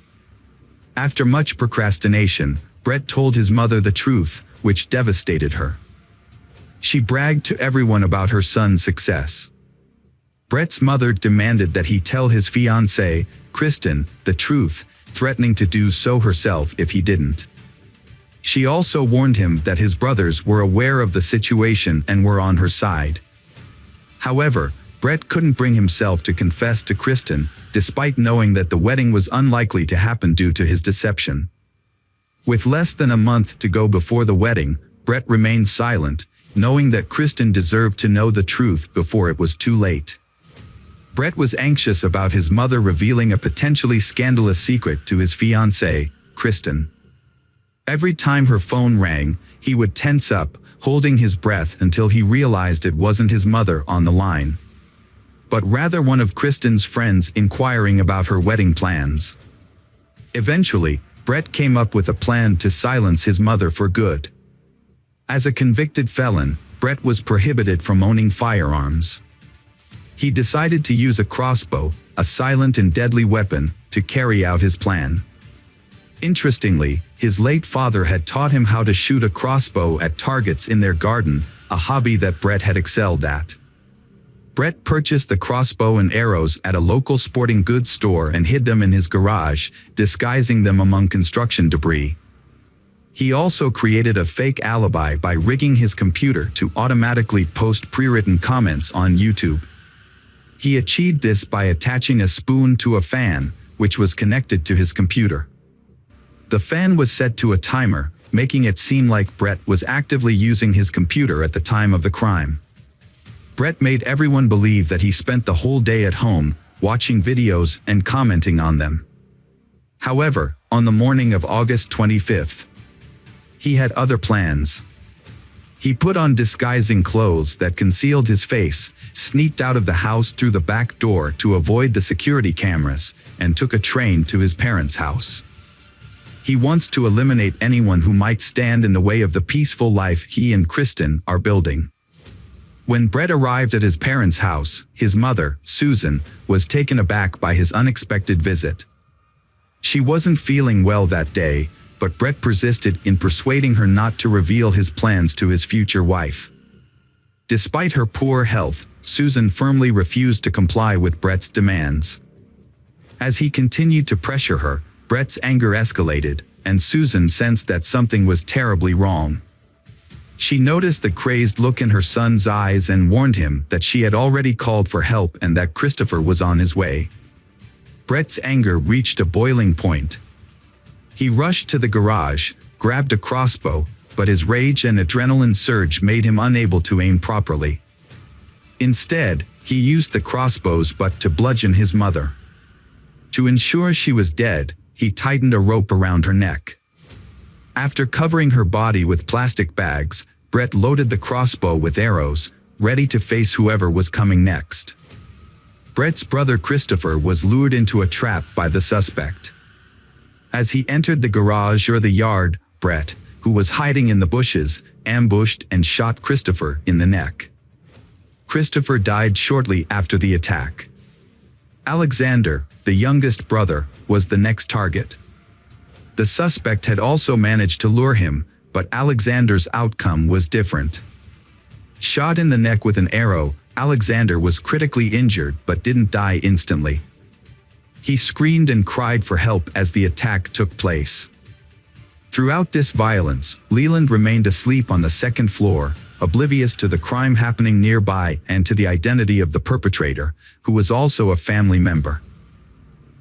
After much procrastination, Brett told his mother the truth, which devastated her. She bragged to everyone about her son's success. Brett's mother demanded that he tell his fiancée, Kristen, the truth, threatening to do so herself if he didn't. She also warned him that his brothers were aware of the situation and were on her side. However, Brett couldn't bring himself to confess to Kristen, despite knowing that the wedding was unlikely to happen due to his deception. With less than a month to go before the wedding, Brett remained silent, knowing that Kristen deserved to know the truth before it was too late. Brett was anxious about his mother revealing a potentially scandalous secret to his fiancée, Kristen. Every time her phone rang, he would tense up, holding his breath until he realized it wasn't his mother on the line, but rather one of Kristen's friends inquiring about her wedding plans. Eventually, Brett came up with a plan to silence his mother for good. As a convicted felon, Brett was prohibited from owning firearms. He decided to use a crossbow, a silent and deadly weapon, to carry out his plan. Interestingly, his late father had taught him how to shoot a crossbow at targets in their garden, a hobby that Brett had excelled at. Brett purchased the crossbow and arrows at a local sporting goods store and hid them in his garage, disguising them among construction debris. He also created a fake alibi by rigging his computer to automatically post pre-written comments on YouTube. He achieved this by attaching a spoon to a fan, which was connected to his computer. The fan was set to a timer, making it seem like Brett was actively using his computer at the time of the crime. Brett made everyone believe that he spent the whole day at home, watching videos and commenting on them. However, on the morning of August 25th, he had other plans. He put on disguising clothes that concealed his face, sneaked out of the house through the back door to avoid the security cameras, and took a train to his parents' house. He wants to eliminate anyone who might stand in the way of the peaceful life he and Kristen are building. When Brett arrived at his parents' house, his mother, Susan, was taken aback by his unexpected visit. She wasn't feeling well that day, but Brett persisted in persuading her not to reveal his plans to his future wife. Despite her poor health, Susan firmly refused to comply with Brett's demands. As he continued to pressure her, Brett's anger escalated, and Susan sensed that something was terribly wrong. She noticed the crazed look in her son's eyes and warned him that she had already called for help and that Christopher was on his way. Brett's anger reached a boiling point. He rushed to the garage, grabbed a crossbow, but his rage and adrenaline surge made him unable to aim properly. Instead, he used the crossbow's butt to bludgeon his mother. To ensure she was dead, he tightened a rope around her neck. After covering her body with plastic bags, Brett loaded the crossbow with arrows, ready to face whoever was coming next. Brett's brother Christopher was lured into a trap by the suspect. As he entered the garage or the yard, Brett, who was hiding in the bushes, ambushed and shot Christopher in the neck. Christopher died shortly after the attack. Alexander, the youngest brother, was the next target. The suspect had also managed to lure him, but Alexander's outcome was different. Shot in the neck with an arrow, Alexander was critically injured but didn't die instantly. He screamed and cried for help as the attack took place. Throughout this violence, Leland remained asleep on the second floor, oblivious to the crime happening nearby and to the identity of the perpetrator, who was also a family member.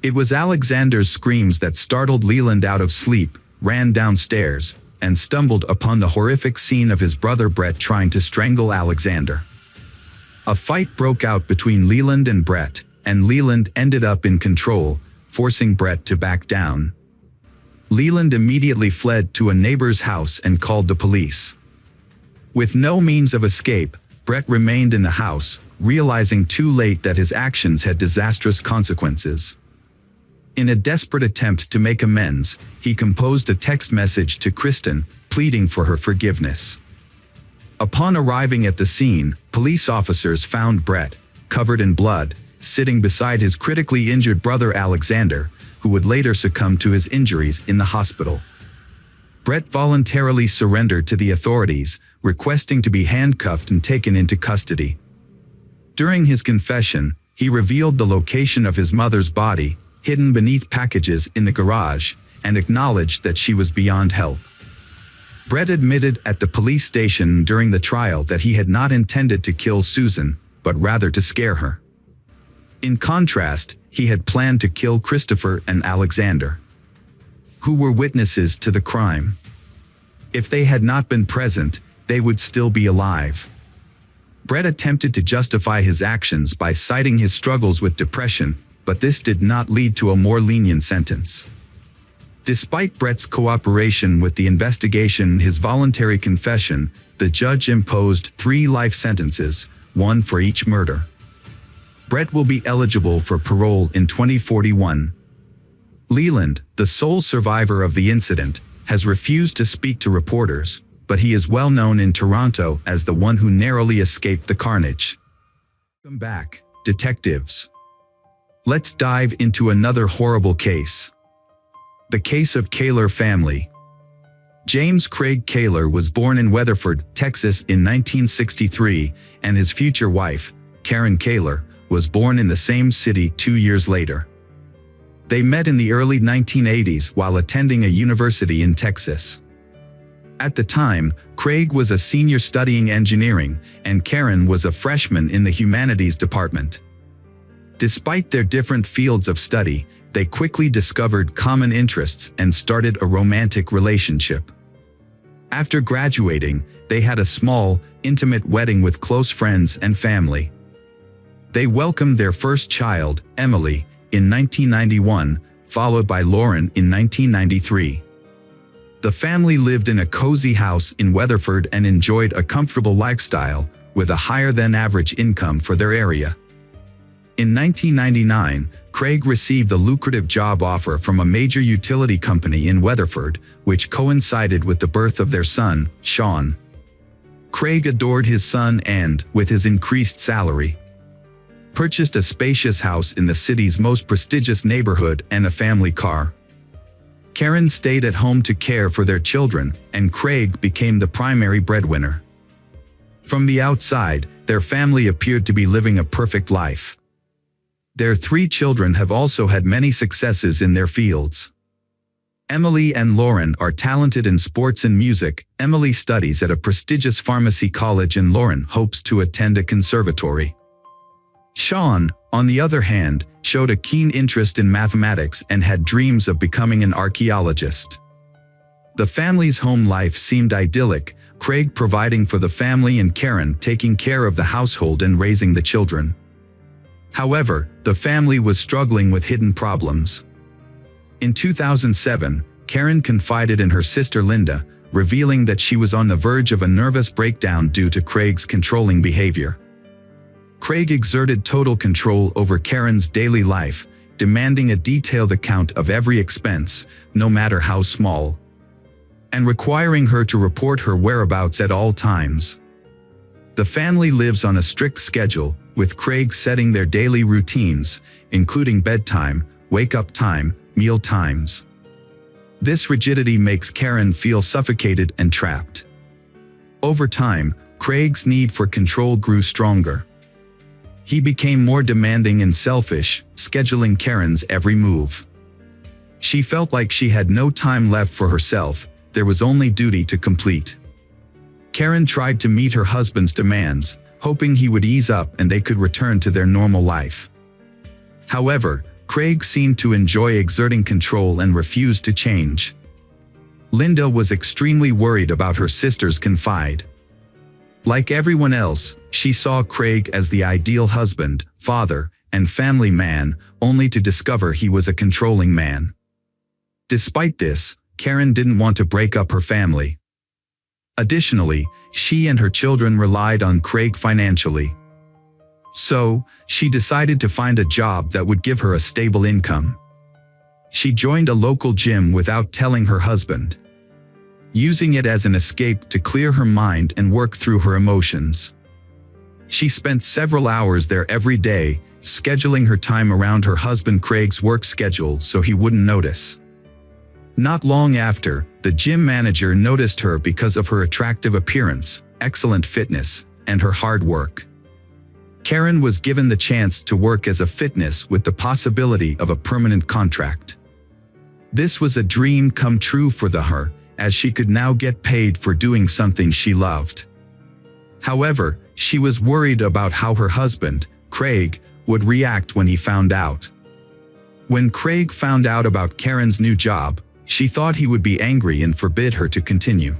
It was Alexander's screams that startled Leland out of sleep, ran downstairs, and stumbled upon the horrific scene of his brother Brett trying to strangle Alexander. A fight broke out between Leland and Brett, and Leland ended up in control, forcing Brett to back down. Leland immediately fled to a neighbor's house and called the police. With no means of escape, Brett remained in the house, realizing too late that his actions had disastrous consequences. In a desperate attempt to make amends, he composed a text message to Kristen, pleading for her forgiveness. Upon arriving at the scene, police officers found Brett, covered in blood, sitting beside his critically injured brother Alexander, who would later succumb to his injuries in the hospital. Brett voluntarily surrendered to the authorities, requesting to be handcuffed and taken into custody. During his confession, he revealed the location of his mother's body, hidden beneath packages in the garage, and acknowledged that she was beyond help. Brett admitted at the police station during the trial that he had not intended to kill Susan, but rather to scare her. In contrast, he had planned to kill Christopher and Alexander, who were witnesses to the crime. If they had not been present, they would still be alive. Brett attempted to justify his actions by citing his struggles with depression, but this did not lead to a more lenient sentence. Despite Brett's cooperation with the investigation and his voluntary confession, the judge imposed 3 life sentences, 1 for each murder. Brett will be eligible for parole in 2041. Leland, the sole survivor of the incident, has refused to speak to reporters, but he is well known in Toronto as the one who narrowly escaped the carnage. Welcome back, detectives. Let's dive into another horrible case. The case of Kaler family. James Craig Kaler was born in Weatherford, Texas in 1963, and his future wife, Karen Kaler, was born in the same city 2 years later. They met in the early 1980s while attending a university in Texas. At the time, Craig was a senior studying engineering, and Karen was a freshman in the humanities department. Despite their different fields of study, they quickly discovered common interests and started a romantic relationship. After graduating, they had a small, intimate wedding with close friends and family. They welcomed their first child, Emily, in 1991, followed by Lauren in 1993. The family lived in a cozy house in Weatherford and enjoyed a comfortable lifestyle, with a higher-than-average income for their area. In 1999, Craig received a lucrative job offer from a major utility company in Weatherford, which coincided with the birth of their son, Sean. Craig adored his son and, with his increased salary, purchased a spacious house in the city's most prestigious neighborhood and a family car. Karen stayed at home to care for their children, and Craig became the primary breadwinner. From the outside, their family appeared to be living a perfect life. Their 3 children have also had many successes in their fields. Emily and Lauren are talented in sports and music. Emily studies at a prestigious pharmacy college and Lauren hopes to attend a conservatory. Sean, on the other hand, showed a keen interest in mathematics and had dreams of becoming an archaeologist. The family's home life seemed idyllic, Craig providing for the family and Karen taking care of the household and raising the children. However, the family was struggling with hidden problems. In 2007, Karen confided in her sister Linda, revealing that she was on the verge of a nervous breakdown due to Craig's controlling behavior. Craig exerted total control over Karen's daily life, demanding a detailed account of every expense, no matter how small, and requiring her to report her whereabouts at all times. The family lives on a strict schedule, with Craig setting their daily routines, including bedtime, wake-up time, meal times. This rigidity makes Karen feel suffocated and trapped. Over time, Craig's need for control grew stronger. He became more demanding and selfish, scheduling Karen's every move. She felt like she had no time left for herself, there was only duty to complete. Karen tried to meet her husband's demands, hoping he would ease up and they could return to their normal life. However, Craig seemed to enjoy exerting control and refused to change. Linda was extremely worried about her sister's confide. Like everyone else, she saw Craig as the ideal husband, father, and family man, only to discover he was a controlling man. Despite this, Karen didn't want to break up her family. Additionally, she and her children relied on Craig financially. So, she decided to find a job that would give her a stable income. She joined a local gym without telling her husband, using it as an escape to clear her mind and work through her emotions. She spent several hours there every day, scheduling her time around her husband Craig's work schedule so he wouldn't notice. Not long after, the gym manager noticed her because of her attractive appearance, excellent fitness, and her hard work. Karen was given the chance to work as a fitness with the possibility of a permanent contract. This was a dream come true for her, as she could now get paid for doing something she loved. However, she was worried about how her husband, Craig, would react when he found out. When Craig found out about Karen's new job, she thought he would be angry and forbid her to continue.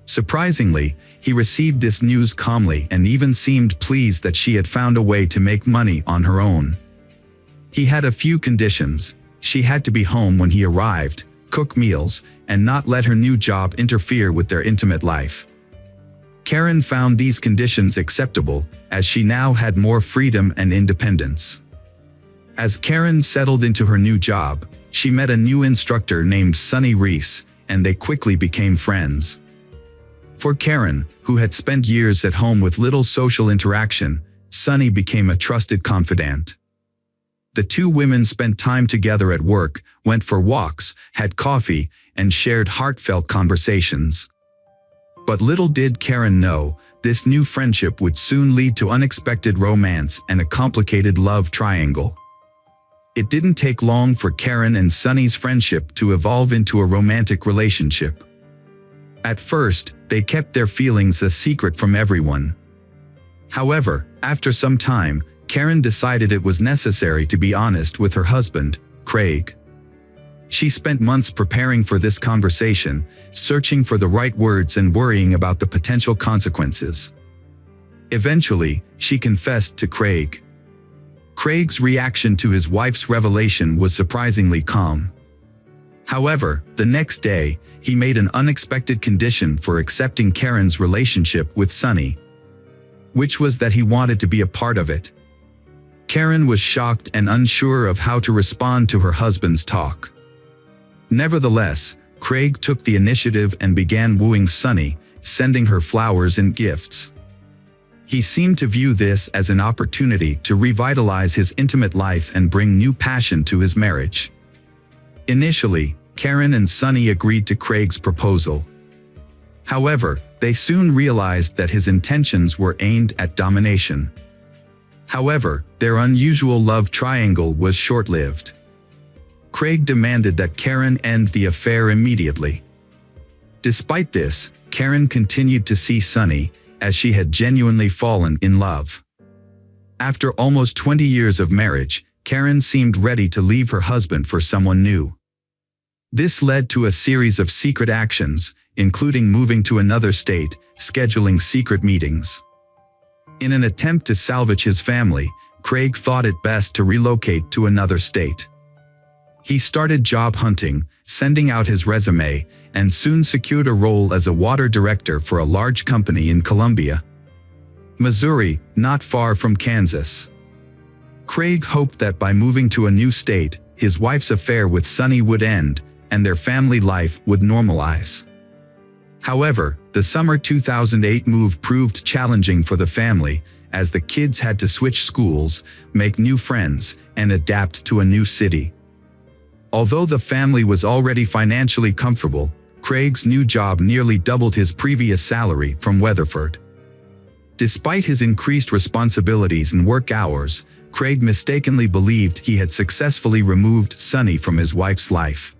Surprisingly, he received this news calmly and even seemed pleased that she had found a way to make money on her own. He had a few conditions. She had to be home when he arrived, cook meals, and not let her new job interfere with their intimate life. Karen found these conditions acceptable, as she now had more freedom and independence. As Karen settled into her new job, she met a new instructor named Sonny Reese, and they quickly became friends. For Karen, who had spent years at home with little social interaction, Sonny became a trusted confidant. The two women spent time together at work, went for walks, had coffee, and shared heartfelt conversations. But little did Karen know, this new friendship would soon lead to unexpected romance and a complicated love triangle. It didn't take long for Karen and Sonny's friendship to evolve into a romantic relationship. At first, they kept their feelings a secret from everyone. However, after some time, Karen decided it was necessary to be honest with her husband, Craig. She spent months preparing for this conversation, searching for the right words and worrying about the potential consequences. Eventually, she confessed to Craig. Craig's reaction to his wife's revelation was surprisingly calm. However, the next day, he made an unexpected condition for accepting Karen's relationship with Sonny, which was that he wanted to be a part of it. Karen was shocked and unsure of how to respond to her husband's talk. Nevertheless, Craig took the initiative and began wooing Sonny, sending her flowers and gifts. He seemed to view this as an opportunity to revitalize his intimate life and bring new passion to his marriage. Initially, Karen and Sonny agreed to Craig's proposal. However, they soon realized that his intentions were aimed at domination. However, their unusual love triangle was short-lived. Craig demanded that Karen end the affair immediately. Despite this, Karen continued to see Sonny, as she had genuinely fallen in love. After almost 20 years of marriage, Karen seemed ready to leave her husband for someone new. This led to a series of secret actions, including moving to another state, scheduling secret meetings. In an attempt to salvage his family, Craig thought it best to relocate to another state. He started job hunting, sending out his resume, and soon secured a role as a water director for a large company in Columbia, Missouri, not far from Kansas. Craig hoped that by moving to a new state, his wife's affair with Sonny would end, and their family life would normalize. However, the summer 2008 move proved challenging for the family, as the kids had to switch schools, make new friends, and adapt to a new city. Although the family was already financially comfortable, Craig's new job nearly doubled his previous salary from Weatherford. Despite his increased responsibilities and work hours, Craig mistakenly believed he had successfully removed Sonny from his wife's life.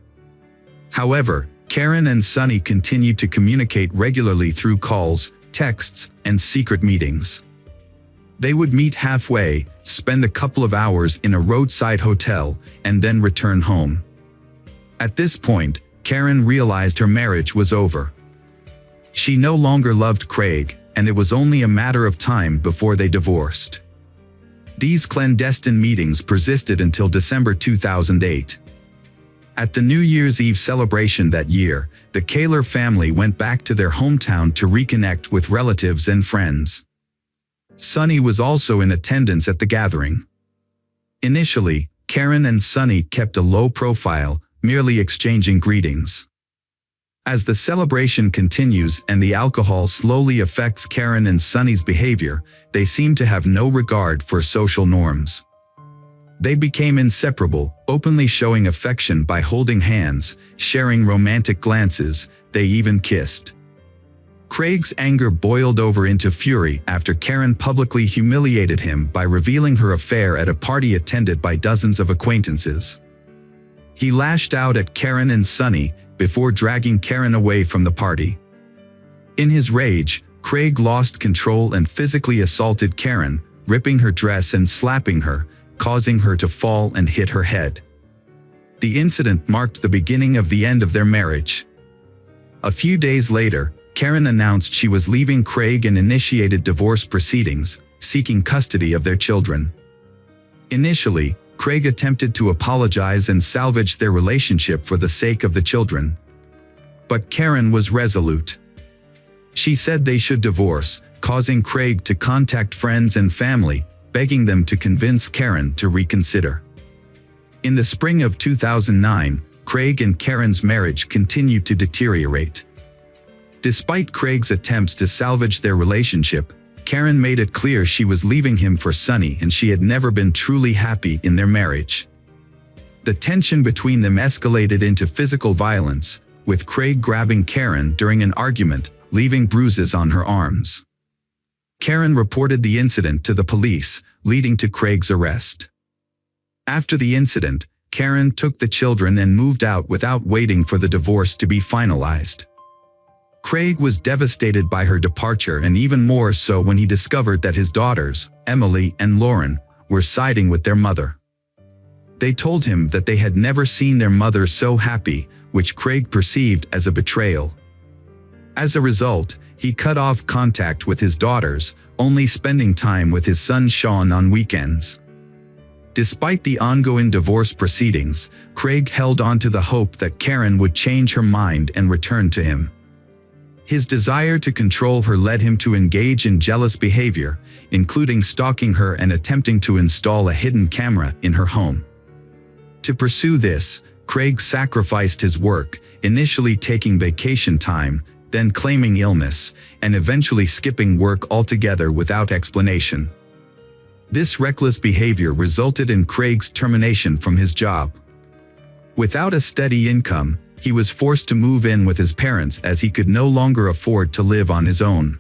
However, Karen and Sonny continued to communicate regularly through calls, texts, and secret meetings. They would meet halfway, spend a couple of hours in a roadside hotel, and then return home. At this point, Karen realized her marriage was over. She no longer loved Craig, and it was only a matter of time before they divorced. These clandestine meetings persisted until December 2008. At the New Year's Eve celebration that year, the Kaler family went back to their hometown to reconnect with relatives and friends. Sonny was also in attendance at the gathering. Initially, Karen and Sonny kept a low profile, merely exchanging greetings. As the celebration continues and the alcohol slowly affects Karen and Sonny's behavior, they seem to have no regard for social norms. They became inseparable, openly showing affection by holding hands, sharing romantic glances, they even kissed. Craig's anger boiled over into fury after Karen publicly humiliated him by revealing her affair at a party attended by dozens of acquaintances. He lashed out at Karen and Sonny before dragging Karen away from the party. In his rage, Craig lost control and physically assaulted Karen, ripping her dress and slapping her, causing her to fall and hit her head. The incident marked the beginning of the end of their marriage. A few days later, Karen announced she was leaving Craig and initiated divorce proceedings, seeking custody of their children. Initially, Craig attempted to apologize and salvage their relationship for the sake of the children. But Karen was resolute. She said they should divorce, causing Craig to contact friends and family, begging them to convince Karen to reconsider. In the spring of 2009, Craig and Karen's marriage continued to deteriorate. Despite Craig's attempts to salvage their relationship, Karen made it clear she was leaving him for Sonny and she had never been truly happy in their marriage. The tension between them escalated into physical violence, with Craig grabbing Karen during an argument, leaving bruises on her arms. Karen reported the incident to the police, leading to Craig's arrest. After the incident, Karen took the children and moved out without waiting for the divorce to be finalized. Craig was devastated by her departure, and even more so when he discovered that his daughters, Emily and Lauren, were siding with their mother. They told him that they had never seen their mother so happy, which Craig perceived as a betrayal. As a result, he cut off contact with his daughters, only spending time with his son Sean on weekends. Despite the ongoing divorce proceedings, Craig held on to the hope that Karen would change her mind and return to him. His desire to control her led him to engage in jealous behavior, including stalking her and attempting to install a hidden camera in her home. To pursue this, Craig sacrificed his work, initially taking vacation time, then claiming illness, and eventually skipping work altogether without explanation. This reckless behavior resulted in Craig's termination from his job. Without a steady income, he was forced to move in with his parents as he could no longer afford to live on his own.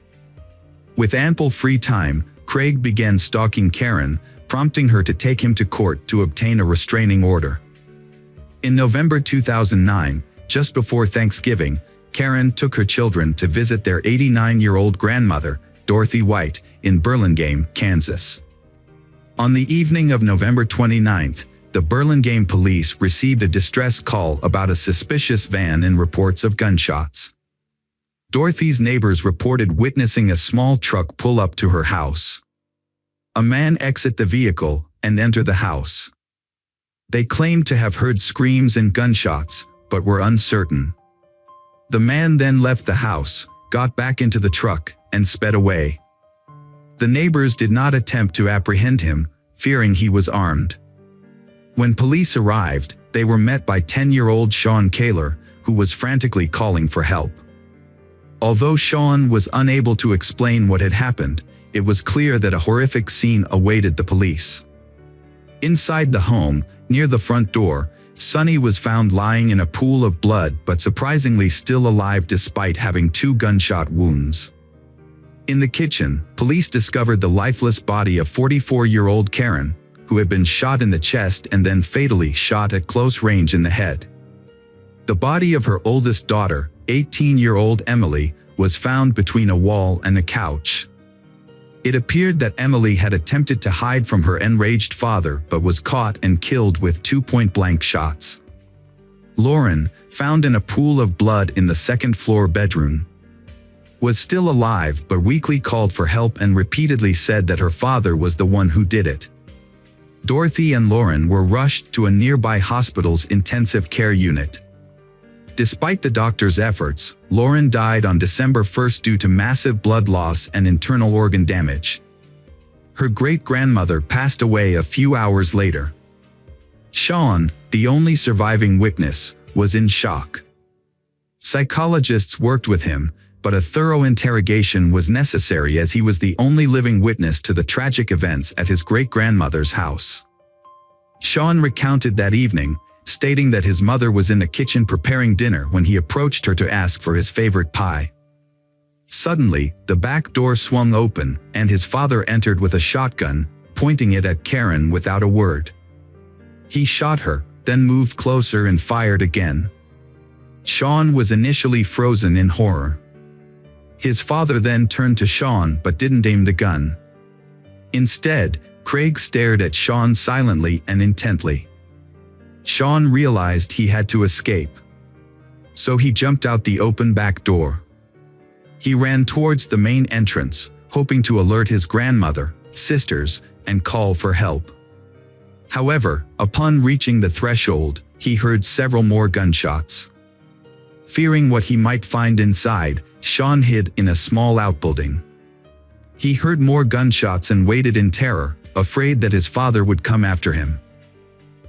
With ample free time, Craig began stalking Karen, prompting her to take him to court to obtain a restraining order. In November 2009, just before Thanksgiving, Karen took her children to visit their 89-year-old grandmother, Dorothy White, in Burlingame, Kansas. On the evening of November 29th, the Burlingame police received a distress call about a suspicious van and reports of gunshots. Dorothy's neighbors reported witnessing a small truck pull up to her house. A man exit the vehicle and enter the house. They claimed to have heard screams and gunshots, but were uncertain. The man then left the house, got back into the truck, and sped away. The neighbors did not attempt to apprehend him, fearing he was armed. When police arrived, they were met by 10-year-old Sean Kaler, who was frantically calling for help. Although Sean was unable to explain what had happened, it was clear that a horrific scene awaited the police. Inside the home, near the front door, Sonny was found lying in a pool of blood but surprisingly still alive despite having 2 gunshot wounds. In the kitchen, police discovered the lifeless body of 44-year-old Karen, who had been shot in the chest and then fatally shot at close range in the head. The body of her oldest daughter, 18-year-old Emily, was found between a wall and a couch. It appeared that Emily had attempted to hide from her enraged father but was caught and killed with 2 point-blank shots. Lauren, found in a pool of blood in the second-floor bedroom, was still alive but weakly called for help and repeatedly said that her father was the one who did it. Dorothy and Lauren were rushed to a nearby hospital's intensive care unit. Despite the doctor's efforts, Lauren died on December 1st due to massive blood loss and internal organ damage. Her great-grandmother passed away a few hours later. Sean, the only surviving witness, was in shock. Psychologists worked with him, but a thorough interrogation was necessary as he was the only living witness to the tragic events at his great-grandmother's house. Sean recounted that evening, stating that his mother was in the kitchen preparing dinner when he approached her to ask for his favorite pie. Suddenly, the back door swung open, and his father entered with a shotgun, pointing it at Karen without a word. He shot her, then moved closer and fired again. Sean was initially frozen in horror. His father then turned to Sean but didn't aim the gun. Instead, Craig stared at Sean silently and intently. Sean realized he had to escape. So he jumped out the open back door. He ran towards the main entrance, hoping to alert his grandmother, sisters, and call for help. However, upon reaching the threshold, he heard several more gunshots. Fearing what he might find inside, Sean hid in a small outbuilding. He heard more gunshots and waited in terror, afraid that his father would come after him.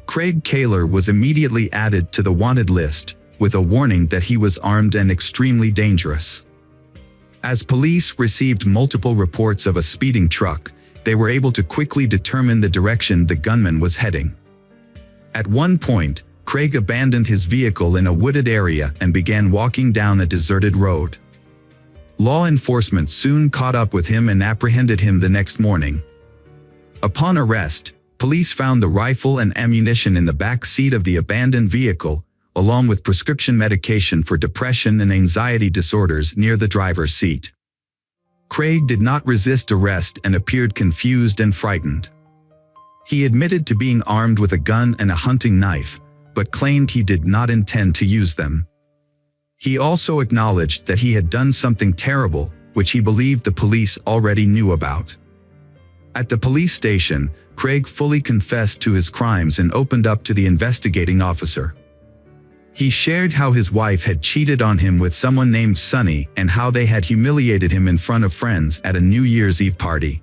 Craig Kaler was immediately added to the wanted list, with a warning that he was armed and extremely dangerous. As police received multiple reports of a speeding truck, they were able to quickly determine the direction the gunman was heading. At one point, Craig abandoned his vehicle in a wooded area and began walking down a deserted road. Law enforcement soon caught up with him and apprehended him the next morning. Upon arrest, police found the rifle and ammunition in the back seat of the abandoned vehicle, along with prescription medication for depression and anxiety disorders near the driver's seat. Craig did not resist arrest and appeared confused and frightened. He admitted to being armed with a gun and a hunting knife, but claimed he did not intend to use them. He also acknowledged that he had done something terrible, which he believed the police already knew about. At the police station, Craig fully confessed to his crimes and opened up to the investigating officer. He shared how his wife had cheated on him with someone named Sonny and how they had humiliated him in front of friends at a New Year's Eve party.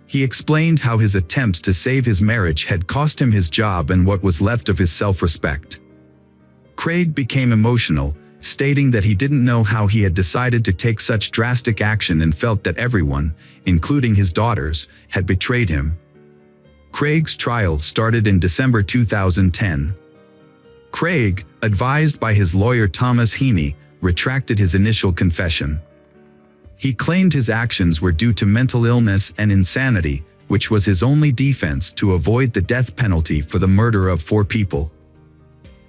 He explained how his attempts to save his marriage had cost him his job and what was left of his self-respect. Craig became emotional, stating that he didn't know how he had decided to take such drastic action and felt that everyone, including his daughters, had betrayed him. Craig's trial started in December 2010. Craig, advised by his lawyer Thomas Heaney, retracted his initial confession. He claimed his actions were due to mental illness and insanity, which was his only defense to avoid the death penalty for the murder of 4 people.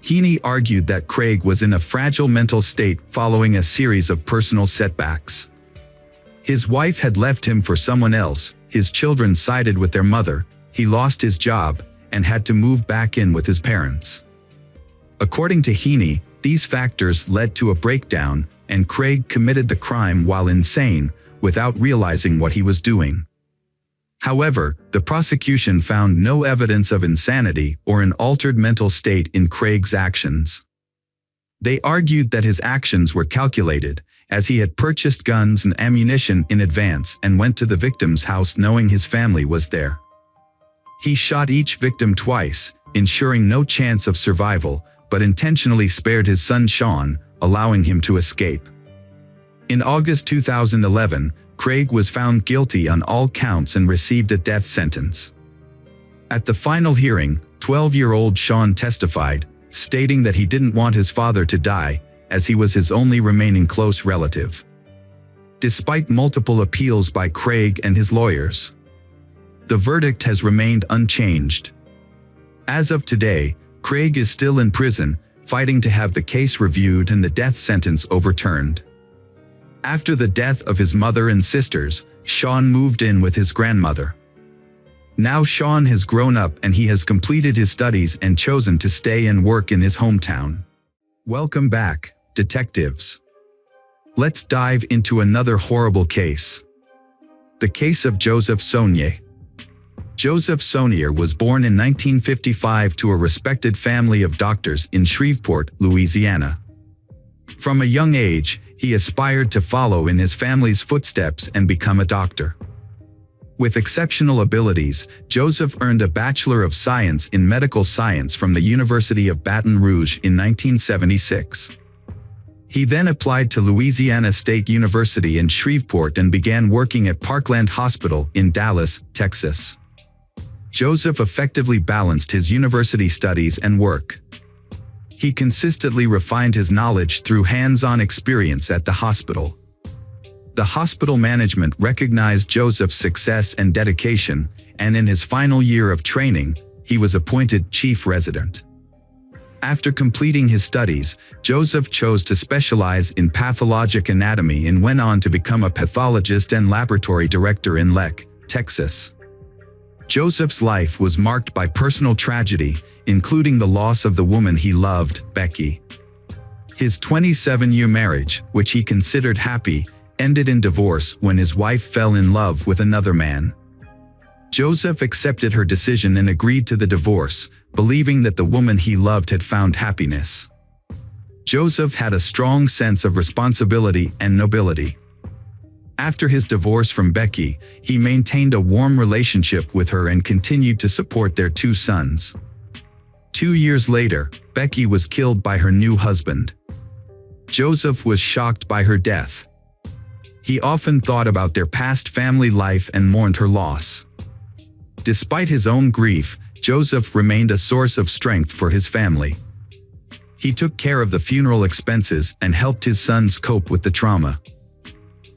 Heaney argued that Craig was in a fragile mental state following a series of personal setbacks. His wife had left him for someone else, his children sided with their mother, he lost his job, and had to move back in with his parents. According to Heaney, these factors led to a breakdown, and Craig committed the crime while insane, without realizing what he was doing. However, the prosecution found no evidence of insanity or an altered mental state in Craig's actions. They argued that his actions were calculated, as he had purchased guns and ammunition in advance and went to the victim's house knowing his family was there. He shot each victim twice, ensuring no chance of survival, but intentionally spared his son Sean, allowing him to escape. In August 2011, Craig was found guilty on all counts and received a death sentence. At the final hearing, 12-year-old Sean testified, stating that he didn't want his father to die, as he was his only remaining close relative. Despite multiple appeals by Craig and his lawyers, the verdict has remained unchanged. As of today, Craig is still in prison, fighting to have the case reviewed and the death sentence overturned. After the death of his mother and sisters, Sean moved in with his grandmother. Now Sean has grown up and he has completed his studies and chosen to stay and work in his hometown. Welcome back, detectives. Let's dive into another horrible case. The case of Joseph Saunier. Joseph Saunier was born in 1955 to a respected family of doctors in Shreveport, Louisiana. From a young age, he aspired to follow in his family's footsteps and become a doctor. With exceptional abilities, Joseph earned a Bachelor of Science in Medical Science from the University of Baton Rouge in 1976. He then applied to Louisiana State University in Shreveport and began working at Parkland Hospital in Dallas, Texas. Joseph effectively balanced his university studies and work. He consistently refined his knowledge through hands-on experience at the hospital. The hospital management recognized Joseph's success and dedication, and in his final year of training, he was appointed chief resident. After completing his studies, Joseph chose to specialize in pathologic anatomy and went on to become a pathologist and laboratory director in Leck, Texas. Joseph's life was marked by personal tragedy, including the loss of the woman he loved, Becky. His 27-year marriage, which he considered happy, ended in divorce when his wife fell in love with another man. Joseph accepted her decision and agreed to the divorce, believing that the woman he loved had found happiness. Joseph had a strong sense of responsibility and nobility. After his divorce from Becky, he maintained a warm relationship with her and continued to support their 2 sons. 2 years later, Becky was killed by her new husband. Joseph was shocked by her death. He often thought about their past family life and mourned her loss. Despite his own grief, Joseph remained a source of strength for his family. He took care of the funeral expenses and helped his sons cope with the trauma.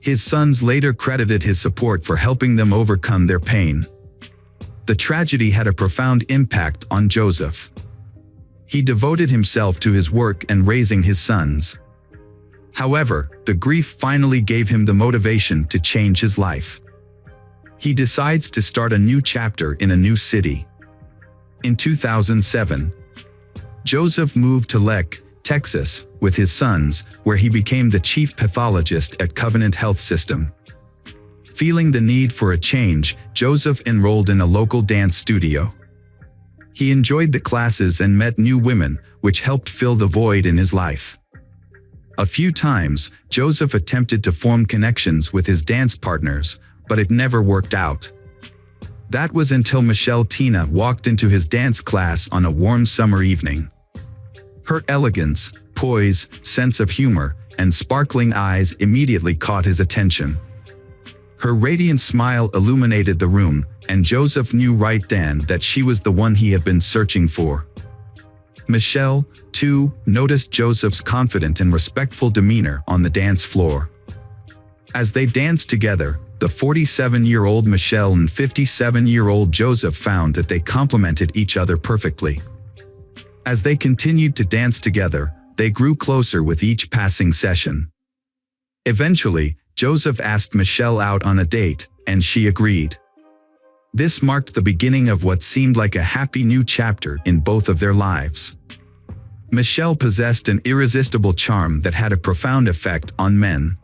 His sons later credited his support for helping them overcome their pain. The tragedy had a profound impact on Joseph. He devoted himself to his work and raising his sons. However, the grief finally gave him the motivation to change his life. He decides to start a new chapter in a new city. In 2007, Joseph moved to Lek, Texas, with his sons, where he became the chief pathologist at Covenant Health System. Feeling the need for a change, Joseph enrolled in a local dance studio. He enjoyed the classes and met new women, which helped fill the void in his life. A few times, Joseph attempted to form connections with his dance partners, but it never worked out. That was until Michelle Tina walked into his dance class on a warm summer evening. Her elegance, poise, sense of humor, and sparkling eyes immediately caught his attention. Her radiant smile illuminated the room, and Joseph knew right then that she was the one he had been searching for. Michelle, too, noticed Joseph's confident and respectful demeanor on the dance floor. As they danced together, the 47-year-old Michelle and 57-year-old Joseph found that they complemented each other perfectly. As they continued to dance together, they grew closer with each passing session. Eventually, Joseph asked Michelle out on a date, and she agreed. This marked the beginning of what seemed like a happy new chapter in both of their lives. Michelle possessed an irresistible charm that had a profound effect on men.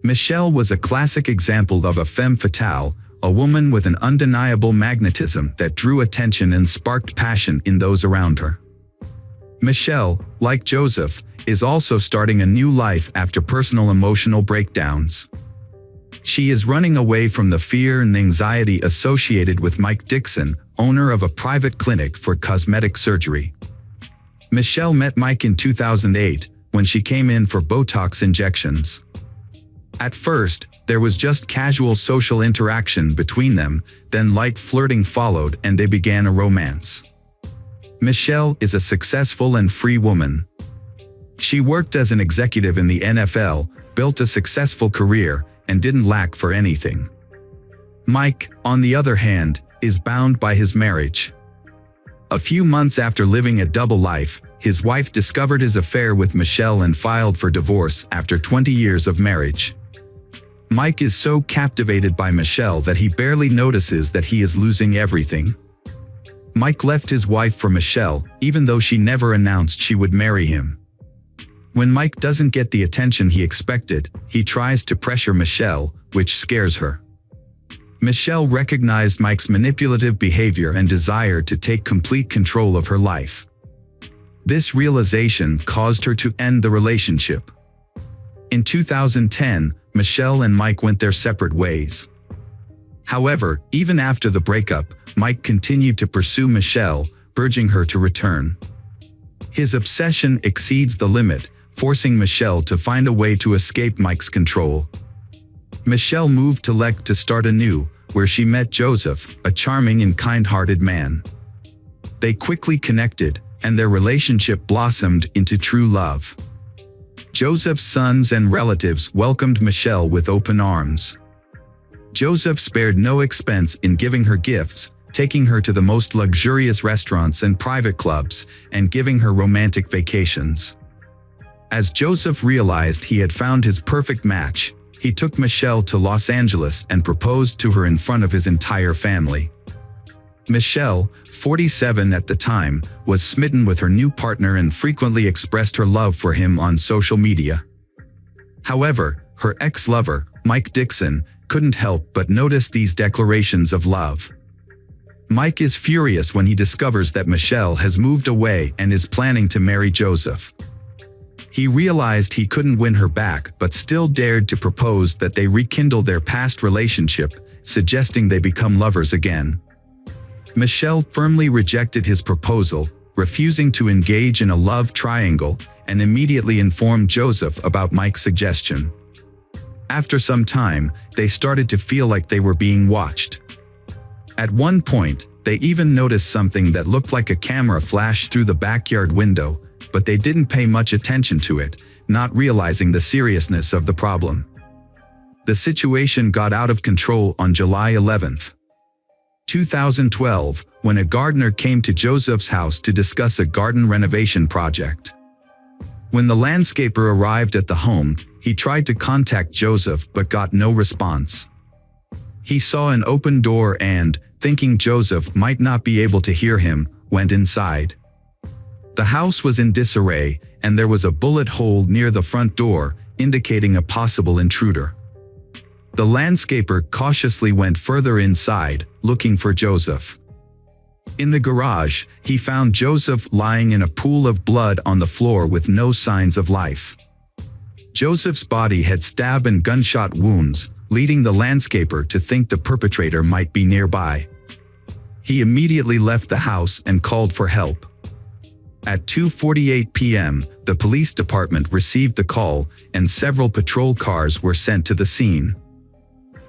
Michelle was a classic example of a femme fatale, a woman with an undeniable magnetism that drew attention and sparked passion in those around her. Michelle, like Joseph, is also starting a new life after personal emotional breakdowns. She is running away from the fear and anxiety associated with Mike Dixon, owner of a private clinic for cosmetic surgery. Michelle met Mike in 2008 when she came in for Botox injections. At first, there was just casual social interaction between them, then light flirting followed and they began a romance. Michelle is a successful and free woman. She worked as an executive in the NFL, built a successful career, and didn't lack for anything. Mike, on the other hand, is bound by his marriage. A few months after living a double life, his wife discovered his affair with Michelle and filed for divorce after 20 years of marriage. Mike is so captivated by Michelle that he barely notices that he is losing everything. Mike left his wife for Michelle, even though she never announced she would marry him. When Mike doesn't get the attention he expected, he tries to pressure Michelle, which scares her. Michelle recognized Mike's manipulative behavior and desire to take complete control of her life. This realization caused her to end the relationship. In 2010, Michelle and Mike went their separate ways. However, even after the breakup, Mike continued to pursue Michelle, urging her to return. His obsession exceeds the limit, forcing Michelle to find a way to escape Mike's control. Michelle moved to Lek to start anew, where she met Joseph, a charming and kind-hearted man. They quickly connected, and their relationship blossomed into true love. Joseph's sons and relatives welcomed Michelle with open arms. Joseph spared no expense in giving her gifts, taking her to the most luxurious restaurants and private clubs, and giving her romantic vacations. As Joseph realized he had found his perfect match, he took Michelle to Los Angeles and proposed to her in front of his entire family. Michelle, 47 at the time, was smitten with her new partner and frequently expressed her love for him on social media. However, her ex-lover, Mike Dixon, couldn't help but notice these declarations of love. Mike is furious when he discovers that Michelle has moved away and is planning to marry Joseph. He realized he couldn't win her back but still dared to propose that they rekindle their past relationship, suggesting they become lovers again. Michelle firmly rejected his proposal, refusing to engage in a love triangle, and immediately informed Joseph about Mike's suggestion. After some time, they started to feel like they were being watched. At one point, they even noticed something that looked like a camera flash through the backyard window, but they didn't pay much attention to it, not realizing the seriousness of the problem. The situation got out of control on July 11th. 2012, when a gardener came to Joseph's house to discuss a garden renovation project. When the landscaper arrived at the home, he tried to contact Joseph but got no response. He saw an open door and, thinking Joseph might not be able to hear him, went inside. The house was in disarray, and there was a bullet hole near the front door, indicating a possible intruder. The landscaper cautiously went further inside, looking for Joseph. In the garage, he found Joseph lying in a pool of blood on the floor with no signs of life. Joseph's body had stab and gunshot wounds, leading the landscaper to think the perpetrator might be nearby. He immediately left the house and called for help. At 2:48 p.m., the police department received the call and several patrol cars were sent to the scene.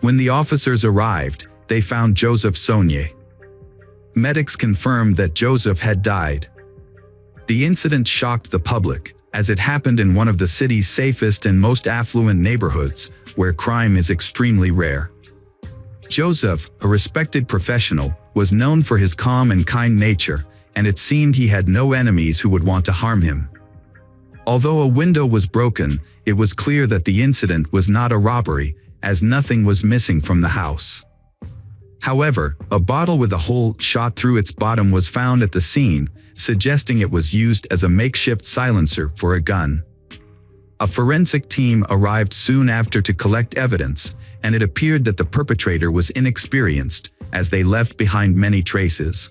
When the officers arrived, they found Joseph Sonye. Medics confirmed that Joseph had died. The incident shocked the public, as it happened in one of the city's safest and most affluent neighborhoods, where crime is extremely rare. Joseph, a respected professional, was known for his calm and kind nature, and it seemed he had no enemies who would want to harm him. Although a window was broken, it was clear that the incident was not a robbery, as nothing was missing from the house. However, a bottle with a hole shot through its bottom was found at the scene, suggesting it was used as a makeshift silencer for a gun. A forensic team arrived soon after to collect evidence, and it appeared that the perpetrator was inexperienced, as they left behind many traces.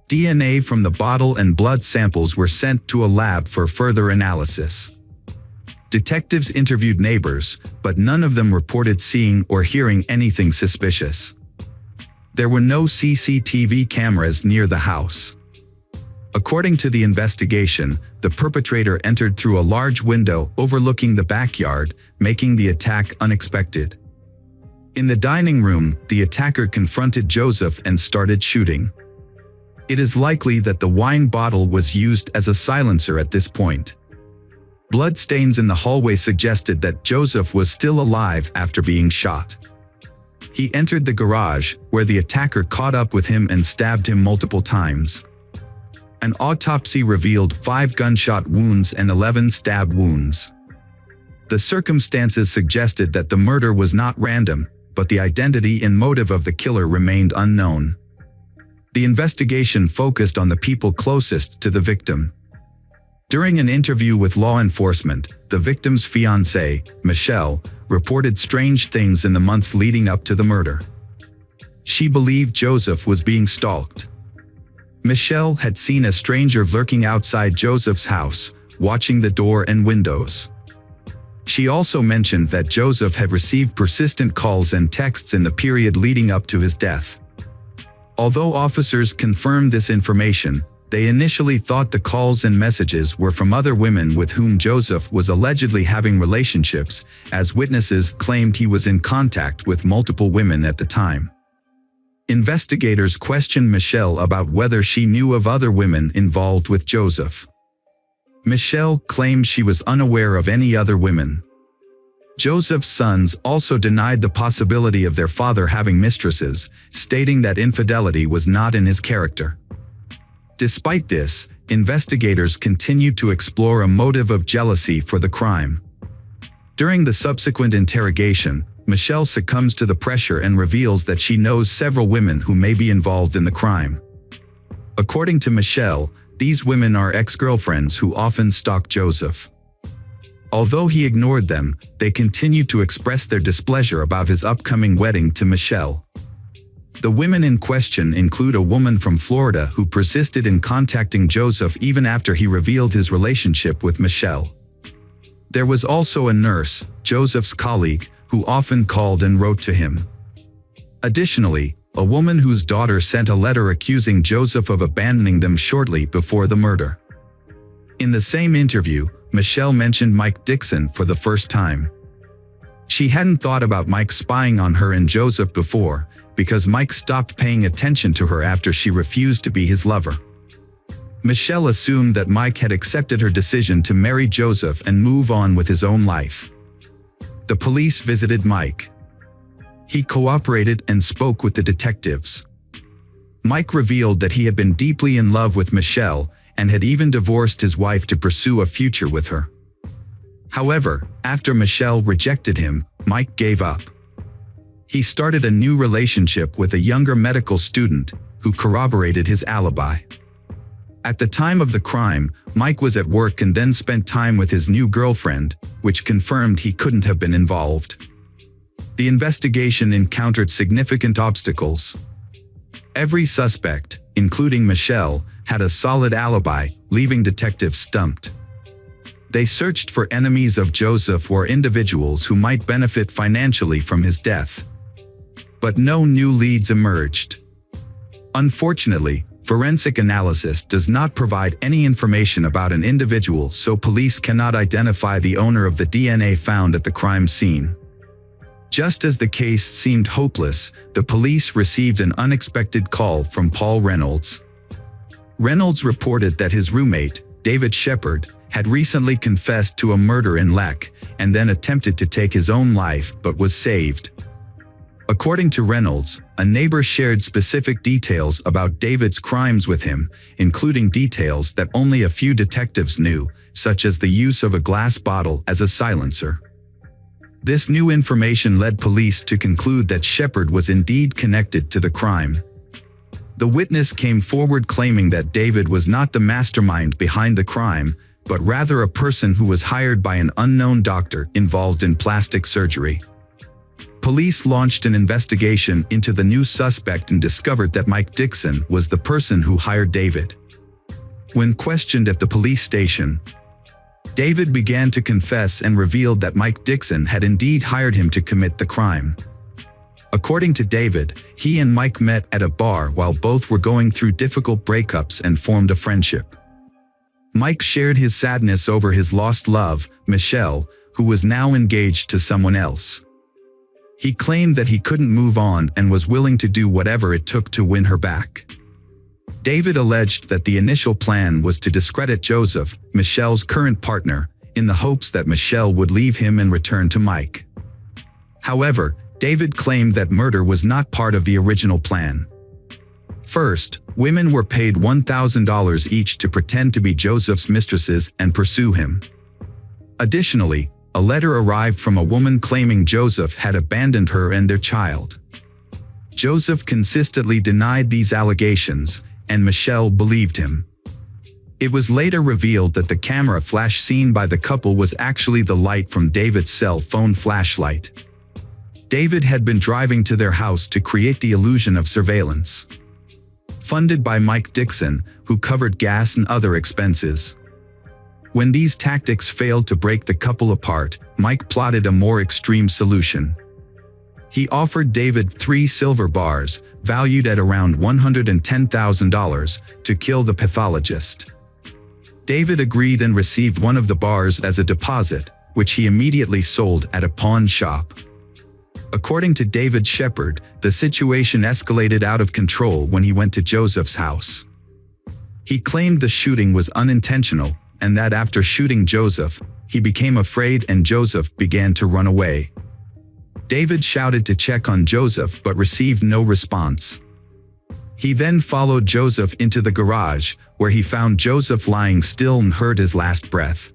DNA from the bottle and blood samples were sent to a lab for further analysis. Detectives interviewed neighbors, but none of them reported seeing or hearing anything suspicious. There were no CCTV cameras near the house. According to the investigation, the perpetrator entered through a large window overlooking the backyard, making the attack unexpected. In the dining room, the attacker confronted Joseph and started shooting. It is likely that the wine bottle was used as a silencer at this point. Blood stains in the hallway suggested that Joseph was still alive after being shot. He entered the garage, where the attacker caught up with him and stabbed him multiple times. An autopsy revealed 5 gunshot wounds and 11 stab wounds. The circumstances suggested that the murder was not random, but the identity and motive of the killer remained unknown. The investigation focused on the people closest to the victim. During an interview with law enforcement, the victim's fiancée, Michelle, reported strange things in the months leading up to the murder. She believed Joseph was being stalked. Michelle had seen a stranger lurking outside Joseph's house, watching the door and windows. She also mentioned that Joseph had received persistent calls and texts in the period leading up to his death. Although officers confirmed this information, they initially thought the calls and messages were from other women with whom Joseph was allegedly having relationships, as witnesses claimed he was in contact with multiple women at the time. Investigators questioned Michelle about whether she knew of other women involved with Joseph. Michelle claimed she was unaware of any other women. Joseph's sons also denied the possibility of their father having mistresses, stating that infidelity was not in his character. Despite this, investigators continued to explore a motive of jealousy for the crime. During the subsequent interrogation, Michelle succumbs to the pressure and reveals that she knows several women who may be involved in the crime. According to Michelle, these women are ex-girlfriends who often stalk Joseph. Although he ignored them, they continued to express their displeasure about his upcoming wedding to Michelle. The women in question include a woman from Florida who persisted in contacting Joseph even after he revealed his relationship with Michelle. There was also a nurse, Joseph's colleague, who often called and wrote to him. Additionally, a woman whose daughter sent a letter accusing Joseph of abandoning them shortly before the murder. In the same interview, Michelle mentioned Mike Dixon for the first time. She hadn't thought about Mike spying on her and Joseph before, because Mike stopped paying attention to her after she refused to be his lover. Michelle assumed that Mike had accepted her decision to marry Joseph and move on with his own life. The police visited Mike. He cooperated and spoke with the detectives. Mike revealed that he had been deeply in love with Michelle and had even divorced his wife to pursue a future with her. However, after Michelle rejected him, Mike gave up. He started a new relationship with a younger medical student who corroborated his alibi. At the time of the crime, Mike was at work and then spent time with his new girlfriend, which confirmed he couldn't have been involved. The investigation encountered significant obstacles. Every suspect, including Michelle, had a solid alibi, leaving detectives stumped. They searched for enemies of Joseph or individuals who might benefit financially from his death. But no new leads emerged. Unfortunately, forensic analysis does not provide any information about an individual, so police cannot identify the owner of the DNA found at the crime scene. Just as the case seemed hopeless, the police received an unexpected call from Paul Reynolds. Reynolds reported that his roommate, David Shepard, had recently confessed to a murder in Leck and then attempted to take his own life but was saved. According to Reynolds, a neighbor shared specific details about David's crimes with him, including details that only a few detectives knew, such as the use of a glass bottle as a silencer. This new information led police to conclude that Shepard was indeed connected to the crime. The witness came forward claiming that David was not the mastermind behind the crime, but rather a person who was hired by an unknown doctor involved in plastic surgery. Police launched an investigation into the new suspect and discovered that Mike Dixon was the person who hired David. When questioned at the police station, David began to confess and revealed that Mike Dixon had indeed hired him to commit the crime. According to David, he and Mike met at a bar while both were going through difficult breakups and formed a friendship. Mike shared his sadness over his lost love, Michelle, who was now engaged to someone else. He claimed that he couldn't move on and was willing to do whatever it took to win her back. David alleged that the initial plan was to discredit Joseph, Michelle's current partner, in the hopes that Michelle would leave him and return to Mike. However, David claimed that murder was not part of the original plan. First, women were paid $1,000 each to pretend to be Joseph's mistresses and pursue him. Additionally, a letter arrived from a woman claiming Joseph had abandoned her and their child. Joseph consistently denied these allegations, and Michelle believed him. It was later revealed that the camera flash seen by the couple was actually the light from David's cell phone flashlight. David had been driving to their house to create the illusion of surveillance. Funded by Mike Dixon, who covered gas and other expenses. When these tactics failed to break the couple apart, Mike plotted a more extreme solution. He offered David 3 silver bars, valued at around $110,000, to kill the pathologist. David agreed and received one of the bars as a deposit, which he immediately sold at a pawn shop. According to David Shepard, the situation escalated out of control when he went to Joseph's house. He claimed the shooting was unintentional, and that after shooting Joseph, he became afraid and Joseph began to run away. David shouted to check on Joseph but received no response. He then followed Joseph into the garage, where he found Joseph lying still and heard his last breath.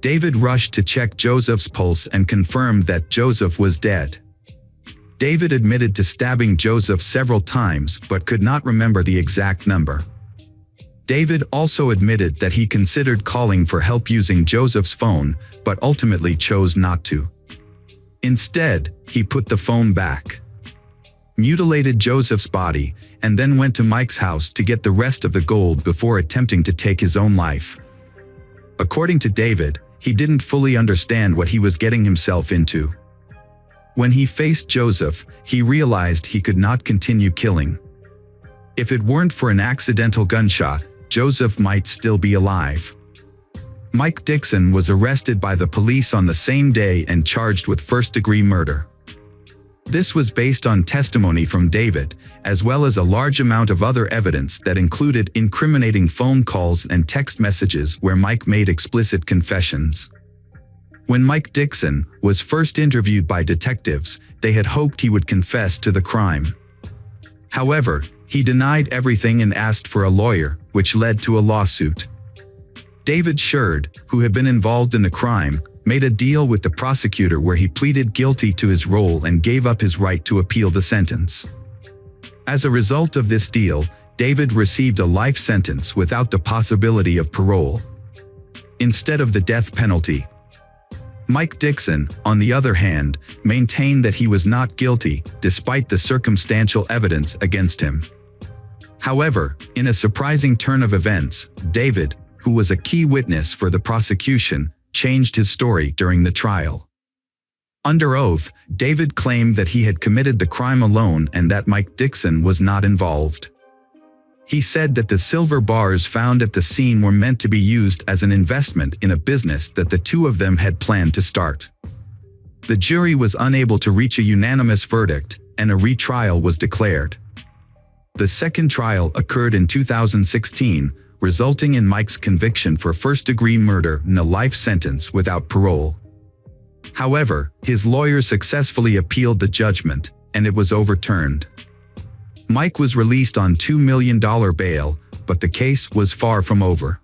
David rushed to check Joseph's pulse and confirmed that Joseph was dead. David admitted to stabbing Joseph several times but could not remember the exact number. David also admitted that he considered calling for help using Joseph's phone, but ultimately chose not to. Instead, he put the phone back, mutilated Joseph's body, and then went to Mike's house to get the rest of the gold before attempting to take his own life. According to David, he didn't fully understand what he was getting himself into. When he faced Joseph, he realized he could not continue killing. If it weren't for an accidental gunshot, Joseph might still be alive. Mike Dixon was arrested by the police on the same day and charged with first-degree murder. This was based on testimony from David, as well as a large amount of other evidence that included incriminating phone calls and text messages where Mike made explicit confessions. When Mike Dixon was first interviewed by detectives, they had hoped he would confess to the crime. However, He denied everything and asked for a lawyer, which led to a lawsuit. David Sherd, who had been involved in the crime, made a deal with the prosecutor where he pleaded guilty to his role and gave up his right to appeal the sentence. As a result of this deal, David received a life sentence without the possibility of parole, instead of the death penalty. Mike Dixon, on the other hand, maintained that he was not guilty, despite the circumstantial evidence against him. However, in a surprising turn of events, David, who was a key witness for the prosecution, changed his story during the trial. Under oath, David claimed that he had committed the crime alone and that Mike Dixon was not involved. He said that the silver bars found at the scene were meant to be used as an investment in a business that the two of them had planned to start. The jury was unable to reach a unanimous verdict, and a retrial was declared. The second trial occurred in 2016, resulting in Mike's conviction for first-degree murder and a life sentence without parole. However, his lawyer successfully appealed the judgment, and it was overturned. Mike was released on $2 million bail, but the case was far from over.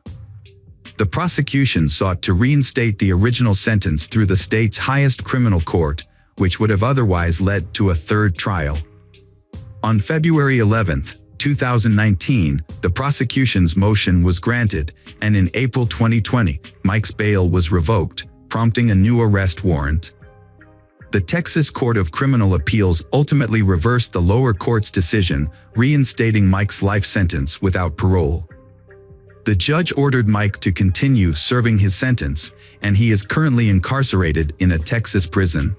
The prosecution sought to reinstate the original sentence through the state's highest criminal court, which would have otherwise led to a third trial. On February 11, 2019, the prosecution's motion was granted, and in April 2020, Mike's bail was revoked, prompting a new arrest warrant. The Texas Court of Criminal Appeals ultimately reversed the lower court's decision, reinstating Mike's life sentence without parole. The judge ordered Mike to continue serving his sentence, and he is currently incarcerated in a Texas prison.